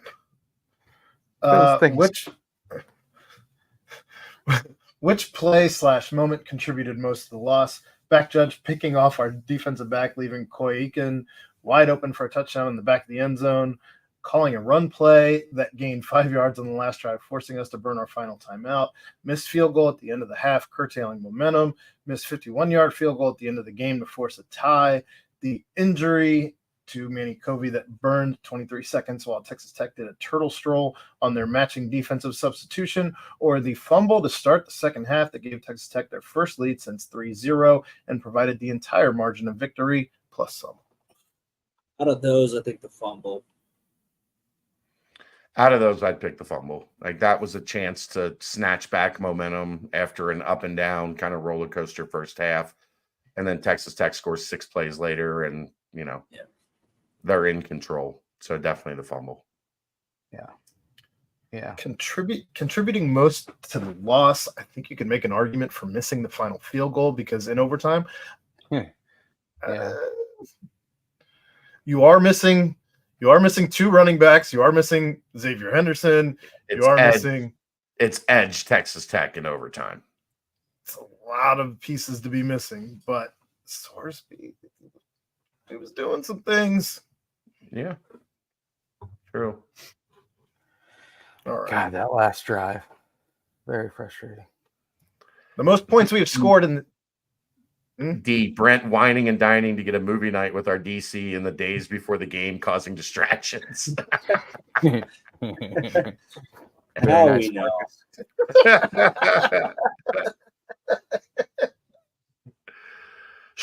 [SPEAKER 4] Which play / moment contributed most to the loss? Back judge picking off our defensive back, leaving Koiken wide open for a touchdown in the back of the end zone, calling a run play that gained 5 yards on the last drive, forcing us to burn our final timeout, missed field goal at the end of the half, curtailing momentum, missed 51-yard field goal at the end of the game to force a tie, the injury to Manny Covey that burned 23 seconds while Texas Tech did a turtle stroll on their matching defensive substitution, or the fumble to start the second half that gave Texas Tech their first lead since 3-0 and provided the entire margin of victory plus some.
[SPEAKER 2] Out of those, I think the fumble.
[SPEAKER 3] Out of those, I'd pick the fumble. Like, that was a chance to snatch back momentum after an up and down kind of roller coaster first half. And then Texas Tech scores 6 plays later, and, they're in control. So definitely the fumble.
[SPEAKER 1] Yeah.
[SPEAKER 4] Contributing most to the loss, I think you can make an argument for missing the final field goal, because in overtime, you are missing 2 running backs. You are missing Xavier Henderson.
[SPEAKER 3] It's edge Texas Tech in overtime.
[SPEAKER 4] It's a lot of pieces to be missing, but Sorsby, he was doing some things.
[SPEAKER 3] Yeah. True.
[SPEAKER 4] All right.
[SPEAKER 1] God, that last drive. Very frustrating.
[SPEAKER 4] The most points we have scored in
[SPEAKER 3] D. Brent whining and dining to get a movie night with our DC in the days before the game, causing distractions.
[SPEAKER 2] Now we know.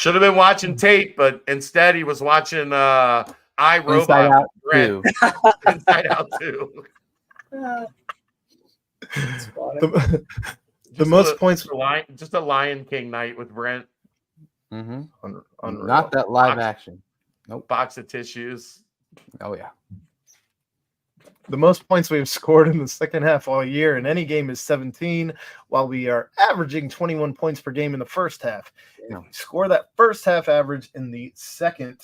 [SPEAKER 3] Should have been watching tape, but instead he was watching iRobot.
[SPEAKER 1] Inside Out 2.
[SPEAKER 3] Inside Out 2.
[SPEAKER 4] The most points.
[SPEAKER 3] Just a Lion King night with Brent.
[SPEAKER 1] Mm-hmm. Not that live action. Nope.
[SPEAKER 3] Box of tissues.
[SPEAKER 1] Oh, yeah.
[SPEAKER 4] The most points we've scored in the second half all year in any game is 17, while we are averaging 21 points per game in the first half.
[SPEAKER 1] Yeah.
[SPEAKER 4] If we score that first half average in the second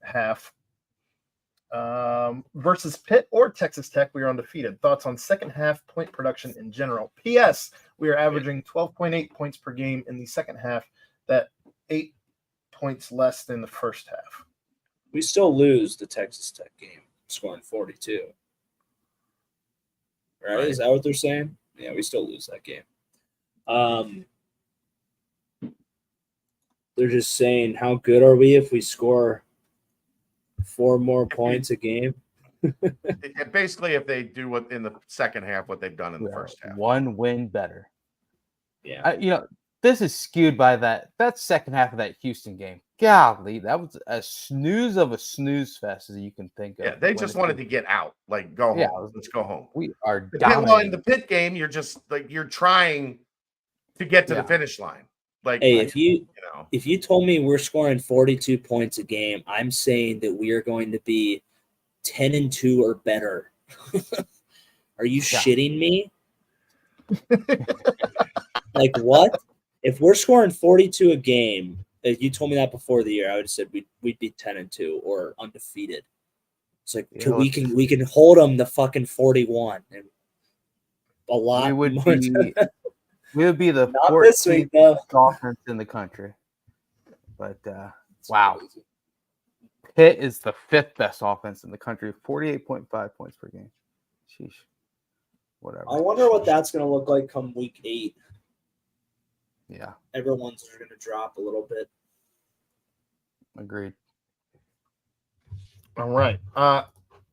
[SPEAKER 4] half versus Pitt or Texas Tech, we are undefeated. Thoughts on second half point production in general? P.S. We are averaging 12.8 points per game in the second half. That 8 points less than the first half.
[SPEAKER 2] We still lose the Texas Tech game, scoring 42. Right? Is that what they're saying? Yeah, we still lose that game. They're just saying, how good are we if we score 4 more points a game?
[SPEAKER 3] Basically, if they do what in the second half, what they've done in the first half.
[SPEAKER 1] One win better.
[SPEAKER 2] Yeah.
[SPEAKER 1] This is skewed by that second half of that Houston game. Golly, that was a snooze of a snooze fest as you can think of.
[SPEAKER 3] Yeah, they just wanted to get out. Like, go home. Let's go home.
[SPEAKER 1] We are
[SPEAKER 3] dominating. In the Pitt game, you're just like you're trying to get to the finish line. Like,
[SPEAKER 2] hey, if you told me we're scoring 42 points a game, I'm saying that we are going to be 10-2 or better. Are you shitting me? Like, what? If we're scoring 42 a game, if you told me that before the year, I would have said we'd be 10-2 or undefeated. It's like we can hold them to fucking 41 and a lot.
[SPEAKER 1] We would be the 14th offense in the country. But wow, Pitt is the 5th best offense in the country, 48.5 points per game. Sheesh. Whatever.
[SPEAKER 2] I wonder what that's going to look like come week 8.
[SPEAKER 1] Yeah.
[SPEAKER 2] Everyone's going to drop a little bit.
[SPEAKER 1] Agreed.
[SPEAKER 4] All right.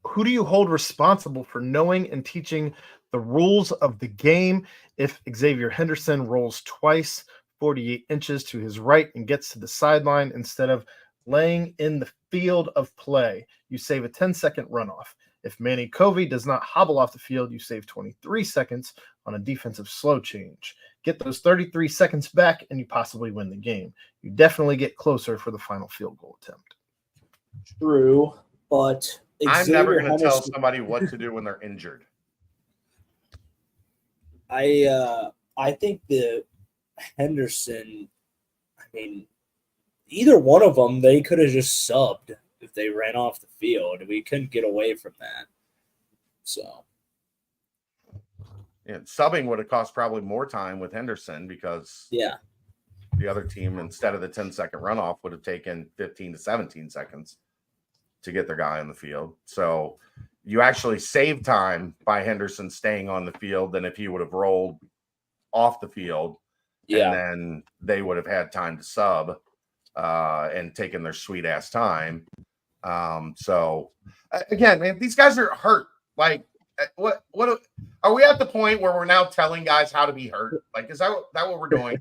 [SPEAKER 4] Who do you hold responsible for knowing and teaching the rules of the game if Xavier Henderson rolls twice 48 inches to his right and gets to the sideline instead of laying in the field of play? You save a 10-second runoff. If Manny Covey does not hobble off the field, you save 23 seconds on a defensive slow change. Get those 33 seconds back, and you possibly win the game. You definitely get closer for the final field goal attempt.
[SPEAKER 2] True, but
[SPEAKER 3] I'm never going to tell somebody what to do when they're injured.
[SPEAKER 2] I think the Henderson, I mean, either one of them, they could have just subbed if they ran off the field. We couldn't get away from that. So.
[SPEAKER 3] Yeah, subbing would have cost probably more time with Henderson because the other team, instead of the 10-second runoff, would have taken 15 to 17 seconds to get their guy on the field. So you actually save time by Henderson staying on the field than if he would have rolled off the field. And then they would have had time to sub and taken their sweet ass time. So again, man, these guys are hurt. Like, what are we at the point where we're now telling guys how to be hurt? Like, is that what we're doing?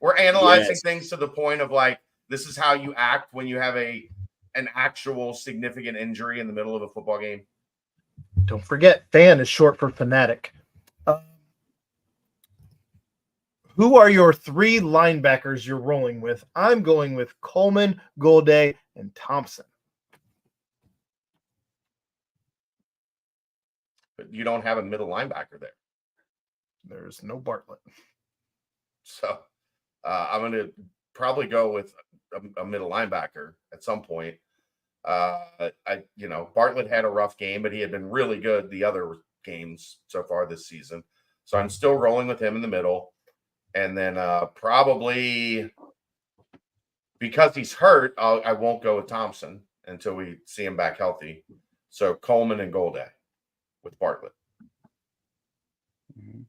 [SPEAKER 3] We're analyzing things to the point of like, this is how you act when you have an actual significant injury in the middle of a football game.
[SPEAKER 4] Don't forget, fan is short for fanatic. Who are your 3 linebackers you're rolling with? I'm going with Coleman, Golday, and Thompson.
[SPEAKER 3] But you don't have a middle linebacker there.
[SPEAKER 4] There's no Bartlett.
[SPEAKER 3] So I'm going to probably go with a middle linebacker at some point. Bartlett had a rough game, but he had been really good the other games so far this season. So I'm still rolling with him in the middle. And then probably because he's hurt, I won't go with Thompson until we see him back healthy. So Coleman and Golday with Bartlett.
[SPEAKER 1] Mm-hmm.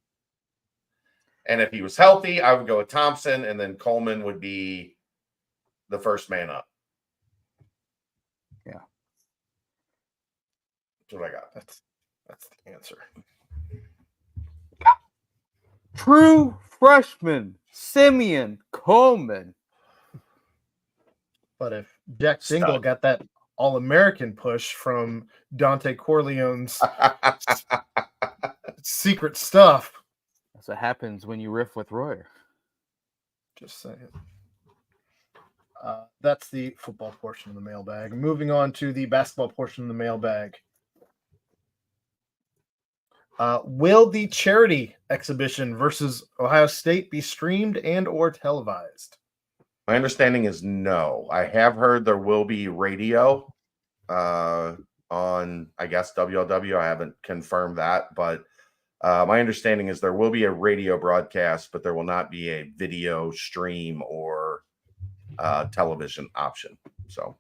[SPEAKER 3] And if he was healthy, I would go with Thompson, and then Coleman would be the first man up.
[SPEAKER 1] Yeah.
[SPEAKER 3] That's what I got.
[SPEAKER 4] That's the answer.
[SPEAKER 1] True freshman Simeon Coleman.
[SPEAKER 4] But if Jack Dingle got that All-American push from Dante Corleone's secret stuff.
[SPEAKER 1] That's what happens when you riff with Royer.
[SPEAKER 4] Just saying. That's the football portion of the mailbag. Moving on to the basketball portion of the mailbag. Will the charity exhibition versus Ohio State be streamed and or televised?
[SPEAKER 3] My understanding is no. I have heard there will be radio on, I guess, WLW. I haven't confirmed that, but my understanding is there will be a radio broadcast, but there will not be a video stream or television option. So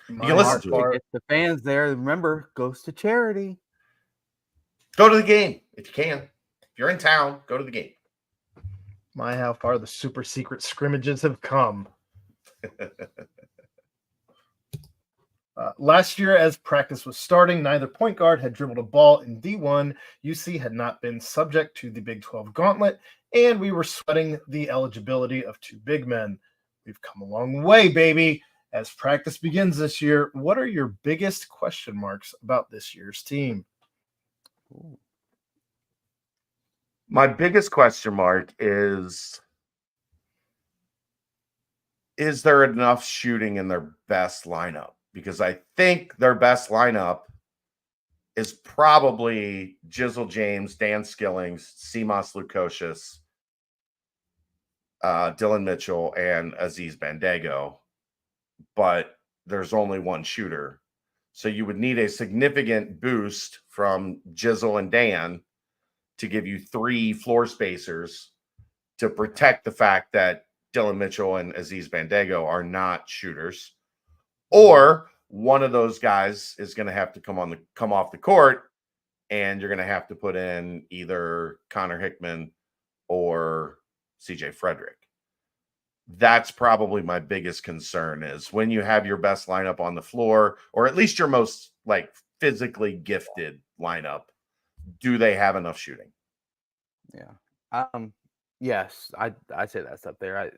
[SPEAKER 3] you can listen to it.
[SPEAKER 1] If the fans there, remember, goes to charity.
[SPEAKER 3] Go to the game if you can. If you're in town, go to the game.
[SPEAKER 4] My, how far the super secret scrimmages have come. Last year, as practice was starting, neither point guard had dribbled a ball in D1. UC had not been subject to the Big 12 gauntlet, and we were sweating the eligibility of two big men. We've come a long way, baby. As practice begins this year, what are your biggest question marks about this year's team?
[SPEAKER 3] My biggest question mark is there enough shooting in their best lineup? Because I think their best lineup is probably Jizzle James, Dan Skillings, Seamus Lukosius, Dylan Mitchell, and Aziz Bandago. But there's only one shooter. So you would need a significant boost from Jizzle and Dan to give you three floor spacers to protect the fact that Dylan Mitchell and Aziz Bandago are not shooters. Or one of those guys is going to have to come off the court, and you're going to have to put in either Connor Hickman or CJ Frederick. That's probably my biggest concern, is when you have your best lineup on the floor, or at least your most physically gifted lineup, do they have enough shooting?
[SPEAKER 1] Yeah. Yes, I'd say that's up there.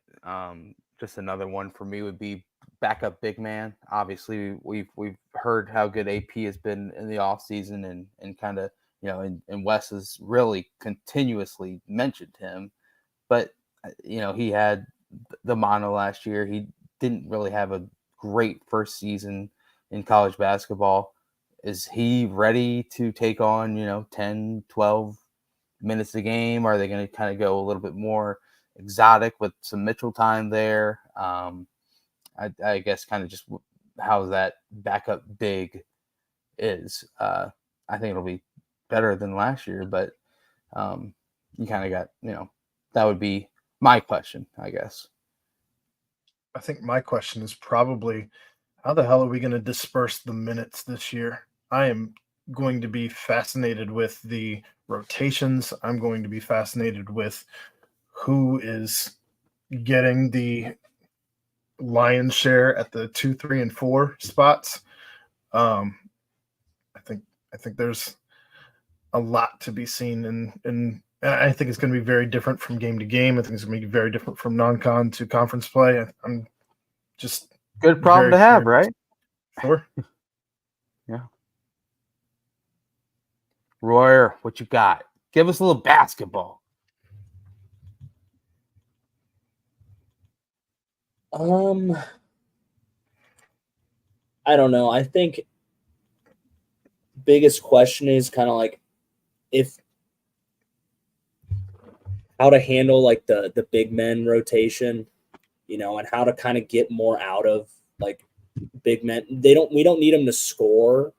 [SPEAKER 1] Just another one for me would be backup big man. Obviously, we've heard how good AP has been in the offseason, and kind of, and Wes has really continuously mentioned him. But, he had the mono last year. He didn't really have a great first season in college basketball. Is he ready to take on, 10, 12 minutes a game? Are they going to kind of go a little bit more exotic with some Mitchell time there? I guess kind of just how that backup big is. I think it'll be better than last year, but you kind of got, that would be my question, I guess.
[SPEAKER 4] I think my question is probably, how the hell are we going to disperse the minutes this year? I am going to be fascinated with the rotations. I'm going to be fascinated with who is getting the lion's share at the 2, 3, and 4 spots. I think there's a lot to be seen, and I think it's going to be very different from game to game. I think it's going to be very different from non-con to conference play. I'm just
[SPEAKER 1] good problem to have, right?
[SPEAKER 4] Sure.
[SPEAKER 1] Yeah. Royer, what you got? Give us a little basketball.
[SPEAKER 2] I don't know. I think biggest question is kind of if how to handle the big men rotation, and how to kind of get more out of big men. We don't need them to score,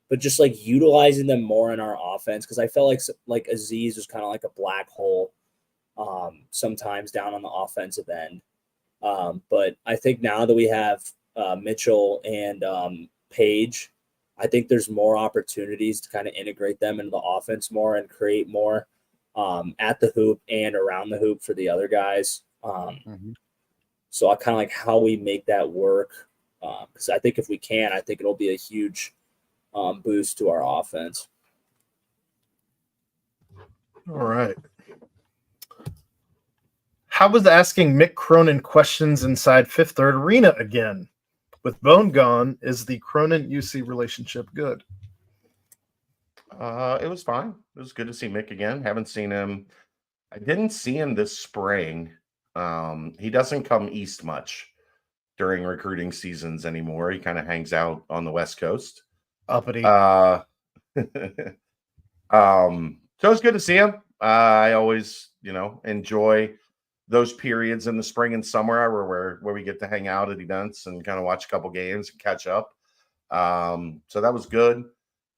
[SPEAKER 2] but just utilizing them more in our offense, because I felt like Aziz was kind of like a black hole sometimes down on the offensive end. But I think now that we have Mitchell and Page, I think there's more opportunities to kind of integrate them into the offense more and create more at the hoop and around the hoop for the other guys. So I kind of like how we make that work, because I think if we can, I think it'll be a huge boost to our offense.
[SPEAKER 4] All right. How was asking Mick Cronin questions inside Fifth Third Arena again? With Bone gone, is the Cronin-UC relationship good?
[SPEAKER 3] It was fine. It was good to see Mick again. Haven't seen him. I didn't see him this spring. He doesn't come east much during recruiting seasons anymore. He kind of hangs out on the West Coast.
[SPEAKER 4] Uppity.
[SPEAKER 3] So it's good to see him. I always, enjoy those periods in the spring and summer where we get to hang out at events and kind of watch a couple games and catch up. So that was good.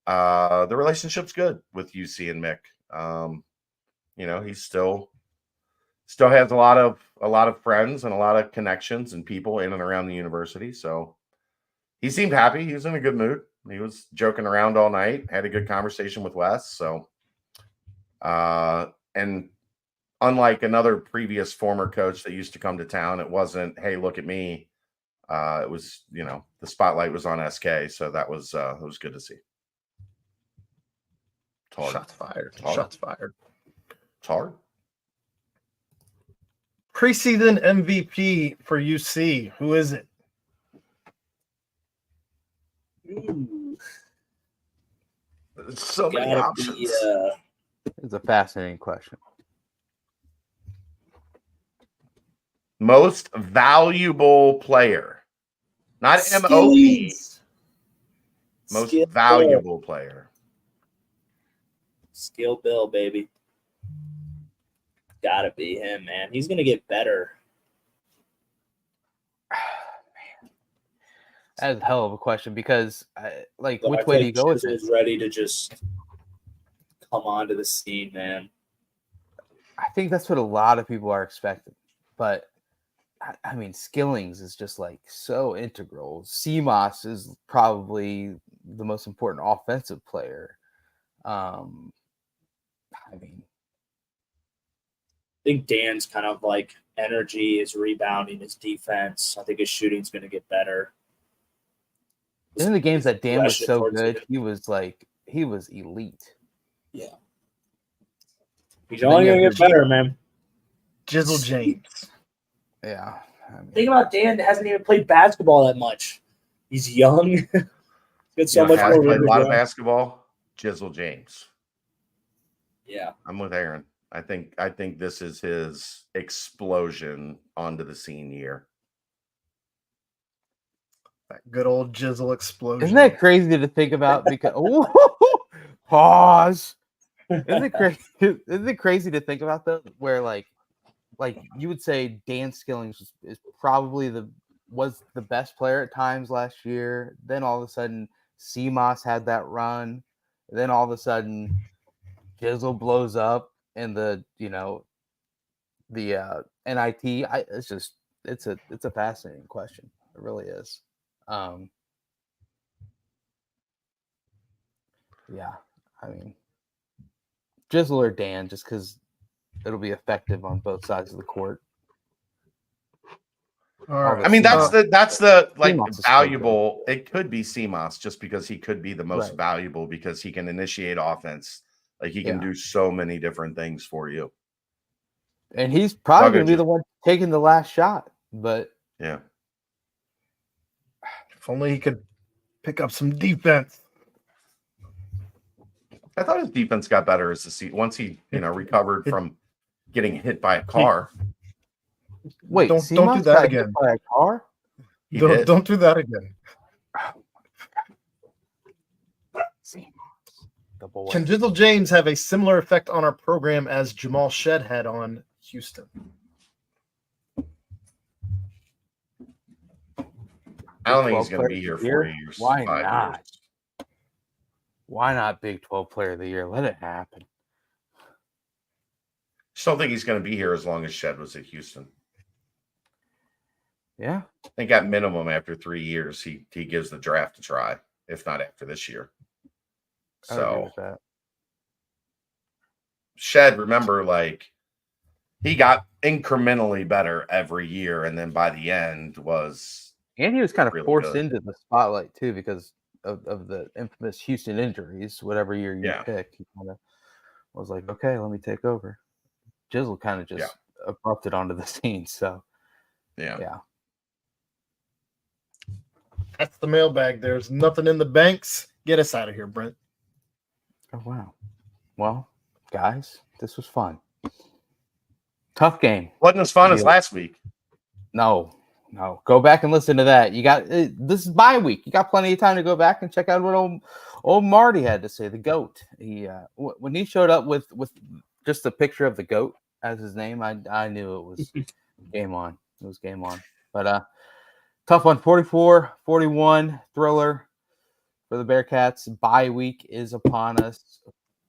[SPEAKER 3] The relationship's good with UC and Mick. He still has a lot of friends and a lot of connections and people in and around the university. So he seemed happy. He was in a good mood. He was joking around all night, had a good conversation with Wes. So, and unlike another previous former coach that used to come to town, it wasn't, hey, look at me. It was, the spotlight was on SK. So that was, it was good to see.
[SPEAKER 4] Shots fired. Shots fired.
[SPEAKER 3] It's hard.
[SPEAKER 4] Preseason MVP for UC. Who is it?
[SPEAKER 3] So many options.
[SPEAKER 1] It's a fascinating question.
[SPEAKER 3] Most valuable player, not MOP. Most valuable player.
[SPEAKER 2] Skill Bill, baby. Gotta be him, man. He's gonna get better.
[SPEAKER 1] That is a hell of a question because, which
[SPEAKER 2] I
[SPEAKER 1] way do you go with
[SPEAKER 2] it?
[SPEAKER 1] it?
[SPEAKER 2] Ready to just come onto the scene, man.
[SPEAKER 1] I think that's what a lot of people are expecting, but I mean, Skillings is just so integral. CMOS is probably the most important offensive player. I
[SPEAKER 2] think Dan's kind of energy, his rebounding, his defense. I think his shooting's going to get better.
[SPEAKER 1] In the games that Dan was so good, he was elite.
[SPEAKER 2] Yeah. He's only going to get better, man.
[SPEAKER 4] Jizzle James.
[SPEAKER 1] Yeah.
[SPEAKER 2] Think about Dan that hasn't even played basketball that much. He's young. Got so much more.
[SPEAKER 3] Played a lot of basketball. Jizzle James.
[SPEAKER 2] Yeah.
[SPEAKER 3] I'm with Aaron. I think this is his explosion onto the scene year.
[SPEAKER 4] That good old Jizzle explosion.
[SPEAKER 1] Isn't that crazy to think about? Because pause. Isn't it crazy to think about though? Where you would say Dan Skillings is probably was the best player at times last year. Then all of a sudden, CMOS had that run. Then all of a sudden, Jizzle blows up, and the NIT. It's a fascinating question. It really is. Yeah, I mean, Jizzle or Dan, just because it'll be effective on both sides of the court.
[SPEAKER 3] I mean, that's the valuable. It could be CMOS just because he could be the most valuable because he can initiate offense. He can do so many different things for you.
[SPEAKER 1] And he's probably going to be the one taking the last shot. But
[SPEAKER 3] yeah,
[SPEAKER 4] if only he could pick up some defense.
[SPEAKER 3] I thought his defense got better once he recovered from getting hit by a car.
[SPEAKER 1] Wait,
[SPEAKER 4] don't do that again.
[SPEAKER 1] By a car?
[SPEAKER 4] Don't do that again. Can Jizzle James have a similar effect on our program as Jamal Shed had on Houston?
[SPEAKER 3] I don't think he's going to be here 4 years.
[SPEAKER 1] Why not? Years. Why not Big 12 Player of the Year? Let it happen.
[SPEAKER 3] Just don't think he's going to be here as long as Shed was at Houston.
[SPEAKER 1] Yeah.
[SPEAKER 3] I think at minimum after 3 years, he gives the draft a try, if not after this year. So Shed, remember, he got incrementally better every year, and then by the end was
[SPEAKER 1] and he was kind of
[SPEAKER 3] really
[SPEAKER 1] forced
[SPEAKER 3] good.
[SPEAKER 1] into the spotlight too because of the infamous Houston injuries. Whatever year you pick, he kind of was like, okay, let me take over. Jizzle kind of just erupted onto the scene. So yeah.
[SPEAKER 4] That's the mailbag. There's nothing in the banks. Get us out of here, Brent.
[SPEAKER 1] Oh wow. Well, guys, this was fun. Tough game.
[SPEAKER 3] Wasn't as fun as last week.
[SPEAKER 1] No. Go back and listen to that. You got this is bye week. You got plenty of time to go back and check out what old Marty had to say. The goat. He when he showed up with just a picture of the goat as his name, I knew it was game on. It was game on. But tough one. 44-41 thriller for the Bearcats. Bye week is upon us.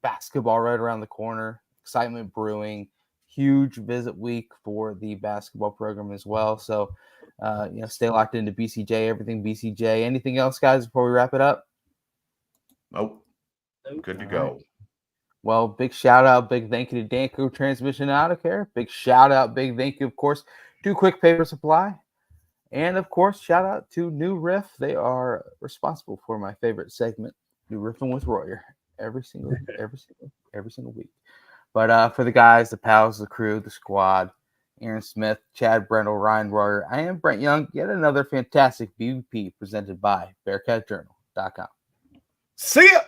[SPEAKER 1] Basketball right around the corner. Excitement brewing. Huge visit week for the basketball program as well. So, stay locked into BCJ, everything BCJ. Anything else, guys, before we wrap it up?
[SPEAKER 3] Nope. Good to go.
[SPEAKER 1] Right. Well, big shout out, big thank you to Danco Transmission Auto Care. Big shout out, big thank you, of course, to Quick Paper Supply. And, of course, shout out to New Riff. They are responsible for my favorite segment, New Riffing with Royer, every single week. But for the guys, the pals, the crew, the squad, Aaron Smith, Chad Brendel, Ryan Royer, I am Brent Young. Yet another fantastic BVP presented by BearcatJournal.com.
[SPEAKER 4] See ya!